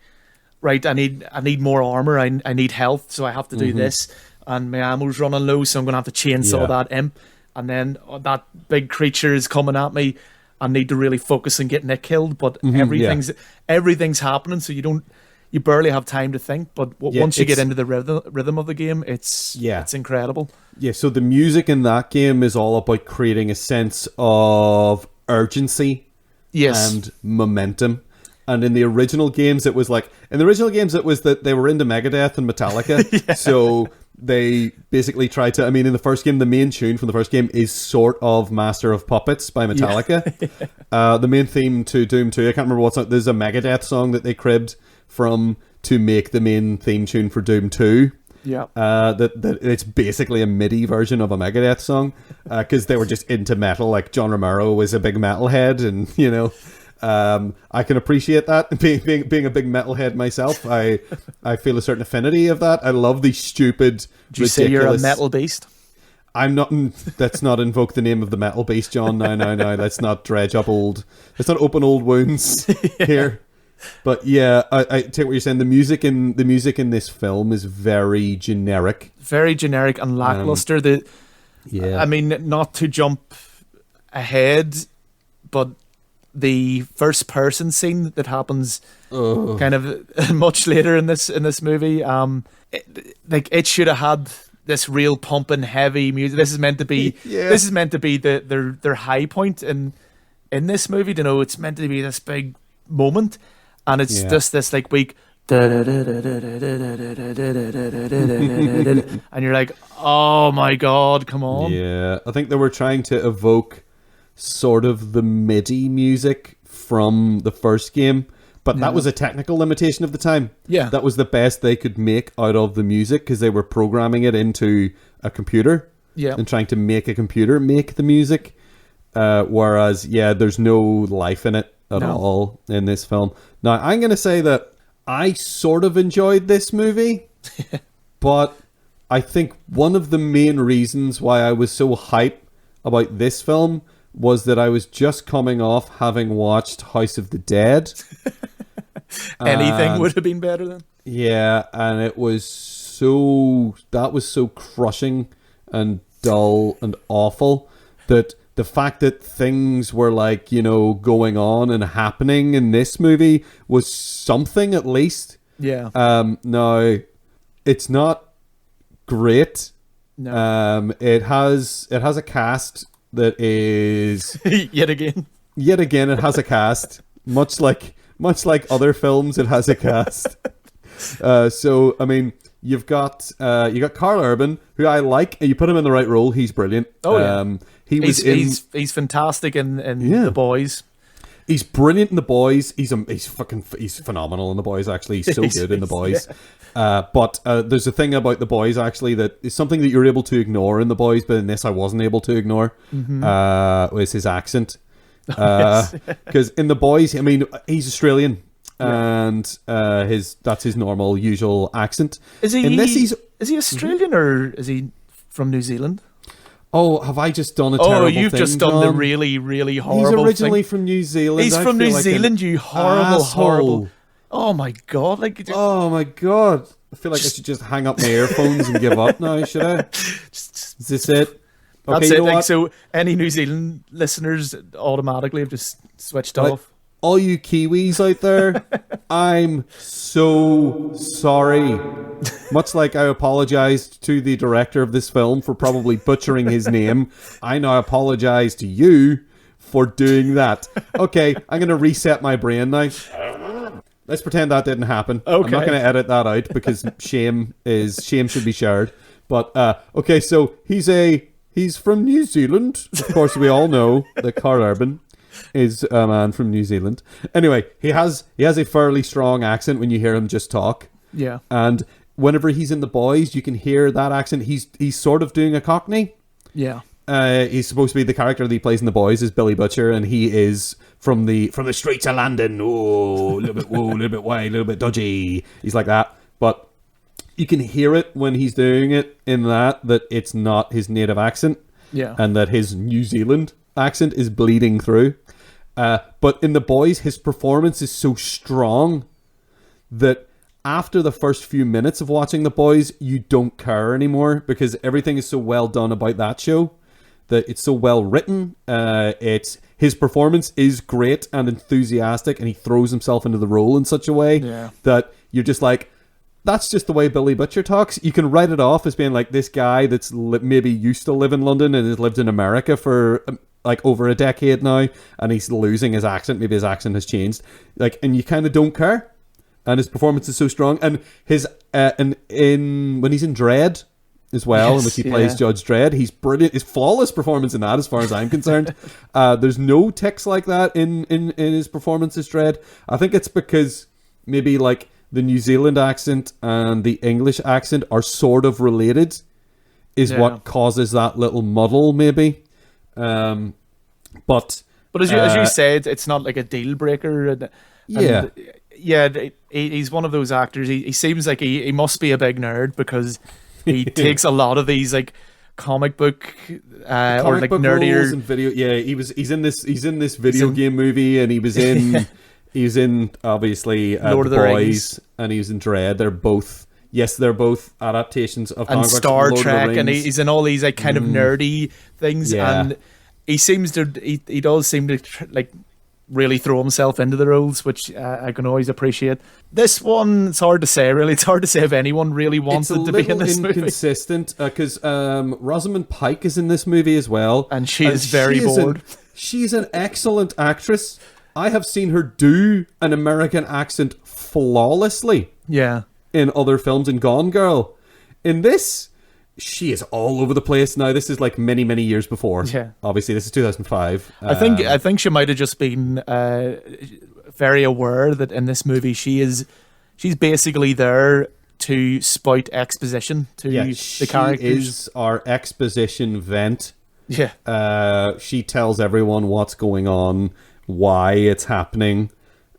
right, I need more armor, I need health, so I have to do this, and my ammo's running low, so I'm gonna have to chainsaw that imp, and then that big creature is coming at me. I need to really focus on getting it killed, but everything's happening, so you barely have time to think. But once you get into the rhythm of the game, it's incredible. Yeah, so the music in that game is all about creating a sense of urgency and momentum. And in the original games, it was that they were into Megadeth and Metallica. So they basically tried to, in the first game, the main tune from the first game is sort of Master of Puppets by Metallica. The main theme to Doom 2, I can't remember what song, there's a Megadeth song that they cribbed from to make the main theme tune for Doom 2. Yeah. That it's basically a MIDI version of a Megadeth song, because they were just into metal. Like John Romero was a big metalhead, and I can appreciate that. Being a big metalhead myself, I feel a certain affinity of that. I love these stupid. Did you say you're a metal beast? I'm not. Let's not invoke the name of the metal beast, John. No. Let's not dredge up old. Let's not open old wounds here. But yeah, I take what you're saying. The music in this film is very generic, and lackluster. Not to jump ahead, but the first person scene that happens kind of much later in this movie, it should have had this real pumping heavy music. This is meant to be their high point in this movie. It's meant to be this big moment, and it's just this like weak and you're like, oh my god, come on. Yeah, I think they were trying to evoke sort of the MIDI music from the first game, but that was a technical limitation of the time. Yeah, that was the best they could make out of the music, because they were programming it into a computer and trying to make a computer make the music, whereas there's no life in it at all in this film. Now I'm going to say that I sort of enjoyed this movie, but I think one of the main reasons why I was so hype about this film was that I was just coming off having watched House of the Dead. Anything would have been better then. Yeah, and that was so crushing and dull and awful that the fact that things were like, going on and happening in this movie was something at least. Yeah. No, it's not great. No. It has a cast that is yet again it has a cast, much like other films, it has a cast. So you've got Karl Urban, who I like. You put him in the right role, he's brilliant. He's fantastic in The Boys. He's brilliant in The Boys. He's phenomenal in The Boys. Actually, he's so good in The Boys. Yeah. But there's a thing about The Boys actually that is something that you're able to ignore in The Boys, but in this I wasn't able to ignore. Was his accent. Because in The Boys, I mean, he's Australian, and that's his normal, usual accent. Is he Australian or is he from New Zealand? Oh, have I just done a terrible thing? Oh, you've just done the really, really horrible He's originally thing. from New Zealand. He's from New Zealand, you horrible. Oh my god! Oh my god! I feel like I should just hang up my earphones and give up now. Should I? Is this it? Okay, that's it. Like, so, any New Zealand listeners automatically have just switched off. All you Kiwis out there, I'm so sorry. Much like I apologized to the director of this film for probably butchering his name, I now apologize to you for doing that. Okay, I'm going to reset my brain now. Let's pretend that didn't happen. Okay. I'm not going to edit that out because shame should be shared. But okay, so he's from New Zealand. Of course, we all know that Karl Urban is a man from New Zealand. Anyway, he has a fairly strong accent when you hear him just talk. Yeah. And whenever he's in The Boys, you can hear that accent. He's sort of doing a Cockney. Yeah. He's supposed to be the character that he plays in The Boys is Billy Butcher, and he is from the streets of London. Oh, a little bit white, a little bit dodgy. He's like that. But you can hear it when he's doing it in that it's not his native accent. Yeah. And that his New Zealand accent is bleeding through. But in The Boys, his performance is so strong that after the first few minutes of watching The Boys, you don't care anymore because everything is so well done about that show that it's so well written. His performance is great and enthusiastic, and he throws himself into the role in such a way that you're just like, that's just the way Billy Butcher talks. You can write it off as being like this guy that's maybe used to live in London and has lived in America for like over a decade now, and he's losing his accent. Maybe his accent has changed. Like, and you kind of don't care. And his performance is so strong. And his when he's in Dredd as well, in which he plays Judge Dredd, he's brilliant. His flawless performance in that, as far as I'm concerned. There's no tics like that in his performance as Dredd. I think it's because maybe like the New Zealand accent and the English accent are sort of related, is what causes that little muddle, maybe. But as you said, it's not like a deal breaker. He's one of those actors. He seems like he must be a big nerd because he takes a lot of these like comic book or like nerdier and video. Yeah, he's in this video game movie, and he was in obviously Lord of the Boys, Rings, and he was in Dredd. They're both adaptations of and Star Trek, and he's in all these like kind of nerdy things, and he does seem to like really throw himself into the roles, which I can always appreciate. This one, it's hard to say, really. It's hard to say if anyone really wanted to be in this movie. It's inconsistent, because Rosamund Pike is in this movie as well. And she is very bored. She's an excellent actress. I have seen her do an American accent flawlessly. Yeah. In other films, in Gone Girl. In this, she is all over the place. Now, this is like many, many years before. Yeah. Obviously, this is 2005. I think she might have just been very aware that in this movie she's basically there to spout exposition to the characters. She is our exposition vent. Yeah. She tells everyone what's going on, why it's happening.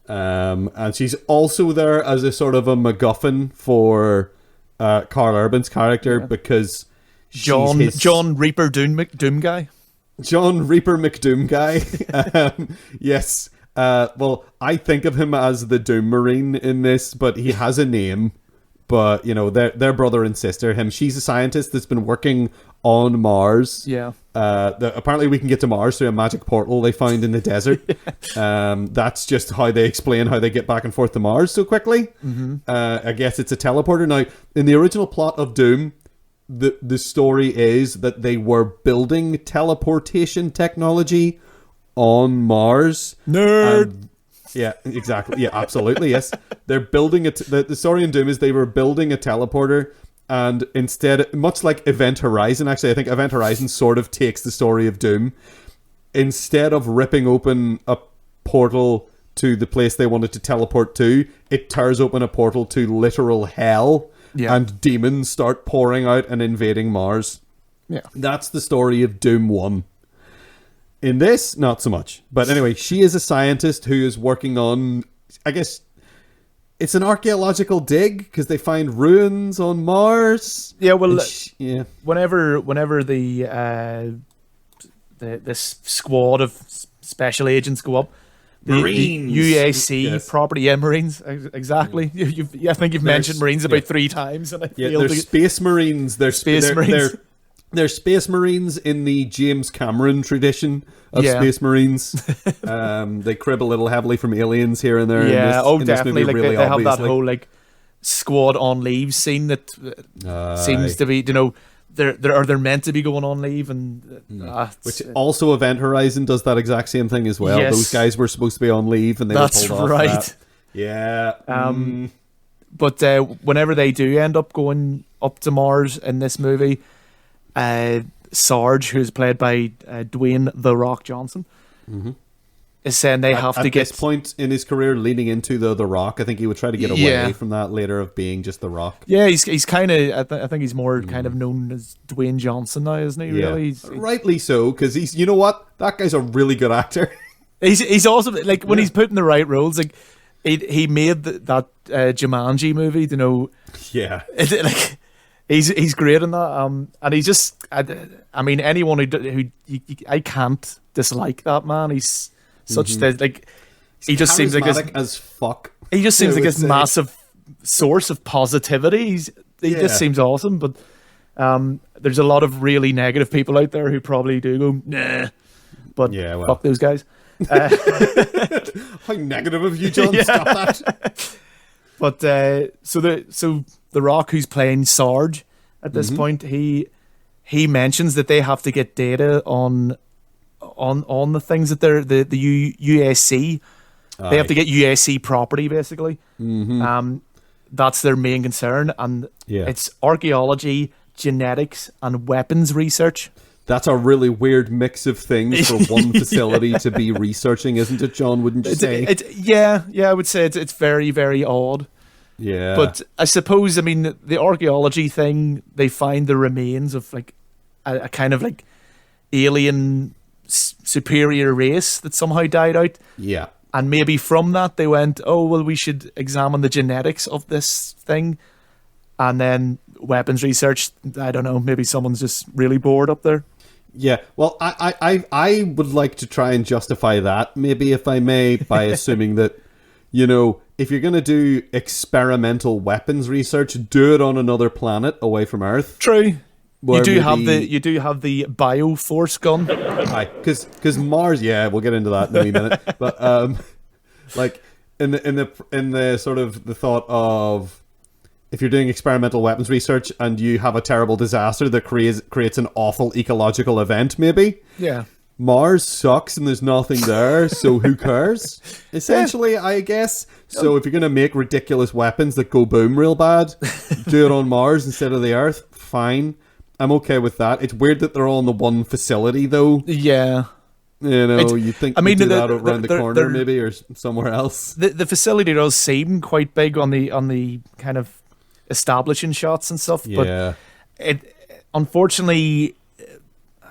And she's also there as a sort of a MacGuffin for Karl Urban's character because John Reaper Doom guy. John Reaper McDoom guy. Yes. Well, I think of him as the Doom Marine in this, but he has a name. But, you know, they're brother and sister. She's a scientist that's been working on Mars. Yeah. Apparently we can get to Mars through a magic portal they found in the desert. That's just how they explain how they get back and forth to Mars so quickly. Mm-hmm. I guess it's a teleporter. Now, in the original plot of Doom, the story is that they were building teleportation technology on Mars. Nerd! Yeah, exactly. Yeah, absolutely, yes. They're building it. The story in Doom is they were building a teleporter, and instead, much like Event Horizon, actually, I think Event Horizon sort of takes the story of Doom. Instead of ripping open a portal to the place they wanted to teleport to, it tears open a portal to literal hell, and demons start pouring out and invading Mars. Yeah. That's the story of Doom 1. In this, not so much. But anyway, she is a scientist who is working on, I guess, it's an archaeological dig because they find ruins on Mars. Yeah, well, whenever this squad of special agents go up, the Marines. UAC property, Marines, exactly. I think you've mentioned Marines about 3 times, and they're Space Marines. They're Space Marines. They're Space Marines in the James Cameron tradition of Space Marines. They crib a little heavily from Aliens here and there. Yeah, in this definitely. Movie, like really they have that obviously. whole squad on leave scene that seems to be, they're meant to be going on leave, and which also Event Horizon does that exact same thing as well. Yes. Those guys were supposed to be on leave and they were pulled off. That. Yeah. But whenever they do end up going up to Mars in this movie, Sarge, who's played by Dwayne "The Rock" Johnson, is saying they have to get... At this point in his career, leaning into the Rock, I think he would try to get away from that later of being just The Rock. Yeah, he's kind of... I think he's more kind of known as Dwayne Johnson now, isn't he? Yeah. Really, rightly so, because he's... You know what? That guy's a really good actor. He's also when he's put in the right roles. Like he made that Jumanji movie. Yeah. He's great in that. And he's just... I mean, anyone who I can't dislike that man. He's such he just seems like as fuck. He just seems like this massive source of positivity. He just seems awesome. But there's a lot of really negative people out there who probably do go nah. But fuck those guys. How negative of you, John. Stop that. But so the Rock, who's playing Sarge at this point, he mentions that they have to get data on the things that they're the UAC. They have to get UAC property, basically. That's their main concern, and it's archaeology, genetics, and weapons research. That's a really weird mix of things for one facility to be researching, isn't it, John? Wouldn't you say? I would say it's very, very odd. Yeah. But I suppose, I mean, the archaeology thing, they find the remains of a kind of alien superior race that somehow died out. Yeah. And maybe from that they went, oh, well, we should examine the genetics of this thing. And then weapons research, I don't know, maybe someone's just really bored up there. Yeah, well, I would like to try and justify that, maybe, if I may, by assuming that, if you're going to do experimental weapons research, do it on another planet away from Earth. True. You do have the Bioforce gun. Because Mars, we'll get into that in a wee minute. But in the sort of the thought of, if you're doing experimental weapons research and you have a terrible disaster that creates an awful ecological event, maybe. Yeah. Mars sucks and there's nothing there, so who cares? Essentially, I guess. So if you're going to make ridiculous weapons that go boom real bad, do it on Mars instead of the Earth, fine. I'm okay with that. It's weird that they're all in the one facility, though. Yeah. You'd think you'd do that around the corner, maybe, or somewhere else. The facility does seem quite big on the kind of establishing shots and stuff, but it unfortunately,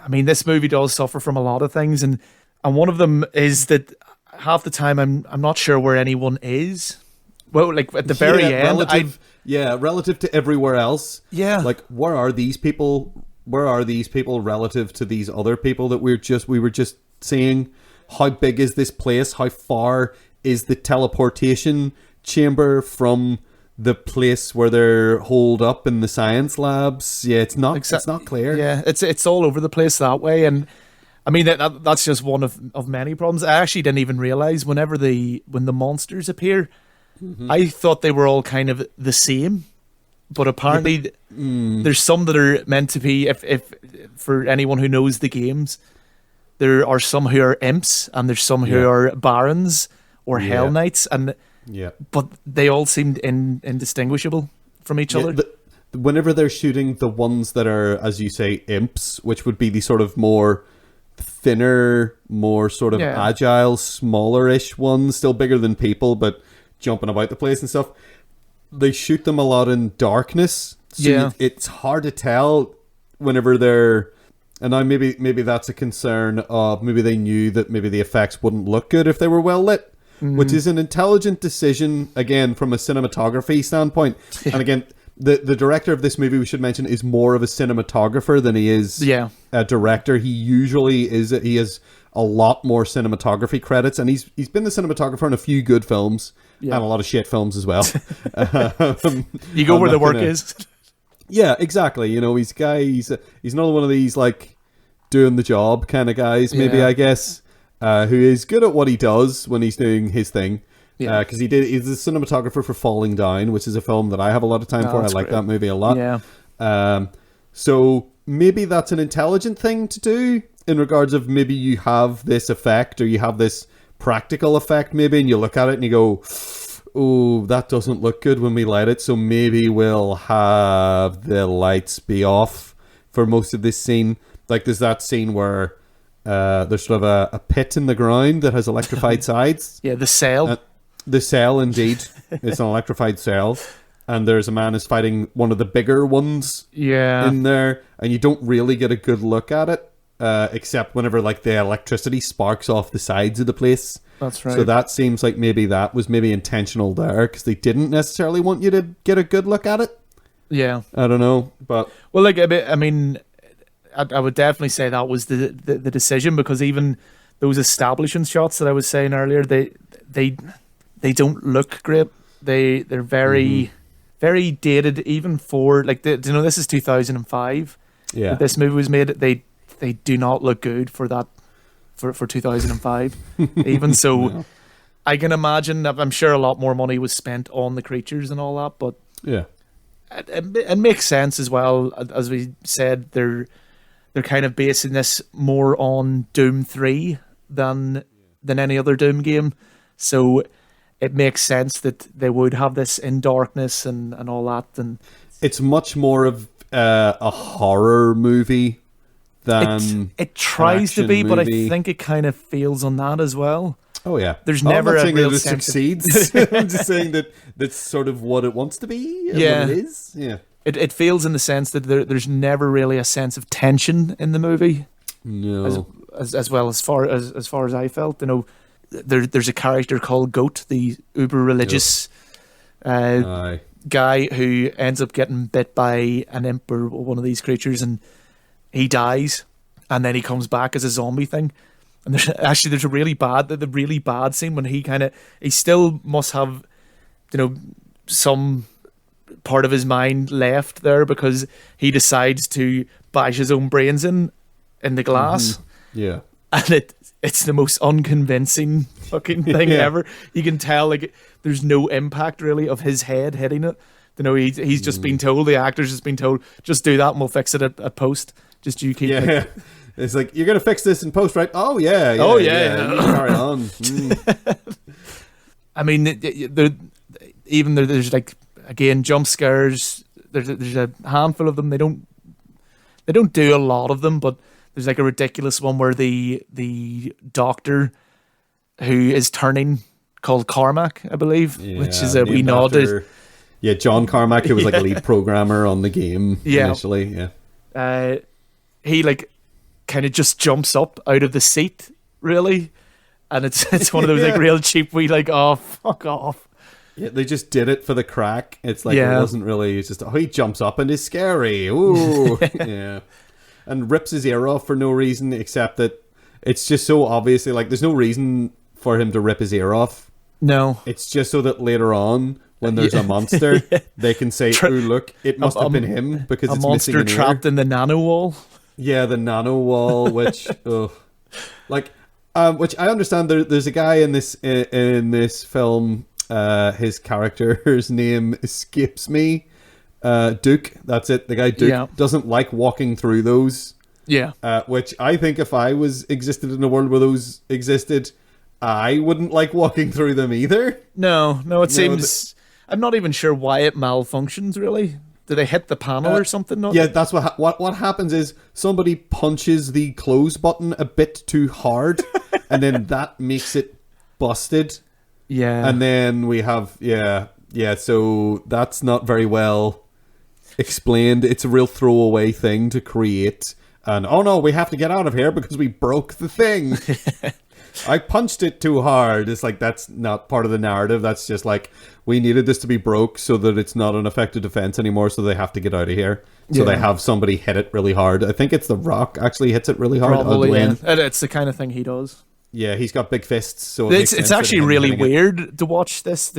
I mean, this movie does suffer from a lot of things, and one of them is that half the time I'm not sure where anyone is. Well, at the very end, relative to everywhere else. Yeah, where are these people? Where are these people relative to these other people that we were just seeing? How big is this place? How far is the teleportation chamber from the place where they're holed up in the science labs? Yeah, it's not clear. Yeah, it's all over the place that way, and I mean that's just one of many problems. I actually didn't even realize when the monsters appear, I thought they were all kind of the same, but apparently there's some that are meant to be. If for anyone who knows the games, there are some who are imps and there's some who are barons or hell knights, and but they all seemed indistinguishable from each other. Whenever they're shooting the ones that are, as you say, imps, which would be the sort of more thinner, more sort of agile, smaller-ish ones, still bigger than people, but jumping about the place and stuff. They shoot them a lot in darkness, so it's hard to tell whenever they're... And now maybe that's a concern of maybe they knew that maybe the effects wouldn't look good if they were well lit, which is an intelligent decision, again, from a cinematography standpoint. Yeah. And again, the director of this movie, we should mention, is more of a cinematographer than he is a director. He usually is. He has a lot more cinematography credits, and he's been the cinematographer in a few good films and a lot of shit films as well. You go where the work is. Yeah, exactly. You know, he's another one of these like doing the job kind of guys, maybe I guess, who is good at what he does when he's doing his thing. Because he's the cinematographer for Falling Down, which is a film that I have a lot of time for. I like that movie a lot. Yeah. So maybe that's an intelligent thing to do in regards of maybe you have this effect or you have this practical effect maybe, and you look at it and you go, oh, that doesn't look good when we light it, so maybe we'll have the lights be off for most of this scene. Like there's that scene where there's sort of a pit in the ground that has electrified sides. Yeah, the cell. The cell, indeed. It's an electrified cell. And there's a man who's fighting one of the bigger ones in there. And you don't really get a good look at it, except whenever like the electricity sparks off the sides of the place. That's right. So that seems like maybe that was maybe intentional there, because they didn't necessarily want you to get a good look at it. Yeah. I don't know, but... Well, like, I mean, I would definitely say that was the decision, because even those establishing shots that I was saying earlier, they don't look great. They're very, very dated, even for, like, you know, this is 2005. Yeah. This movie was made. They do not look good for that. For 2005, even so, no. I can imagine. I'm sure a lot more money was spent on the creatures and all that, but it makes sense as well. As we said, they're kind of basing this more on Doom 3 than any other Doom game, so it makes sense that they would have this in darkness and all that. And it's much more of a horror movie. It tries to be, but I think it kind of fails on that as well. Oh yeah, there's never a real sense succeeds. I'm just saying that that's sort of what it wants to be. And what it is. Yeah, it fails in the sense that there's never really a sense of tension in the movie. No, as well as far as I felt. You know, there's a character called Goat, the uber religious guy who ends up getting bit by an imp or one of these creatures, and he dies, and then he comes back as a zombie thing. And there's a really bad scene when he still must have, you know, some part of his mind left there, because he decides to bash his own brains in the glass. Yeah. And it's the most unconvincing fucking thing ever. You can tell, like, there's no impact really of his head hitting it. You know, he's just been told, the actor's just been told, just do that and we'll fix it at post. Just you keep... Yeah. It's like, you're going to fix this in post, right? Oh, yeah. You carry on. I mean, there's like, again, jump scares. There's a handful of them. They don't do a lot of them, but there's like a ridiculous one where the doctor who is turning, called Carmack, I believe, which is a wee nod. Yeah, John Carmack, who was like a lead programmer on the game initially. Yeah. He like kind of just jumps up out of the seat, really, and it's one of those like real cheap wee like, oh, fuck off. Yeah, they just did it for the crack. It's like, it wasn't really, it's just, he jumps up and is scary. Ooh. Yeah. And rips his ear off for no reason, except that it's just so obviously, like, there's no reason for him to rip his ear off. No. It's just so that later on, when there's a monster, they can say, "Oh, look, it must have been him because it's missing an ear." A monster trapped in the nano wall. Yeah, the nano wall, which I understand. There's a guy in this film. His character's name escapes me. Duke. That's it. The guy Duke doesn't like walking through those. Yeah. Which I think if I existed in a world where those existed, I wouldn't like walking through them either. No. It seems. I'm not even sure why it malfunctions, really. Do they hit the panel or something? Yeah, that's what happens is somebody punches the close button a bit too hard, and then that makes it busted. Yeah. And then we have, so that's not very well explained. It's a real throwaway thing to create. And, oh no, we have to get out of here because we broke the thing. I punched it too hard. It's like, that's not part of the narrative. That's just like, we needed this to be broke so that it's not an effective defense anymore, so they have to get out of here. So they have somebody hit it really hard. I think it's The Rock actually hits it really hard. Probably, yeah. It's the kind of thing he does. Yeah, he's got big fists, so it's actually really weird to watch this,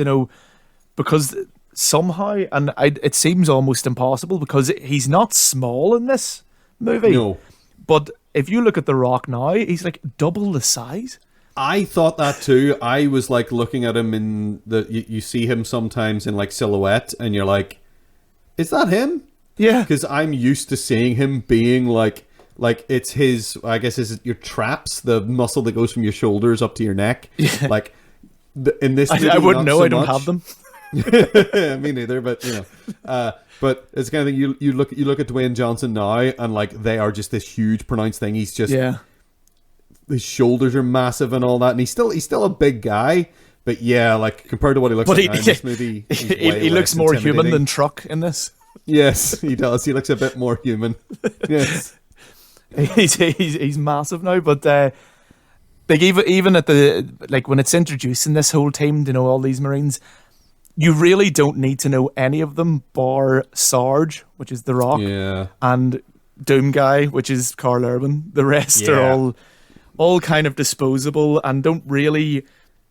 because somehow, and it seems almost impossible, because he's not small in this movie. No. But if you look at The Rock now, he's like double the size. I thought that too. I was like looking at him in you see him sometimes in like silhouette, and you're like, is that him? Yeah. Because I'm used to seeing him being like it's his, I guess, is it your traps, the muscle that goes from your shoulders up to your neck. Yeah. Like in this movie, I wouldn't know. So I don't much. Have them. Me neither, but but it's kind of thing, you look at Dwayne Johnson now, and like they are just this huge pronounced thing. He's just his shoulders are massive and all that, and he's still a big guy, but yeah, like compared to what he looks like now in this movie, he looks more human than Truck in this. Yes, he does. He looks a bit more human. Yes, he's massive now, but like even at the when it's introducing this whole team, all these Marines. You really don't need to know any of them bar Sarge, which is The Rock, and Doom Guy, which is Karl Urban. The rest are all kind of disposable and don't really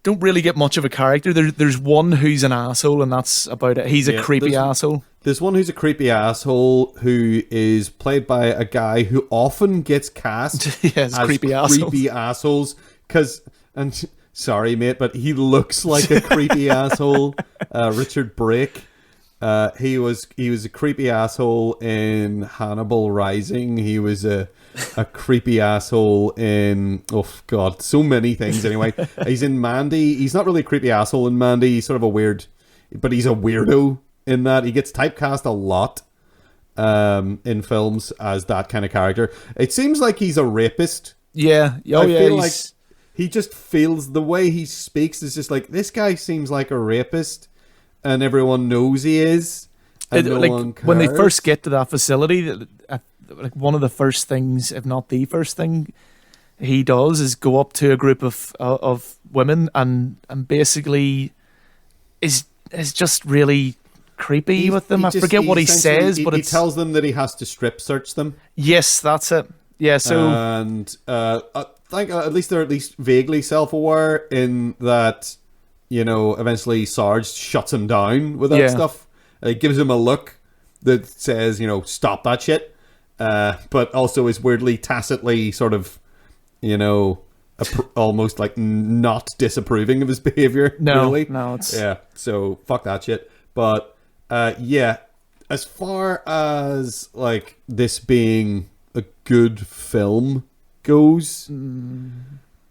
get much of a character. There's one who's an asshole, and that's about it. He's a creepy asshole. There's one who's a creepy asshole who is played by a guy who often gets cast as creepy assholes. Sorry, mate, but he looks like a creepy asshole. Richard Brake. He was a creepy asshole in Hannibal Rising. He was a creepy asshole in so many things. Anyway, he's in Mandy. He's not really a creepy asshole in Mandy. He's sort of a weird, but he's a weirdo in that. He gets typecast a lot in films as that kind of character. It seems like he's a rapist. Yeah. I feel like he just feels the way he speaks is just like, this guy seems like a rapist, and everyone knows he is. And no one cares. When they first get to that facility, one of the first things, if not the first thing, he does is go up to a group of women and basically is just really creepy with them. I forget what he says, but he tells them that he has to strip search them. Yes, that's it. Yeah, so and I think at least they're at least vaguely self-aware in that, eventually Sarge shuts him down with that stuff. It gives him a look that says, stop that shit. But also is weirdly tacitly sort of, almost like not disapproving of his behavior. No, it's... Yeah, so fuck that shit. But, as far as, like, this being a good film goes.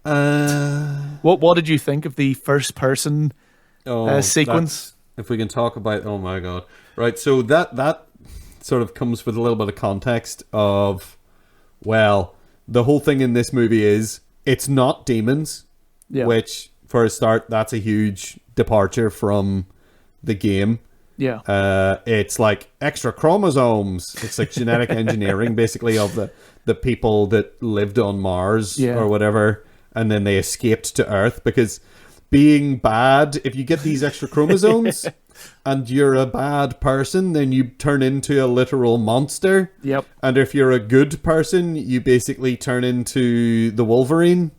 What did you think of the first person sequence? If we can talk about, oh my god, right? So that sort of comes with a little bit of context of, well, the whole thing in this movie is it's not demons, which for a start that's a huge departure from the game. Yeah, it's like extra chromosomes. It's like genetic engineering, basically, of the people that lived on Mars or whatever, and then they escaped to Earth because being bad, if you get these extra chromosomes and you're a bad person, then you turn into a literal monster. Yep. And if you're a good person, you basically turn into the Wolverine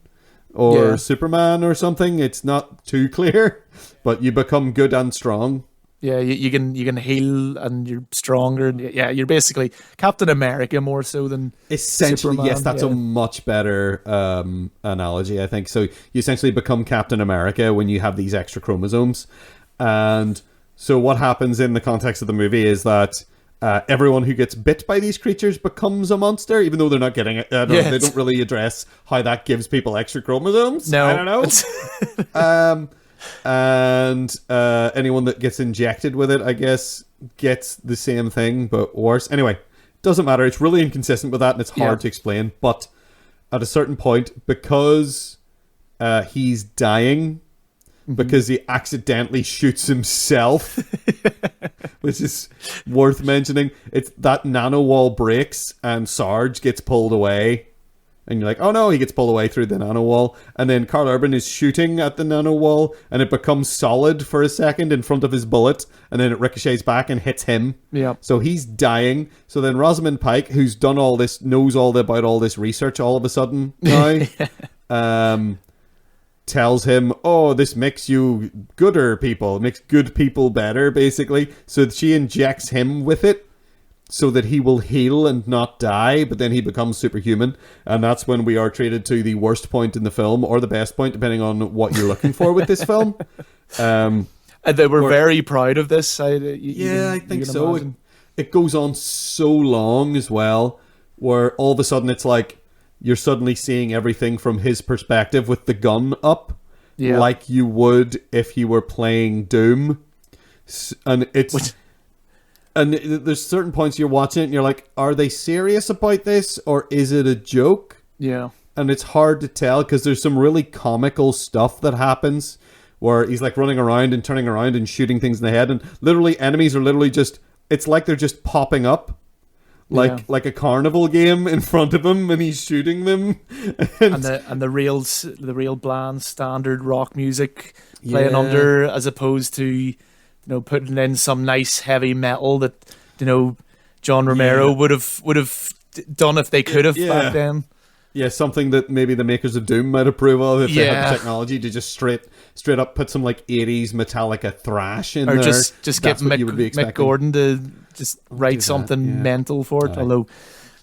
or Superman or something. It's not too clear, but you become good and strong. Yeah, you can heal and you're stronger. Yeah, you're basically Captain America more so than essentially. Superman. Yes, that's a much better analogy, I think. So you essentially become Captain America when you have these extra chromosomes. And so what happens in the context of the movie is that everyone who gets bit by these creatures becomes a monster, even though they're not getting it. They don't really address how that gives people extra chromosomes. No, I don't know. And anyone that gets injected with it, I guess, gets the same thing, but worse. Anyway, doesn't matter. It's really inconsistent with that, and it's hard to explain. But at a certain point, because he's dying, because he accidentally shoots himself, which is worth mentioning. It's that nano wall breaks, and Sarge gets pulled away. And you're like, oh no, he gets pulled away through the nano wall. And then Karl Urban is shooting at the nano wall, and it becomes solid for a second in front of his bullet, and then it ricochets back and hits him. Yeah. So he's dying. So then Rosamund Pike, who's done all this, knows all about all this research all of a sudden now, tells him, oh, this makes you gooder people. It makes good people better, basically. So she injects him with it, so that he will heal and not die, but then he becomes superhuman. And that's when we are treated to the worst point in the film, or the best point, depending on what you're looking for with this film. And they were very proud of this. I think so. It goes on so long as well, where all of a sudden it's like you're suddenly seeing everything from his perspective with the gun up, like you would if you were playing Doom. And it's... And there's certain points you're watching it and you're like, are they serious about this or is it a joke? Yeah. And it's hard to tell because there's some really comical stuff that happens where he's like running around and turning around and shooting things in the head, and literally enemies are literally just, it's like they're just popping up like a carnival game in front of him, and he's shooting them. and the real bland standard rock music playing under, as opposed to putting in some nice heavy metal that John Romero would have done if they could have back then. Yeah, something that maybe the makers of Doom might approve of if they had the technology to just straight up put some like 80s Metallica thrash in there. Or just get Mick Gordon to just write something mental for it, although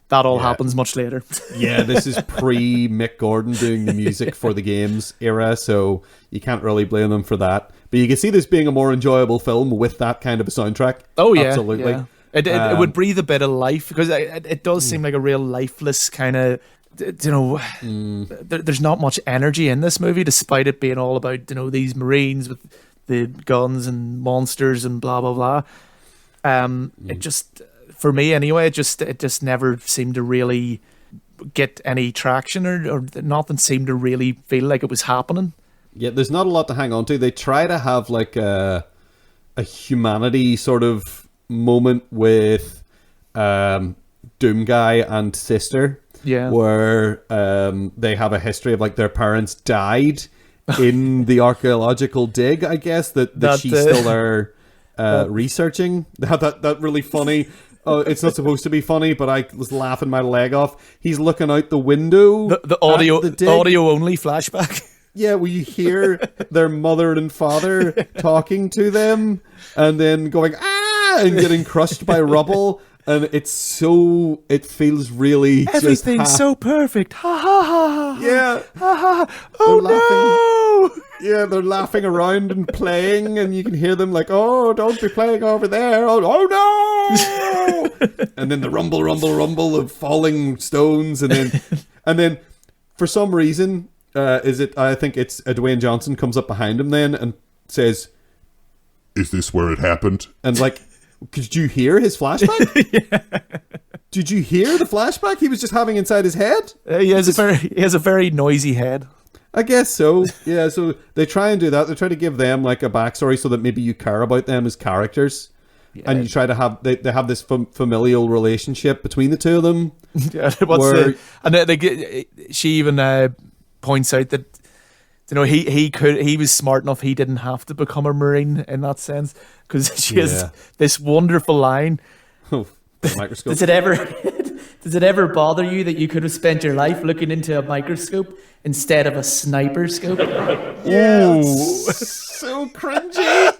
that all happens much later. Yeah, this is pre Mick Gordon doing the music for the games era, so you can't really blame them for that. But you can see this being a more enjoyable film with that kind of a soundtrack. Oh yeah, absolutely. Yeah. It would breathe a bit of life, because it does seem like a real lifeless kind of. There's not much energy in this movie, despite it being all about these Marines with the guns and monsters and blah blah blah. It just, for me anyway, it just never seemed to really get any traction, or nothing seemed to really feel like it was happening. Yeah, there's not a lot to hang on to. They try to have like a humanity sort of moment with Doom Guy and Sister, where they have a history of like their parents died in the archaeological dig, I guess, that she's still there researching. That really funny. It's not supposed to be funny, but I was laughing my leg off. He's looking out the window. The audio only flashback. Yeah, where you hear their mother and father talking to them, and then going and getting crushed by rubble, and it feels really everything's so perfect. Ha ha ha. Yeah. Ha ha. Oh no. Yeah, they're laughing around and playing, and you can hear them like, "Oh, don't be playing over there! Oh no!" And then the rumble, rumble, rumble of falling stones, and then for some reason. I think it's Dwayne Johnson comes up behind him then and says, "Is this where it happened?" And like, could you hear his flashback? Did you hear the flashback he was just having inside his head? He has a very noisy head. I guess so. Yeah, so they try and do that. They try to give them like a backstory so that maybe you care about them as characters. Yeah. And you try to have they have this familial relationship between the two of them. Yeah, she even points out that he was smart enough, he didn't have to become a Marine in that sense, because she has this wonderful line. Oh, microscope. Does it ever bother you that you could have spent your life looking into a microscope instead of a sniper scope? Yeah, so cringy.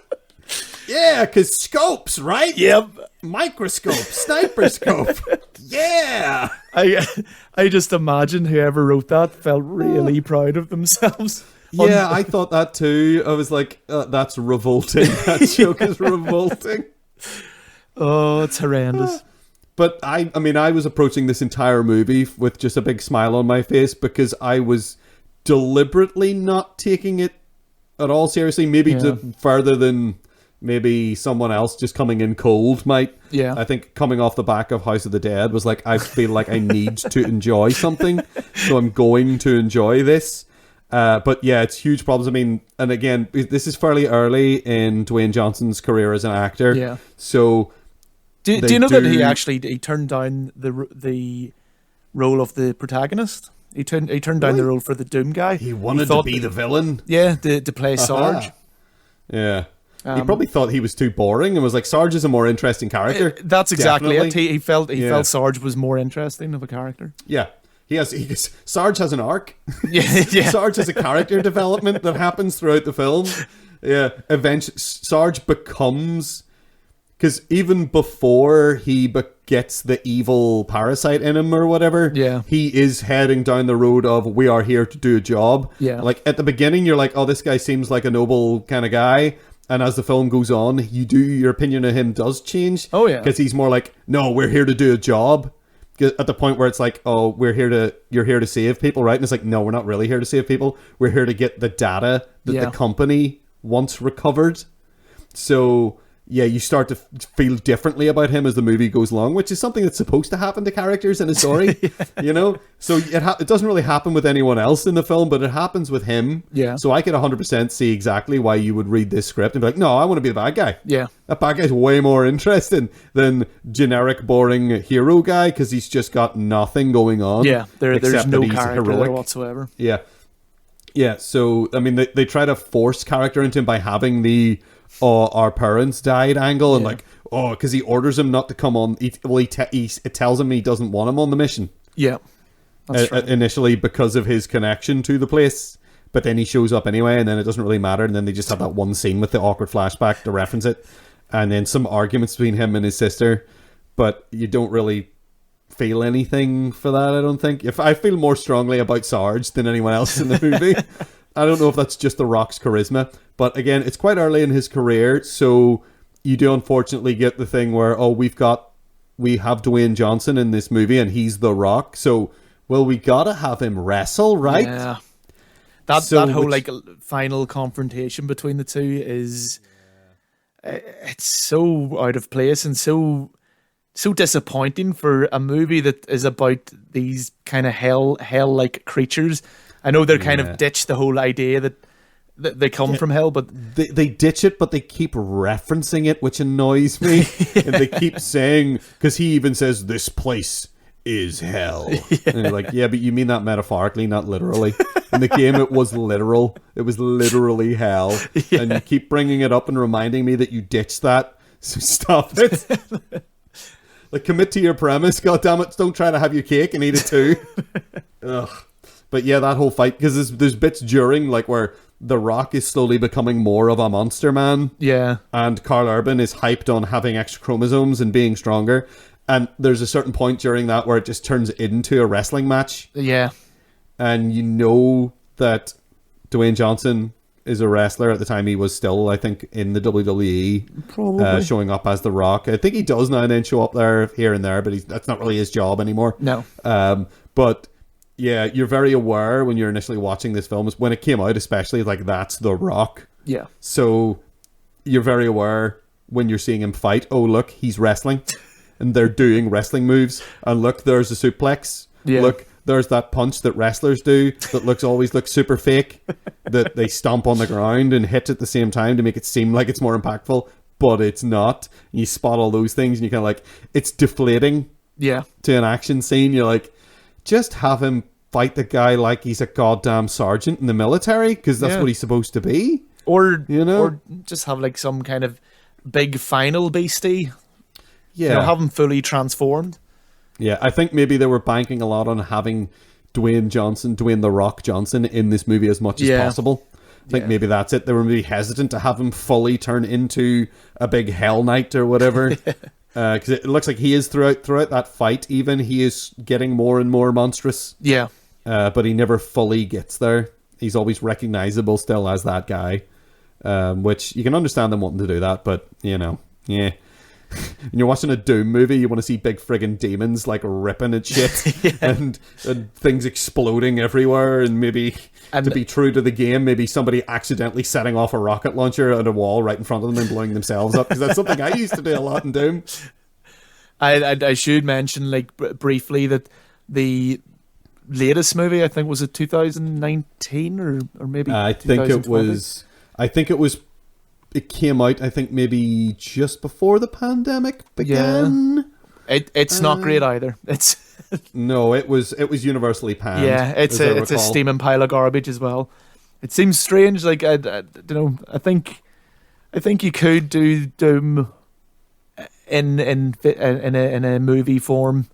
Yeah, because scopes, right? Yep. Microscope, sniper scope. Yeah. I just imagine whoever wrote that felt really proud of themselves. Yeah, I thought that too. I was like, that's revolting. That joke is revolting. Oh, it's horrendous. But I was approaching this entire movie with just a big smile on my face because I was deliberately not taking it at all seriously. Maybe further than maybe someone else just coming in cold might. Yeah. I think coming off the back of House of the Dead was like, I feel like I need to enjoy something, so I'm going to enjoy this. But yeah, it's huge problems. I mean, and again, this is fairly early in Dwayne Johnson's career as an actor. Yeah. So do you know that he turned down the role of the protagonist? He turned down the role for the Doom guy. He wanted to be the villain. Yeah, to play Sarge. Yeah. He probably thought he was too boring and was like, Sarge is a more interesting character. That's exactly it. He felt Sarge was more interesting of a character. Yeah. Sarge has an arc. Yeah. Sarge has a character development that happens throughout the film. Yeah. Eventually, Sarge becomes... Because even before he gets the evil parasite in him or whatever, he is heading down the road of, we are here to do a job. Yeah. Like, at the beginning, you're like, oh, this guy seems like a noble kind of guy. And as the film goes on, your opinion of him does change. Oh, yeah. Because he's more like, no, we're here to do a job. At the point where it's like, oh, you're here to save people, right? And it's like, no, we're not really here to save people. We're here to get the data that the company wants recovered. So... yeah, you start to feel differently about him as the movie goes along, which is something that's supposed to happen to characters in a story, you know? So it doesn't really happen with anyone else in the film, but it happens with him. Yeah. So I could 100% see exactly why you would read this script and be like, no, I want to be the bad guy. Yeah. That bad guy's way more interesting than generic, boring hero guy because he's just got nothing going on. Yeah, there's no character there whatsoever. Yeah. Yeah, so, I mean, they try to force character into him by having the... our parents died angle and because he orders him not to come on. It tells him he doesn't want him on the mission. Yeah, that's right. Initially because of his connection to the place, but then he shows up anyway, and then it doesn't really matter. And then they just have that one scene with the awkward flashback to reference it, and then some arguments between him and his sister. But you don't really feel anything for that. I don't think. If I feel more strongly about Sarge than anyone else in the movie. I don't know if that's just The Rock's charisma, but again, it's quite early in his career, so you do unfortunately get the thing where, we have Dwayne Johnson in this movie and he's The Rock, so, we gotta have him wrestle, right? Yeah. That whole, final confrontation between the two is... it's so out of place and so disappointing for a movie that is about these kind of hell-like creatures. I know they're kind of ditched the whole idea that they come from hell, but... They ditch it, but they keep referencing it, which annoys me. And they keep saying... Because he even says, this place is hell. Yeah. And you're like, yeah, but you mean that metaphorically, not literally. In the game, it was literal. It was literally hell. Yeah. And you keep bringing it up and reminding me that you ditched that. So stop it. Commit to your premise, goddammit. Don't try to have your cake and eat it too. Ugh. But yeah, that whole fight, because there's bits during, where The Rock is slowly becoming more of a monster man. Yeah. And Karl Urban is hyped on having extra chromosomes and being stronger. And there's a certain point during that where it just turns into a wrestling match. Yeah. And you know that Dwayne Johnson is a wrestler. At the time, he was still, I think, in the WWE. Probably. Showing up as The Rock. I think he does now and then show up there, here and there, but that's not really his job anymore. No. But... yeah, you're very aware when you're initially watching this film, when it came out especially, that's The Rock. Yeah. So you're very aware when you're seeing him fight, oh, look, he's wrestling. And they're doing wrestling moves. And look, there's a suplex. Yeah. Look, there's that punch that wrestlers do that always looks super fake. That they stomp on the ground and hit at the same time to make it seem like it's more impactful. But it's not. You spot all those things and you kind of it's deflating. Yeah. To an action scene. You're like, just have him fight the guy like he's a goddamn sergeant in the military, because that's what he's supposed to be. Or, or just have some kind of big final beastie. Yeah. Have him fully transformed. Yeah, I think maybe they were banking a lot on having Dwayne The Rock Johnson in this movie as much as possible. I think maybe that's it. They were maybe hesitant to have him fully turn into a big Hell Knight or whatever. Because it looks like he is throughout that fight, even he is getting more and more monstrous. Yeah. But he never fully gets there. He's always recognizable still as that guy. Which you can understand them wanting to do that, but yeah. you're watching a Doom movie, you want to see big friggin' demons like ripping at shit and things exploding everywhere, and maybe to be true to the game, maybe somebody accidentally setting off a rocket launcher at a wall right in front of them and blowing themselves up, because that's something I used to do a lot in Doom. I should mention, like, briefly that the latest movie, I think, was it 2019 or maybe I think it was. It came out, I think, maybe just before the pandemic began. Yeah. It's not great either. It's no, it was universally panned. Yeah, it's a steaming pile of garbage as well. It seems strange. Like I don't know. I think you could do Doom in a movie form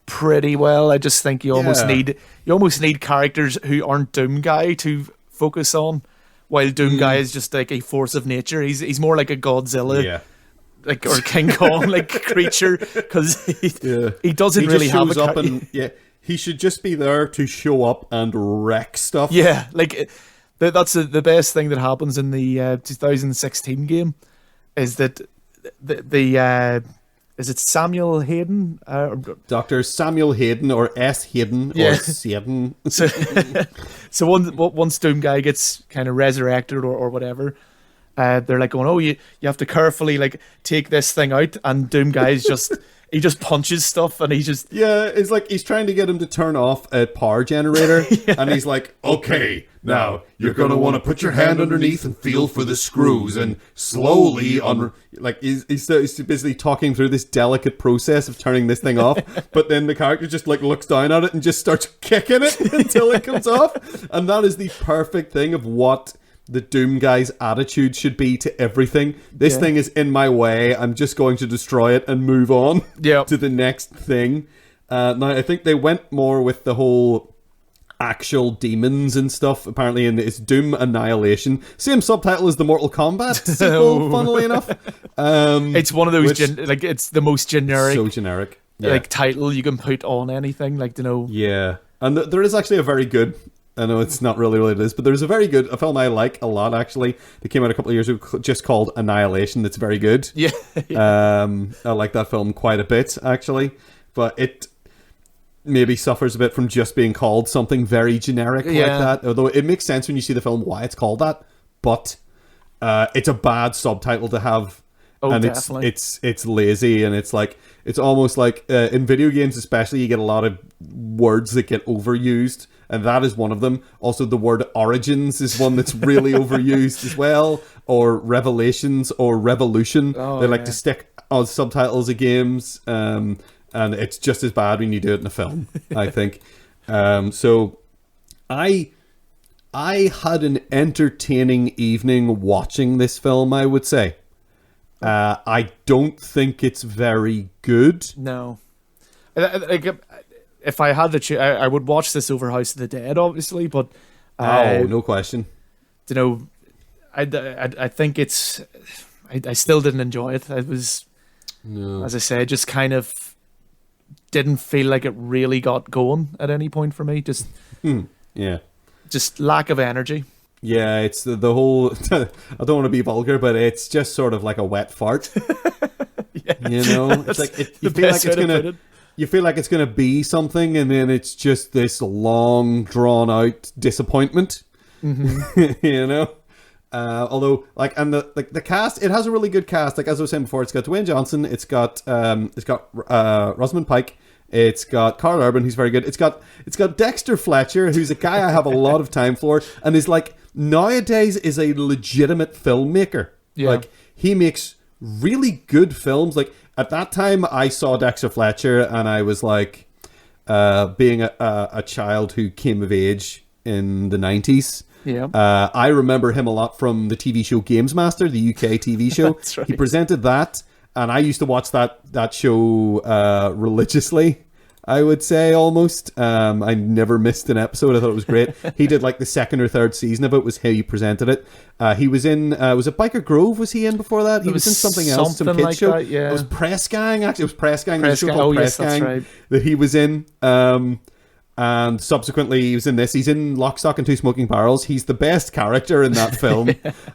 pretty well. I just think you almost need characters who aren't Doom Guy to focus on, while Doom Guy is just like a force of nature. He's more like a Godzilla, like, or King Kong like creature, because he doesn't really have he should just be there to show up and wreck stuff. Yeah, like that's the best thing that happens in the 2016 game is that the is it Samuel Hayden? Dr. Samuel Hayden, or S. Hayden, or Satan. So once Doom Guy gets kind of resurrected or whatever, they're like going, oh, you have to carefully like take this thing out, and Doom Guy is just he just punches stuff, and he just it's like he's trying to get him to turn off a power generator, and he's like, okay, now you're gonna want to put your hand underneath and feel for the screws, and slowly he's basically talking through this delicate process of turning this thing off, but then the character just like looks down at it and just starts kicking it until it comes off, and that is the perfect thing of what the Doom Guy's attitude should be to everything. This thing is in my way. I'm just going to destroy it and move on to the next thing. Now, I think they went more with the whole actual demons and stuff, apparently, and it's Doom Annihilation. Same subtitle as the Mortal Kombat sequel, funnily enough. It's one of those, it's the most generic. So generic. Like, title you can put on anything, like, you know. Yeah. And there is actually a very good... I know it's not really what it is, but there's a film I like a lot, actually, that came out a couple of years ago, just called Annihilation. That's very good. Yeah. I like that film quite a bit, actually, but it maybe suffers a bit from just being called something very generic like that, although it makes sense when you see the film why it's called that, but it's a bad subtitle to have. And definitely. It's lazy, and it's almost like in video games especially, you get a lot of words that get overused, and that is one of them. Also, the word origins is one that's really overused as well, or revelations or revolution. They like to stick on subtitles of games, and it's just as bad when you do it in a film, I think. So I had an entertaining evening watching this film, I would say. I don't think it's very good. No. If I had to I would watch this over House of the Dead, obviously, but... no question. You know, I think it's... I still didn't enjoy it. It was, as I said, just kind of didn't feel like it really got going at any point for me. Just... Just lack of energy. Yeah, it's the whole... I don't want to be vulgar, but it's just sort of like a wet fart. You know? It's like you feel like it's gonna... You feel like it's going to be something, and then it's just this long, drawn-out disappointment. Mm-hmm. You know? Although, like, and the cast, it has a really good cast. Like, as I was saying before, it's got Dwayne Johnson, it's got Rosamund Pike, it's got Carl Urban, who's very good. It's got Dexter Fletcher, who's a guy I have a lot of time for, and is like, nowadays is a legitimate filmmaker. Yeah. Like, he makes really good films. Like, at that time, I saw Dexter Fletcher, and I was like, being a child who came of age in the 90s. Yeah. I remember him a lot from the TV show Games Master, the UK TV show. That's right. He presented that, and I used to watch that show religiously, I would say, almost. I never missed an episode. I thought it was great. He did like the second or third season of it, was how he presented it. He was in, was it Biker Grove was he in before that? He was in something else, some kids like show. That, yeah. It was Press Gang, actually. It was Press Gang. Press Gang. Press Yes, Gang that's right. that he was in. And subsequently, he was in this. He's in Lock, Stock, and Two Smoking Barrels. He's the best character in that film.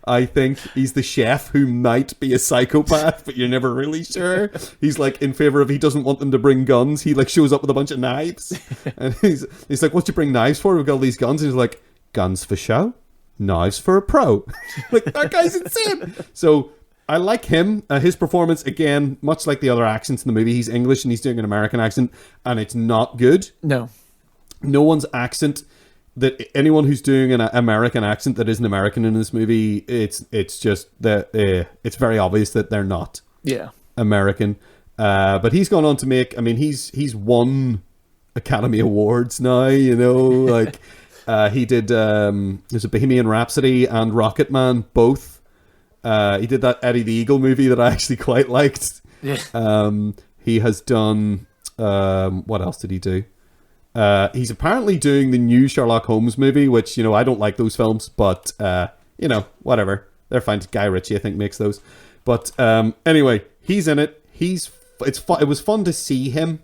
I think he's the chef who might be a psychopath, but you're never really sure. He's like in favor of, he doesn't want them to bring guns. He like shows up with a bunch of knives. And he's like, what do you bring knives for? We've got all these guns. And he's like, guns for show, knives for a pro. Like, that guy's insane. So I like him. His performance, again, much like the other accents in the movie, he's English and he's doing an American accent, and it's not good. No one's accent, that anyone who's doing an American accent that isn't American in this movie, it's just that it's very obvious that they're not American. But he's gone on to make, I mean, he's won Academy Awards now, you know, like he did there's a Bohemian Rhapsody and Rocketman, both. He did that Eddie the Eagle movie that I actually quite liked. He has done what else did he do? He's apparently doing the new Sherlock Holmes movie, which, you know, I don't like those films, but, you know, whatever. They're fine. Guy Ritchie, I think, makes those. But anyway, he's in it. It was fun to see him,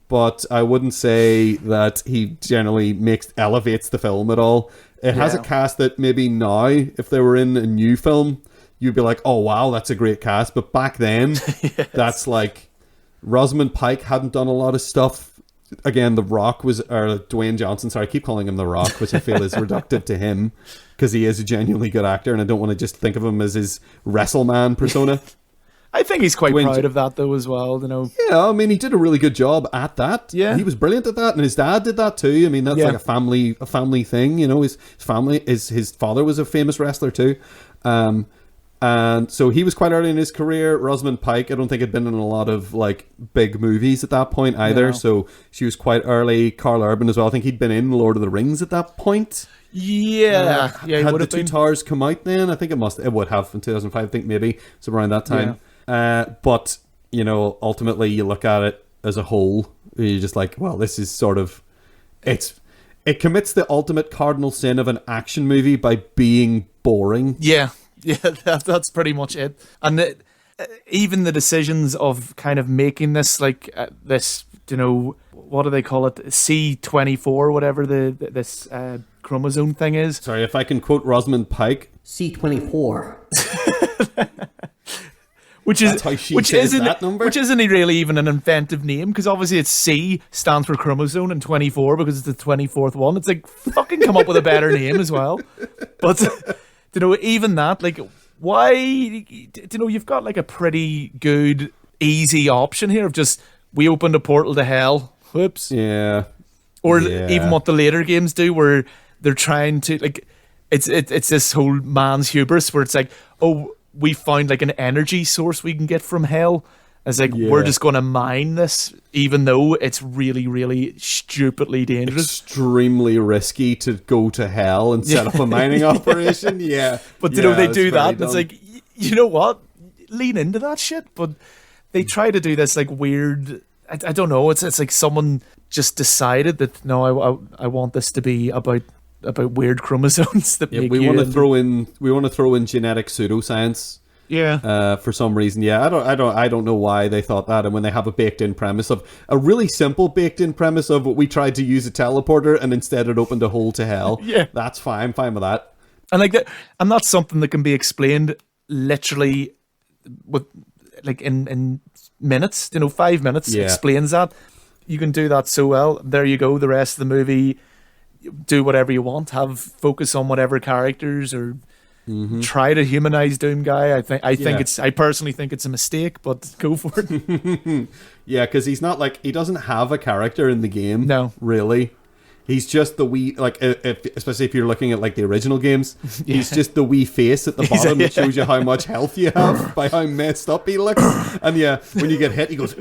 but I wouldn't say that he generally elevates the film at all. It has a cast that maybe now, if they were in a new film, you'd be like, oh, wow, that's a great cast. But back then, that's like, Rosamund Pike hadn't done a lot of stuff. Again, The Rock or Dwayne Johnson, sorry, I keep calling him The Rock, which I feel is reductive to him, because he is a genuinely good actor, and I don't want to just think of him as his WrestleMan persona. I think he's quite proud of that, though, as well, you know. Yeah, I mean, he did a really good job at that. Yeah. He was brilliant at that, and his dad did that too. I mean, that's like a family thing, you know. His father was a famous wrestler too. And so he was quite early in his career. Rosamund Pike, I don't think had been in a lot of like big movies at that point either. No. So she was quite early. Karl Urban as well. I think he'd been in Lord of the Rings at that point. Yeah. Had the Two Towers come out then? I think it would have in 2005. I think maybe so around that time. Yeah. But you know, ultimately you look at it as a whole, you're just like, well, this is sort of it commits the ultimate cardinal sin of an action movie by being boring. Yeah. Yeah, that's pretty much it. And even the decisions of kind of making this like this, you know, what do they call it? C24, whatever this chromosome thing is. Sorry, if I can quote Rosamund Pike, C24. Which isn't really even an inventive name, because obviously it's C stands for chromosome and 24 because it's the 24th one. It's like, fucking come up with a better name as well. But you know, even that, like, why, you know, you've got like a pretty good, easy option here of just, we opened a portal to hell. Whoops. Yeah. Or even what the later games do, where they're trying to, like, it's this whole man's hubris where it's like, oh, we found like an energy source we can get from hell. It's like, we're just going to mine this, even though it's really, really stupidly dangerous. Extremely risky to go to hell and set up a mining operation. Yeah. But, you know, they do that, and it's like, you know what? Lean into that shit. But they try to do this, like, weird... I don't know. It's like someone just decided that, no, I want this to be about weird chromosomes that make we want to throw in genetic pseudoscience. Yeah. For some reason, I don't know why they thought that. And when they have a baked-in premise of a really simple baked-in premise of we tried to use a teleporter and instead it opened a hole to hell. Yeah, that's fine. I'm fine with that. And like that, and that's something that can be explained literally with like in minutes. You know, 5 minutes explains that. You can do that so well. There you go. The rest of the movie, do whatever you want. Have focus on whatever characters or. Mm-hmm. Try to humanize Doom Guy. I personally think it's a mistake, but go for it. Yeah, because he's not like, he doesn't have a character in the game. No, really. He's just the wee, like, especially if you're looking at like the original games, he's just the wee face at the bottom that shows you how much health you have by how messed up he looks. And yeah, when you get hit, he goes,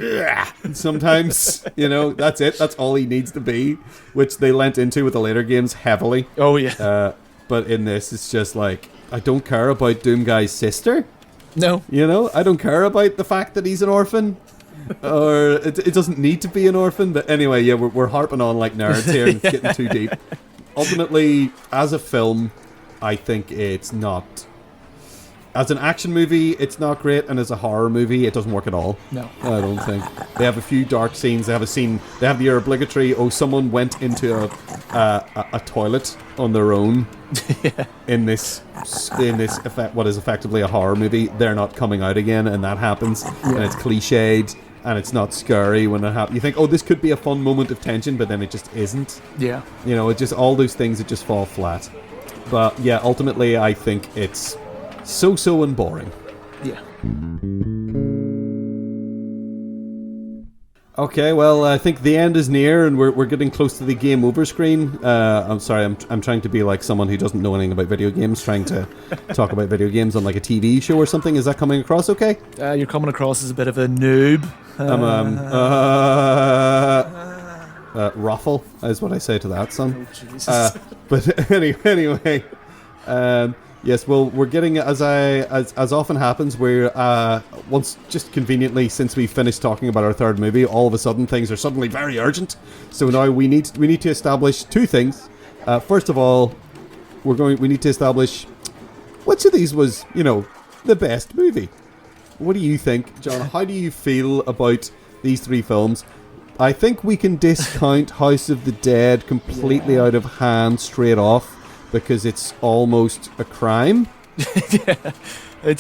and sometimes, you know, that's it. That's all he needs to be, which they lent into with the later games heavily. Oh yeah. But in this, it's just like, I don't care about Doom Guy's sister. No. You know, I don't care about the fact that he's an orphan. Or it doesn't need to be an orphan. But anyway, yeah, we're harping on like nerds here and getting too deep. Ultimately, as a film, I think it's not... as an action movie, it's not great, and as a horror movie, it doesn't work at all. No, I don't think. They have a few dark scenes. They have the obligatory, someone went into a toilet on their own in this effect, what is effectively a horror movie. They're not coming out again, and that happens, and it's cliched, and it's not scary when it happens. You think, this could be a fun moment of tension, but then it just isn't. Yeah. It just, all those things, it just fall flat. But yeah, ultimately, I think it's so and boring. Yeah. Okay, well, I think the end is near, and we're getting close to the game over screen. I'm sorry, I'm trying to be like someone who doesn't know anything about video games, trying to talk about video games on like a TV show or something. Is that coming across okay? You're coming across as a bit of a noob. Ruffle is what I say to that, son. Oh, Jesus. But anyway, yes, well, we're getting, as often happens, we're once just conveniently, since we finished talking about our third movie, all of a sudden things are suddenly very urgent. So now we need to establish two things. First of all, we need to establish which of these was the best movie. What do you think, John? How do you feel about these three films? I think we can discount House of the Dead completely out of hand straight off, because it's almost a crime. I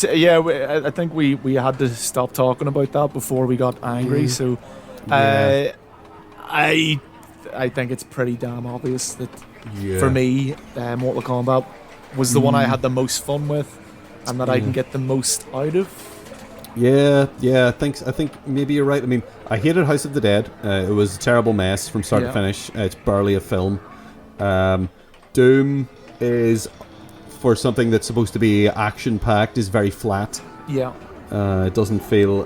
think we had to stop talking about that before we got angry. So, I think it's pretty damn obvious that for me, Mortal Kombat was the one I had the most fun with, and that I can get the most out of. Yeah. I think maybe you're right. I mean, I hated House of the Dead. It was a terrible mess from start to finish. It's barely a film. Doom is, for something that's supposed to be action-packed, is very flat. Yeah. It doesn't feel...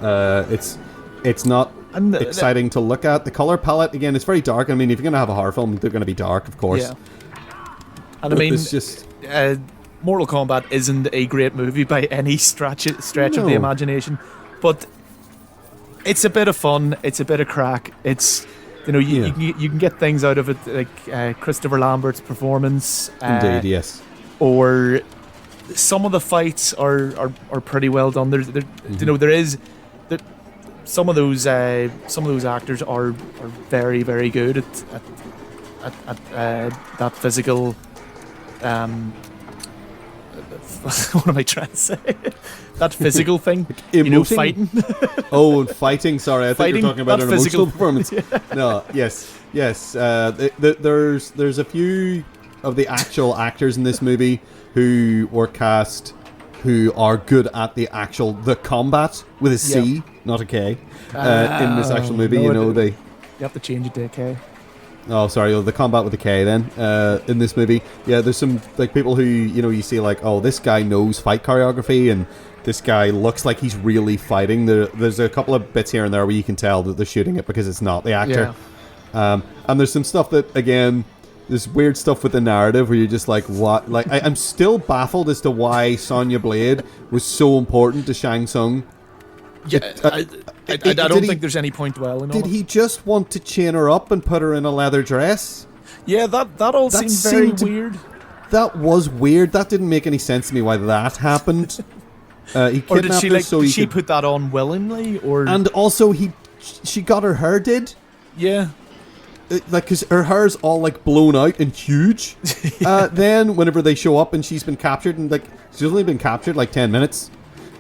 it's not exciting to look at. The color palette, again, it's very dark. I mean, if you're going to have a horror film, they're going to be dark, of course. Yeah. And I mean, it's just... Mortal Kombat isn't a great movie by any stretch of the imagination, but it's a bit of fun. It's a bit of crack. It's... you can get things out of it, like Christopher Lambert's performance. Indeed, yes. Or some of the fights are pretty well done. Some of those actors are very, very good at that physical. What am I trying to say? That physical thing, fighting. Fighting. Sorry, I thought you were talking about an emotional performance. No, yes. There's a few of the actual actors in this movie who were cast who are good at the combat with a C, not a K, in this actual movie. You have to change it to a K. Oh, sorry, the combat with the K then, in this movie. Yeah, there's some people who, you see this guy knows fight choreography, and this guy looks like he's really fighting. There's a couple of bits here and there where you can tell that they're shooting it because it's not the actor. Yeah. And there's some stuff that, again, there's weird stuff with the narrative where you're just like, what? Like, I'm still baffled as to why Sonya Blade was so important to Shang Tsung. Yeah, I don't think there's any point dwelling on it. Did he just want to chain her up and put her in a leather dress? Yeah, that all seemed very weird. That was weird. That didn't make any sense to me why that happened. He or did she her did she put that on willingly, or? And also she got her hair did. Yeah. Because her hair's all blown out and huge. Then whenever they show up and she's been captured, and she's only been captured 10 minutes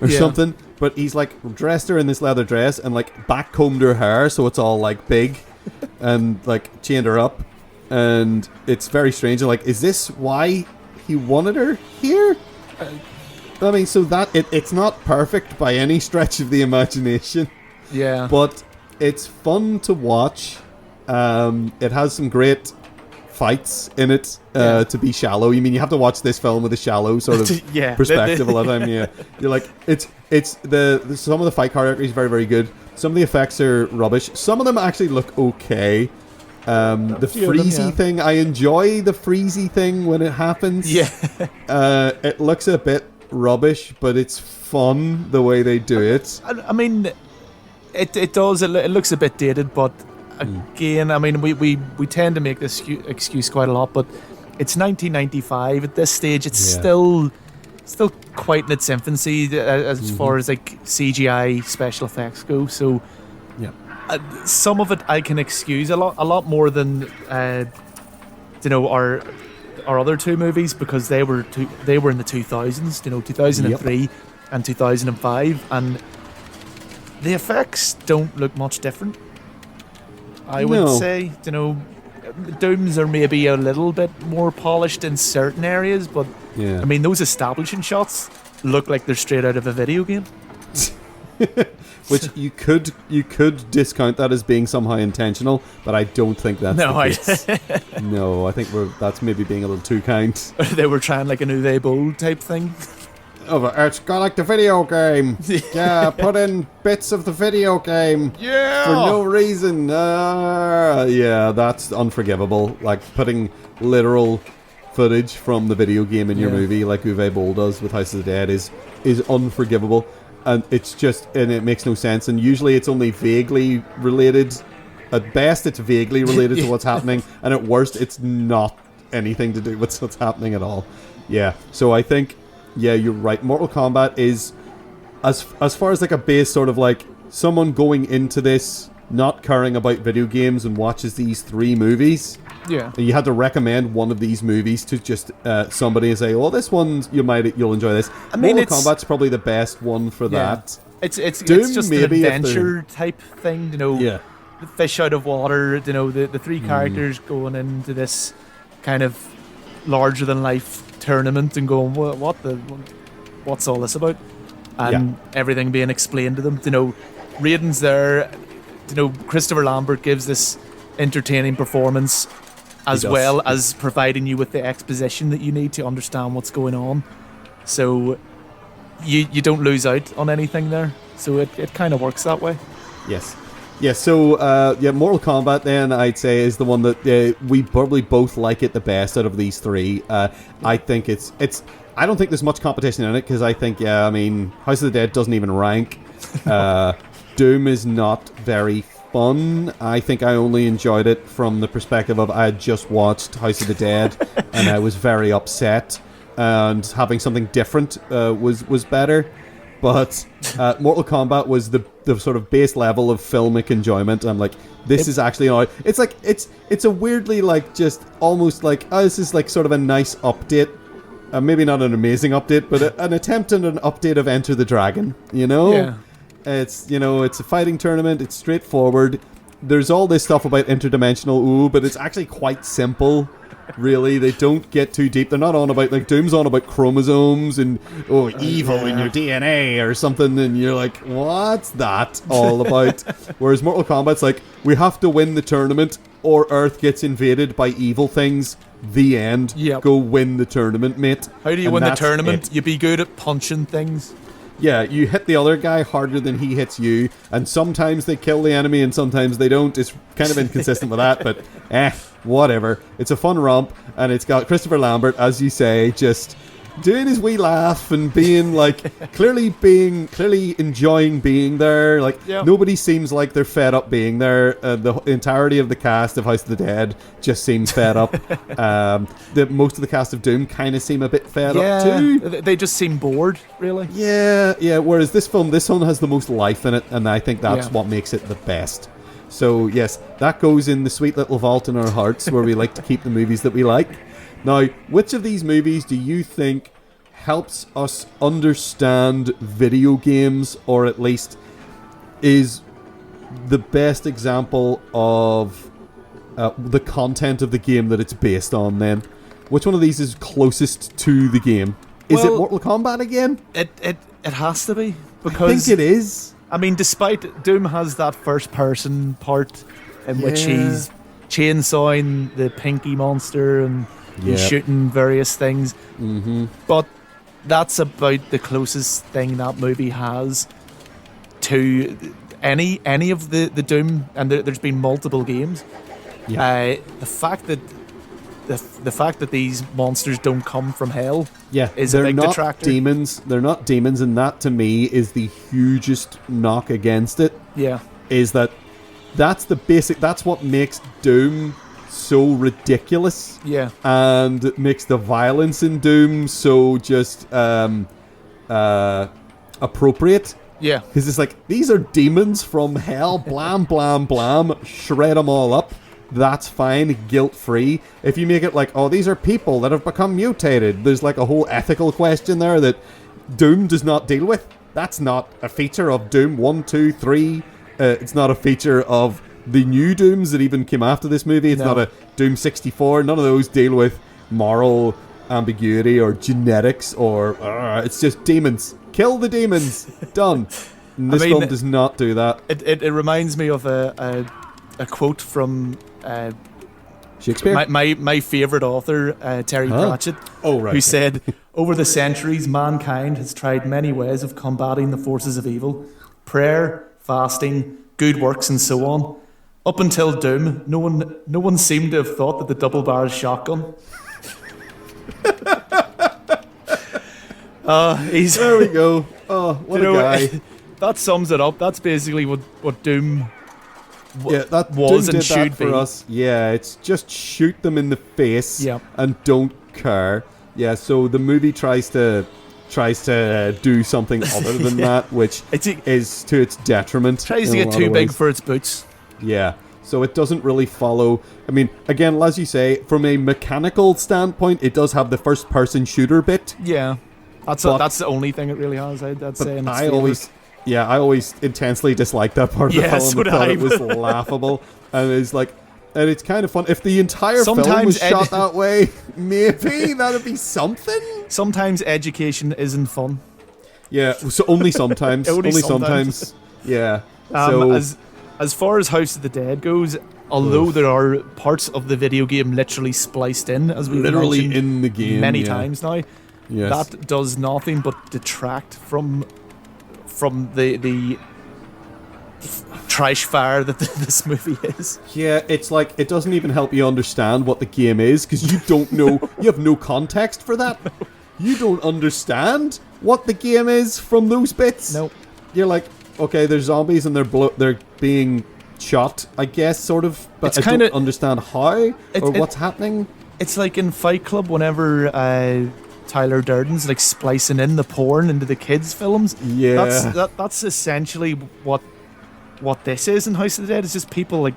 or something. But he's dressed her in this leather dress and backcombed her hair so it's all big, and chained her up, and it's very strange. And is this why he wanted her here? I mean, so that it's not perfect by any stretch of the imagination. Yeah. But it's fun to watch. It has some great fights in it to be shallow. You mean you have to watch this film with a shallow sort of perspective a lot of time. Yeah, you're it's the some of the fight choreography is very, very good. Some of the effects are rubbish. Some of them actually look okay. The freezy thing, I enjoy the freezy thing when it happens. Yeah. It looks a bit rubbish, but it's fun the way they do it. I mean, it does. It looks a bit dated, but again, I mean, we tend to make this excuse quite a lot, but it's 1995 at this stage. It's still still quite in its infancy as far as like CGI special effects go. So yeah, some of it I can excuse a lot more than our other two movies, because they were in the 2000s, 2003 and 2005, and the effects don't look much different. I would say, Dooms are maybe a little bit more polished in certain areas, but I mean, those establishing shots look like they're straight out of a video game. Which you could discount that as being somehow intentional, but I don't think that's the case. No, I think that's maybe being a little too kind. They were trying like an Uwe Boll type thing. Oh, it's got like the video game. Yeah, put in bits of the video game. Yeah, for no reason. Yeah, that's unforgivable. Like putting literal footage from the video game in your movie, like Uwe Boll does with House of the Dead, is unforgivable. And it makes no sense. And usually it's only vaguely related. At best, it's vaguely related to what's happening, and at worst, it's not anything to do with what's happening at all. Yeah. So I think, you're right. Mortal Kombat is, as far as like a base sort of like someone going into this not caring about video games and watches these three movies. Yeah. And you had to recommend one of these movies to just somebody and say, "Oh, this one you'll enjoy this." I mean, Mortal Kombat's probably the best one for that. It's just an adventure type thing, fish out of water. The three characters going into this kind of larger than life tournament and going, what's all this about? And everything being explained to them. Raiden's there. Christopher Lambert gives this entertaining performance, as well as providing you with the exposition that you need to understand what's going on. So you don't lose out on anything there. So it kind of works that way. Yes. Yeah, so Mortal Kombat then I'd say is the one that we probably both like it the best out of these three. I think it's I don't think there's much competition in it, because I think House of the Dead doesn't even rank. Doom is not very fun. I think I only enjoyed it from the perspective of I had just watched House of the Dead and I was very upset, and having something different was better. But Mortal Kombat was the sort of base level of filmic enjoyment. I'm like, this is actually it's like it's a weirdly like just almost like this is like sort of a nice update. Maybe not an amazing update, but an attempt at an update of Enter the Dragon. Yeah. It's it's a fighting tournament. It's straightforward. There's all this stuff about interdimensional but it's actually quite simple. Really, they don't get too deep. They're not on about like Doom's on about chromosomes and evil in your DNA or something, and you're like, what's that all about? Whereas Mortal Kombat's like, we have to win the tournament or Earth gets invaded by evil things. The end. Yep. Go win the tournament, mate. How do you win the tournament? You be good at punching things. Yeah, you hit the other guy harder than he hits you, and sometimes they kill the enemy and sometimes they don't. It's kind of inconsistent with that, but whatever. It's a fun romp, and it's got Christopher Lambert, as you say, just doing his wee laugh and being like clearly enjoying being there. Like nobody seems like they're fed up being there. The entirety of the cast of House of the Dead just seems fed up. Most of the cast of Doom kind of seem a bit fed up too. They just seem bored, really. Yeah. Whereas this one has the most life in it, and I think that's what makes it the best. So yes, that goes in the sweet little vault in our hearts where we like to keep the movies that we like. Now, which of these movies do you think helps us understand video games, or at least is the best example of the content of the game that it's based on then? Which one of these is closest to the game? Is it Mortal Kombat again? It has to be, because I think it is. I mean, despite Doom has that first person part in which he's chainsawing the pinky monster and he's shooting various things. Mm-hmm. But that's about the closest thing that movie has to any of the Doom, and there's been multiple games. Yeah. The fact that these monsters don't come from hell is a big detractor. They're not demons, and that to me is the hugest knock against it. Yeah. Is that's the basic, that's what makes Doom so ridiculous. Yeah. And it makes the violence in Doom so just appropriate. Yeah. Because it's like, these are demons from hell, blam, blam, blam, shred them all up. That's fine, guilt-free. If you make it like, oh, these are people that have become mutated, there's like a whole ethical question there that Doom does not deal with. That's not a feature of Doom 1, 2, 3. It's not a feature of the new Dooms that even came after this movie. It's not a Doom 64. None of those deal with moral ambiguity or genetics or... it's just demons. Kill the demons. Done. And this film does not do that. It reminds me of a quote from... Shakespeare? My favourite author, Terry Pratchett, who said, over the centuries, mankind has tried many ways of combating the forces of evil. Prayer, fasting, good works, and so on. Up until Doom, no one seemed to have thought that the double-barreled shotgun... There we go. Oh, what a guy. That sums it up. That's basically what Doom... that was Doom and did should that for be. us. Yeah, it's just shoot them in the face and don't care. Yeah, so the movie tries to do something other than that, which is to its detriment. Tries to get too big for its boots. Yeah, so it doesn't really follow. I mean, again, as you say, from a mechanical standpoint, it does have the first-person shooter bit. Yeah, that's the only thing it really has. I'd say. In its I always intensely disliked that part of the film. So I thought it was laughable, and it's kind of fun. If the entire film was shot that way, maybe that'd be something. Sometimes education isn't fun. Yeah, so only sometimes. only sometimes. Yeah. As far as House of the Dead goes, although there are parts of the video game literally spliced in, as we've mentioned in the game many times now, yes. that does nothing but detract from the trash fire that this movie is. Yeah, it's like it doesn't even help you understand what the game is because you don't know. You have no context for that. No. You don't understand what the game is from those bits. Nope. You're like, okay, there's zombies and they're being shot, I guess, sort of. But I don't understand how or what's happening. It's like in Fight Club whenever Tyler Durden's like splicing in the porn into the kids' films. Yeah, that's essentially what this is in House of the Dead. It's just people like,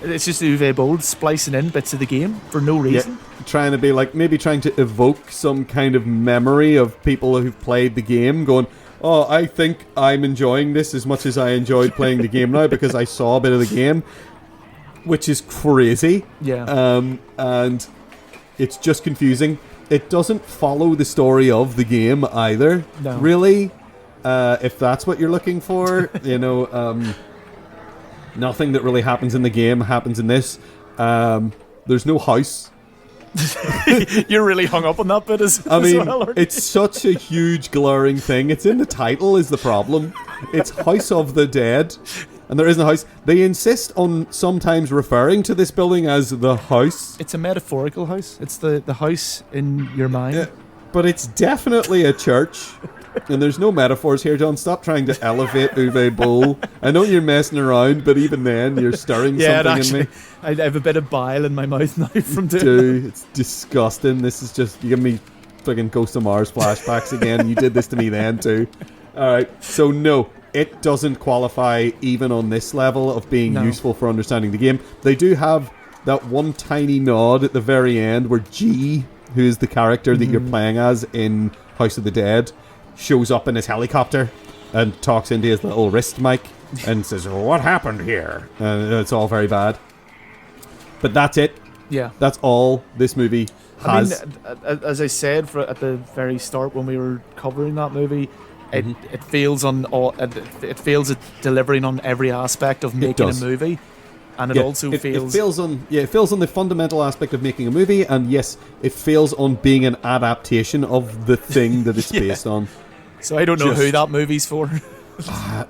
it's just Uwe Boll splicing in bits of the game for no reason. Yeah, trying to be like, maybe trying to evoke some kind of memory of people who've played the game, going, oh, I think I'm enjoying this as much as I enjoyed playing the game now because I saw a bit of the game, which is crazy. Yeah. And it's just confusing. It doesn't follow the story of the game either, really. If that's what you're looking for, nothing that really happens in the game happens in this. There's no house. You're really hung up on that bit as well. It's such a huge glaring thing. It's in the title is the problem. It's House of the Dead, and there isn't a house. They insist on sometimes referring to this building as the house. It's a metaphorical house. It's the house in your mind. Yeah, but it's definitely a church. And there's no metaphors here, John. Stop trying to elevate Uwe Boll. I know you're messing around, but even then, you're stirring something in me. I have a bit of bile in my mouth now from doing Dude, it's disgusting. This is just... You give me fucking Ghost of Mars flashbacks again. You did this to me then, too. Alright, so no. It doesn't qualify even on this level of being useful for understanding the game. They do have that one tiny nod at the very end where G, who is the character that you're playing as in House of the Dead, shows up in his helicopter and talks into his little wrist mic and says, what happened here? And it's all very bad. But that's it. Yeah. That's all this movie has. I mean, as I said at the very start when we were covering that movie, it fails on all. It fails at delivering on every aspect of making a movie, and it also fails. It fails on the fundamental aspect of making a movie, and yes, it fails on being an adaptation of the thing that it's based on. So I don't know who that movie's for.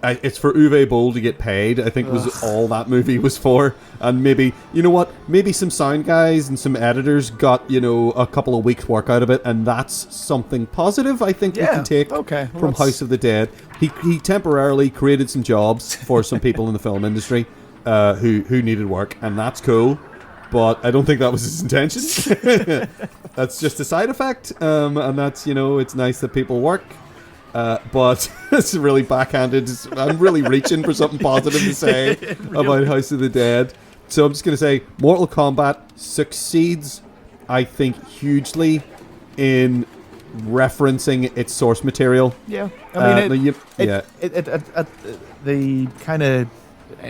It's for Uwe Boll to get paid, I think was all that movie was for. And maybe, you know what, maybe some sound guys and some editors got, a couple of weeks work out of it, and that's something positive I think we can take from House of the Dead. He temporarily created some jobs for some people in the film industry who needed work, and that's cool. but I don't think that was his intention. That's just a side effect, and that's, it's nice that people work. But it's really backhanded. I'm really reaching for something positive to say about House of the Dead. So I'm just going to say Mortal Kombat succeeds, I think, hugely in referencing its source material. Yeah. I mean, the kind of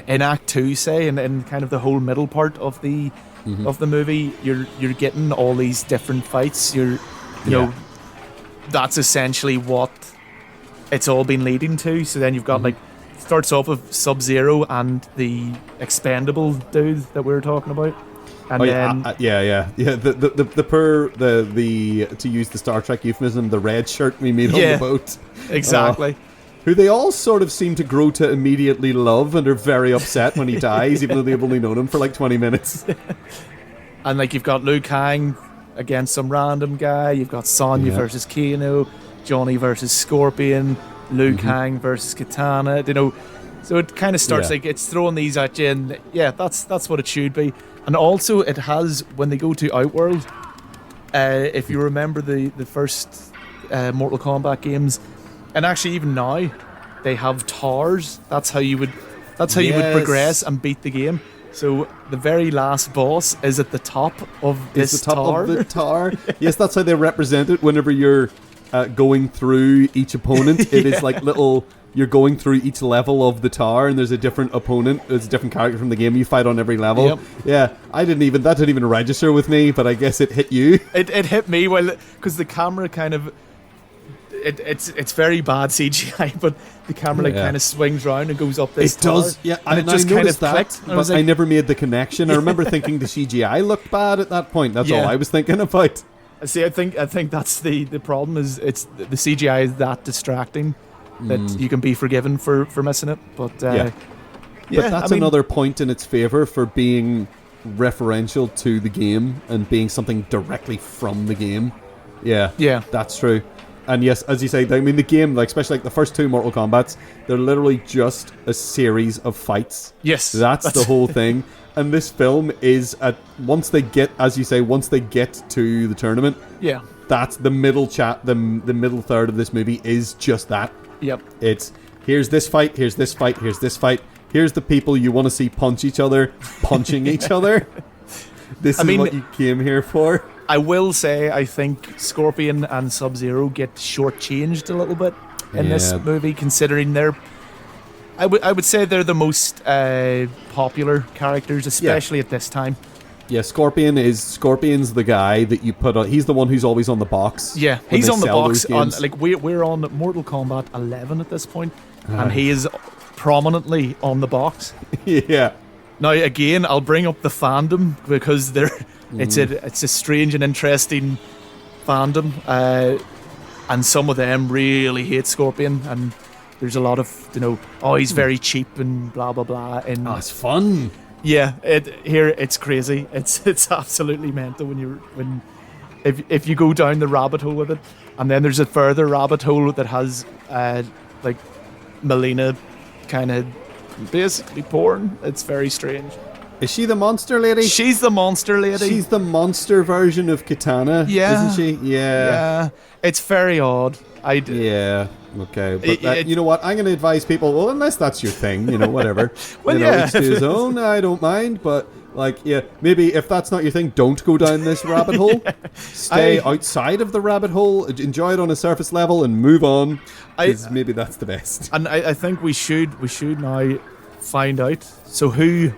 in Act 2, say, and kind of the whole middle part of the movie, you're getting all these different fights. You know, that's essentially what it's all been leading to. So then you've got starts off with Sub-Zero and the expendable dude that we were talking about, and the to use the Star Trek euphemism, the red shirt we meet on the boat, exactly. Who they all sort of seem to grow to immediately love and are very upset when he dies, even though they've only known him for 20 minutes. And you've got Liu Kang against some random guy. You've got Sonya versus Kano, Johnny versus Scorpion, Liu Kang versus Katana. So it kind of starts it's throwing these at you, and that's what it should be. And also it has, when they go to Outworld, if you remember the first Mortal Kombat games, and actually even now, they have towers. That's how you would progress and beat the game. So the very last boss is at the top of this tower. Of the tower. Yes, that's how they represent it. Whenever you're going through each opponent, it is like little. You're going through each level of the tower, and there's a different opponent. There's a different character from the game you fight on every level. Yep. Yeah, that didn't even register with me, but I guess it hit you. It hit me because the camera kind of. It's very bad CGI, but the camera kind of swings around and goes up this tower. It does, yeah. And it just kind of clicked. But I never made the connection. I remember thinking the CGI looked bad at that point. That's all I was thinking about. See, I think that's the problem is it's the CGI is that distracting that you can be forgiven for missing it. But but that's another point in its favor for being referential to the game and being something directly from the game. Yeah, that's true. And yes, as you say, I mean, the game, especially the first two Mortal Kombats, they're literally just a series of fights. Yes. That's the whole thing. And this film is, once they get to the tournament, that's the middle the middle third of this movie is just that. Yep. It's, here's this fight, here's this fight, here's this fight, here's the people you want to see punch each other, punching each other. This is what you came here for. I will say, I think Scorpion and Sub-Zero get shortchanged a little bit in this movie, considering I would say they're the most popular characters, especially at this time. Yeah, Scorpion's the guy that you put on. He's the one who's always on the box. Yeah, he's on the box. We're on Mortal Kombat 11 at this point, and he is prominently on the box. Yeah. Now again, I'll bring up the fandom because it's a strange and interesting fandom, and some of them really hate Scorpion, and there's a lot of he's very cheap and blah blah blah. And it's fun. Yeah, it's crazy. It's absolutely mental if you go down the rabbit hole with it, and then there's a further rabbit hole that has Melina kind of basically porn. It's very strange. Is she the monster lady? She's the monster lady. She's the monster version of Katana, isn't she? Yeah. It's very odd. Yeah. Okay. But you know what? I'm going to advise people, well, unless that's your thing, whatever. Well, each to his own. I don't mind. But, maybe if that's not your thing, don't go down this rabbit hole. Stay outside of the rabbit hole. Enjoy it on a surface level and move on. Because maybe that's the best. And I think we should now find out. So who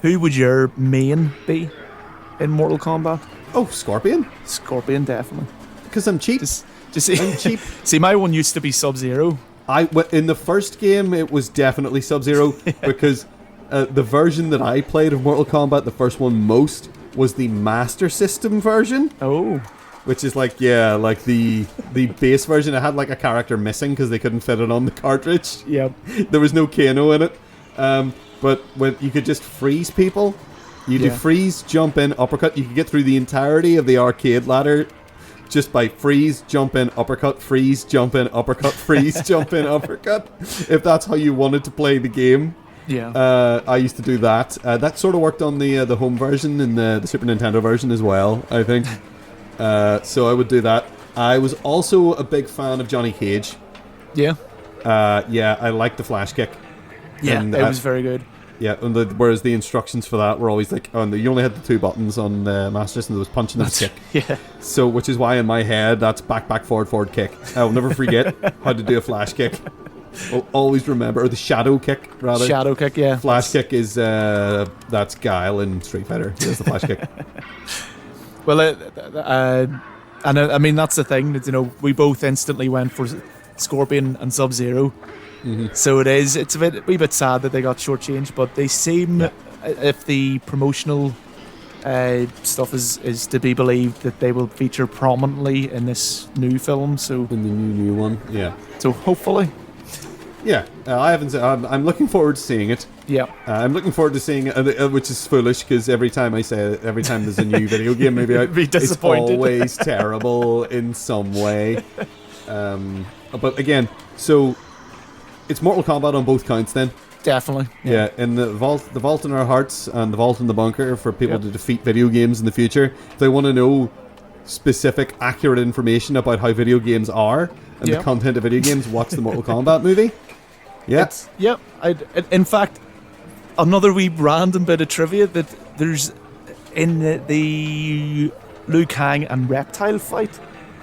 would your main be in Mortal Kombat? Oh, Scorpion. Scorpion, definitely. Because I'm cheap. I'm cheap. See, my one used to be Sub-Zero. In the first game, it was definitely Sub-Zero because the version that I played of Mortal Kombat, the first one most, was the Master System version. Oh. Which is the base version. It had a character missing because they couldn't fit it on the cartridge. Yep. There was no Kano in it. But when you could just freeze people. You do freeze, jump in, uppercut. You could get through the entirety of the arcade ladder just by freeze, jump in, uppercut, freeze, jump in, uppercut, freeze, jump in, uppercut. If that's how you wanted to play the game. I used to do that. That sort of worked on the home version and the Super Nintendo version as well, I think. So I would do that. I was also a big fan of Johnny Cage. Yeah. I liked the flash kick. Yeah, and, it was very good. Yeah, and whereas the instructions for that were always like, you only had the 2 buttons on the Master System, there was punch and kick. Yeah. So, which is why in my head, that's back, forward, kick. I'll never forget how to do a flash kick. I'll always remember, or the shadow kick, rather. Shadow kick, yeah. Flash kick is, that's Guile in Street Fighter. That's the flash kick. Well, and I mean, that's the thing, that, we both instantly went for Scorpion and Sub-Zero. Mm-hmm. So it's a wee bit sad that they got shortchanged, but they seem, if the promotional stuff is to be believed, that they will feature prominently in this new film. So in the new one, yeah. So hopefully, yeah. I haven't. I'm looking forward to seeing it. Yeah. I'm looking forward to seeing it, which is foolish because every time there's a new video game, maybe I'd be disappointed. It's always terrible in some way. But again, so. It's Mortal Kombat on both counts then. Definitely. Yeah, in the vault in our hearts and the vault in the bunker for people to defeat video games in the future. If they want to know specific, accurate information about how video games are and the content of video games, watch the Mortal Kombat movie. Yeah. In fact, another wee random bit of trivia that there's in the Liu Kang and Reptile fight,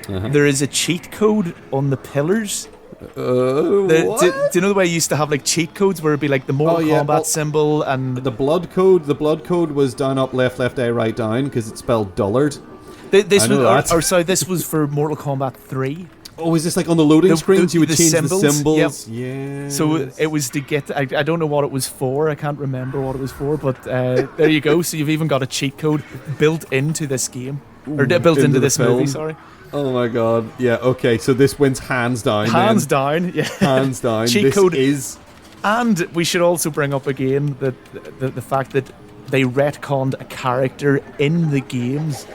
there is a cheat code on the pillars. What? Do you know the way you used to have like cheat codes where it'd be like the Mortal Kombat symbol and the blood code? The blood code was down, up, left, A, right, down because it's spelled dullard. This was for Mortal Kombat 3. Oh, is this like on the loading screens? You would change the symbols. Yep. Yeah. So it was to get. I don't know what it was for. I can't remember what it was for. But there you go. So you've even got a cheat code built into this game, or built into this movie. Sorry. Oh my god. Yeah, okay, so this wins hands down. Hands down, yeah. Hands down. Cheat this code is. And we should also bring up again that the fact that they retconned a character in the games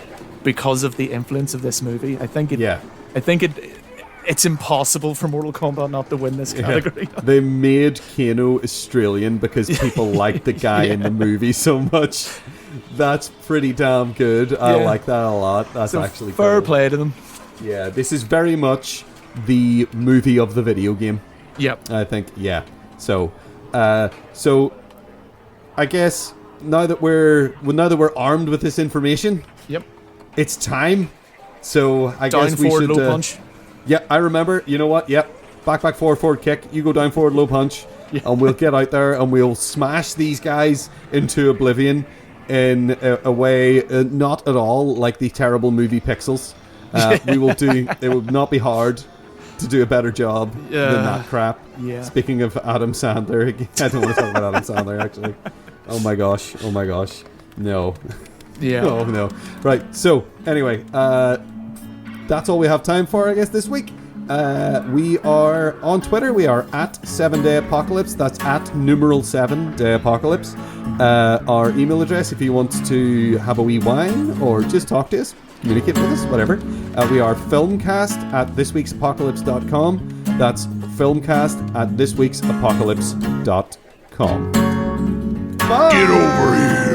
because of the influence of this movie. I think it's impossible for Mortal Kombat not to win this category. Yeah. They made Kano Australian because people liked the guy in the movie so much. That's pretty damn good. I like that a lot. That's actually fair cool. play to them. Yeah, this is very much the movie of the video game. Yep. I think, yeah. So I guess now that we're armed with this information, it's time. So I guess we should. Low punch. Yeah, I remember. You know what? Yep. Back, forward, kick. You go down, forward, low punch, and we'll get out there and we'll smash these guys into oblivion in a way not at all like the terrible movie Pixels. We will do. It would not be hard to do a better job than that crap. Yeah. Speaking of Adam Sandler, I don't want to talk about Adam Sandler actually. Oh my gosh. No. Yeah. No. Right. So anyway, that's all we have time for, I guess, this week. We are on Twitter. We are at 7dayapocalypse. That's at numeral 7dayapocalypse. Our email address, if you want to have a wee wine or just talk to us, communicate with us, whatever. We are filmcast at thisweeksapocalypse.com. That's filmcast at thisweeksapocalypse.com. Bye. Get over here.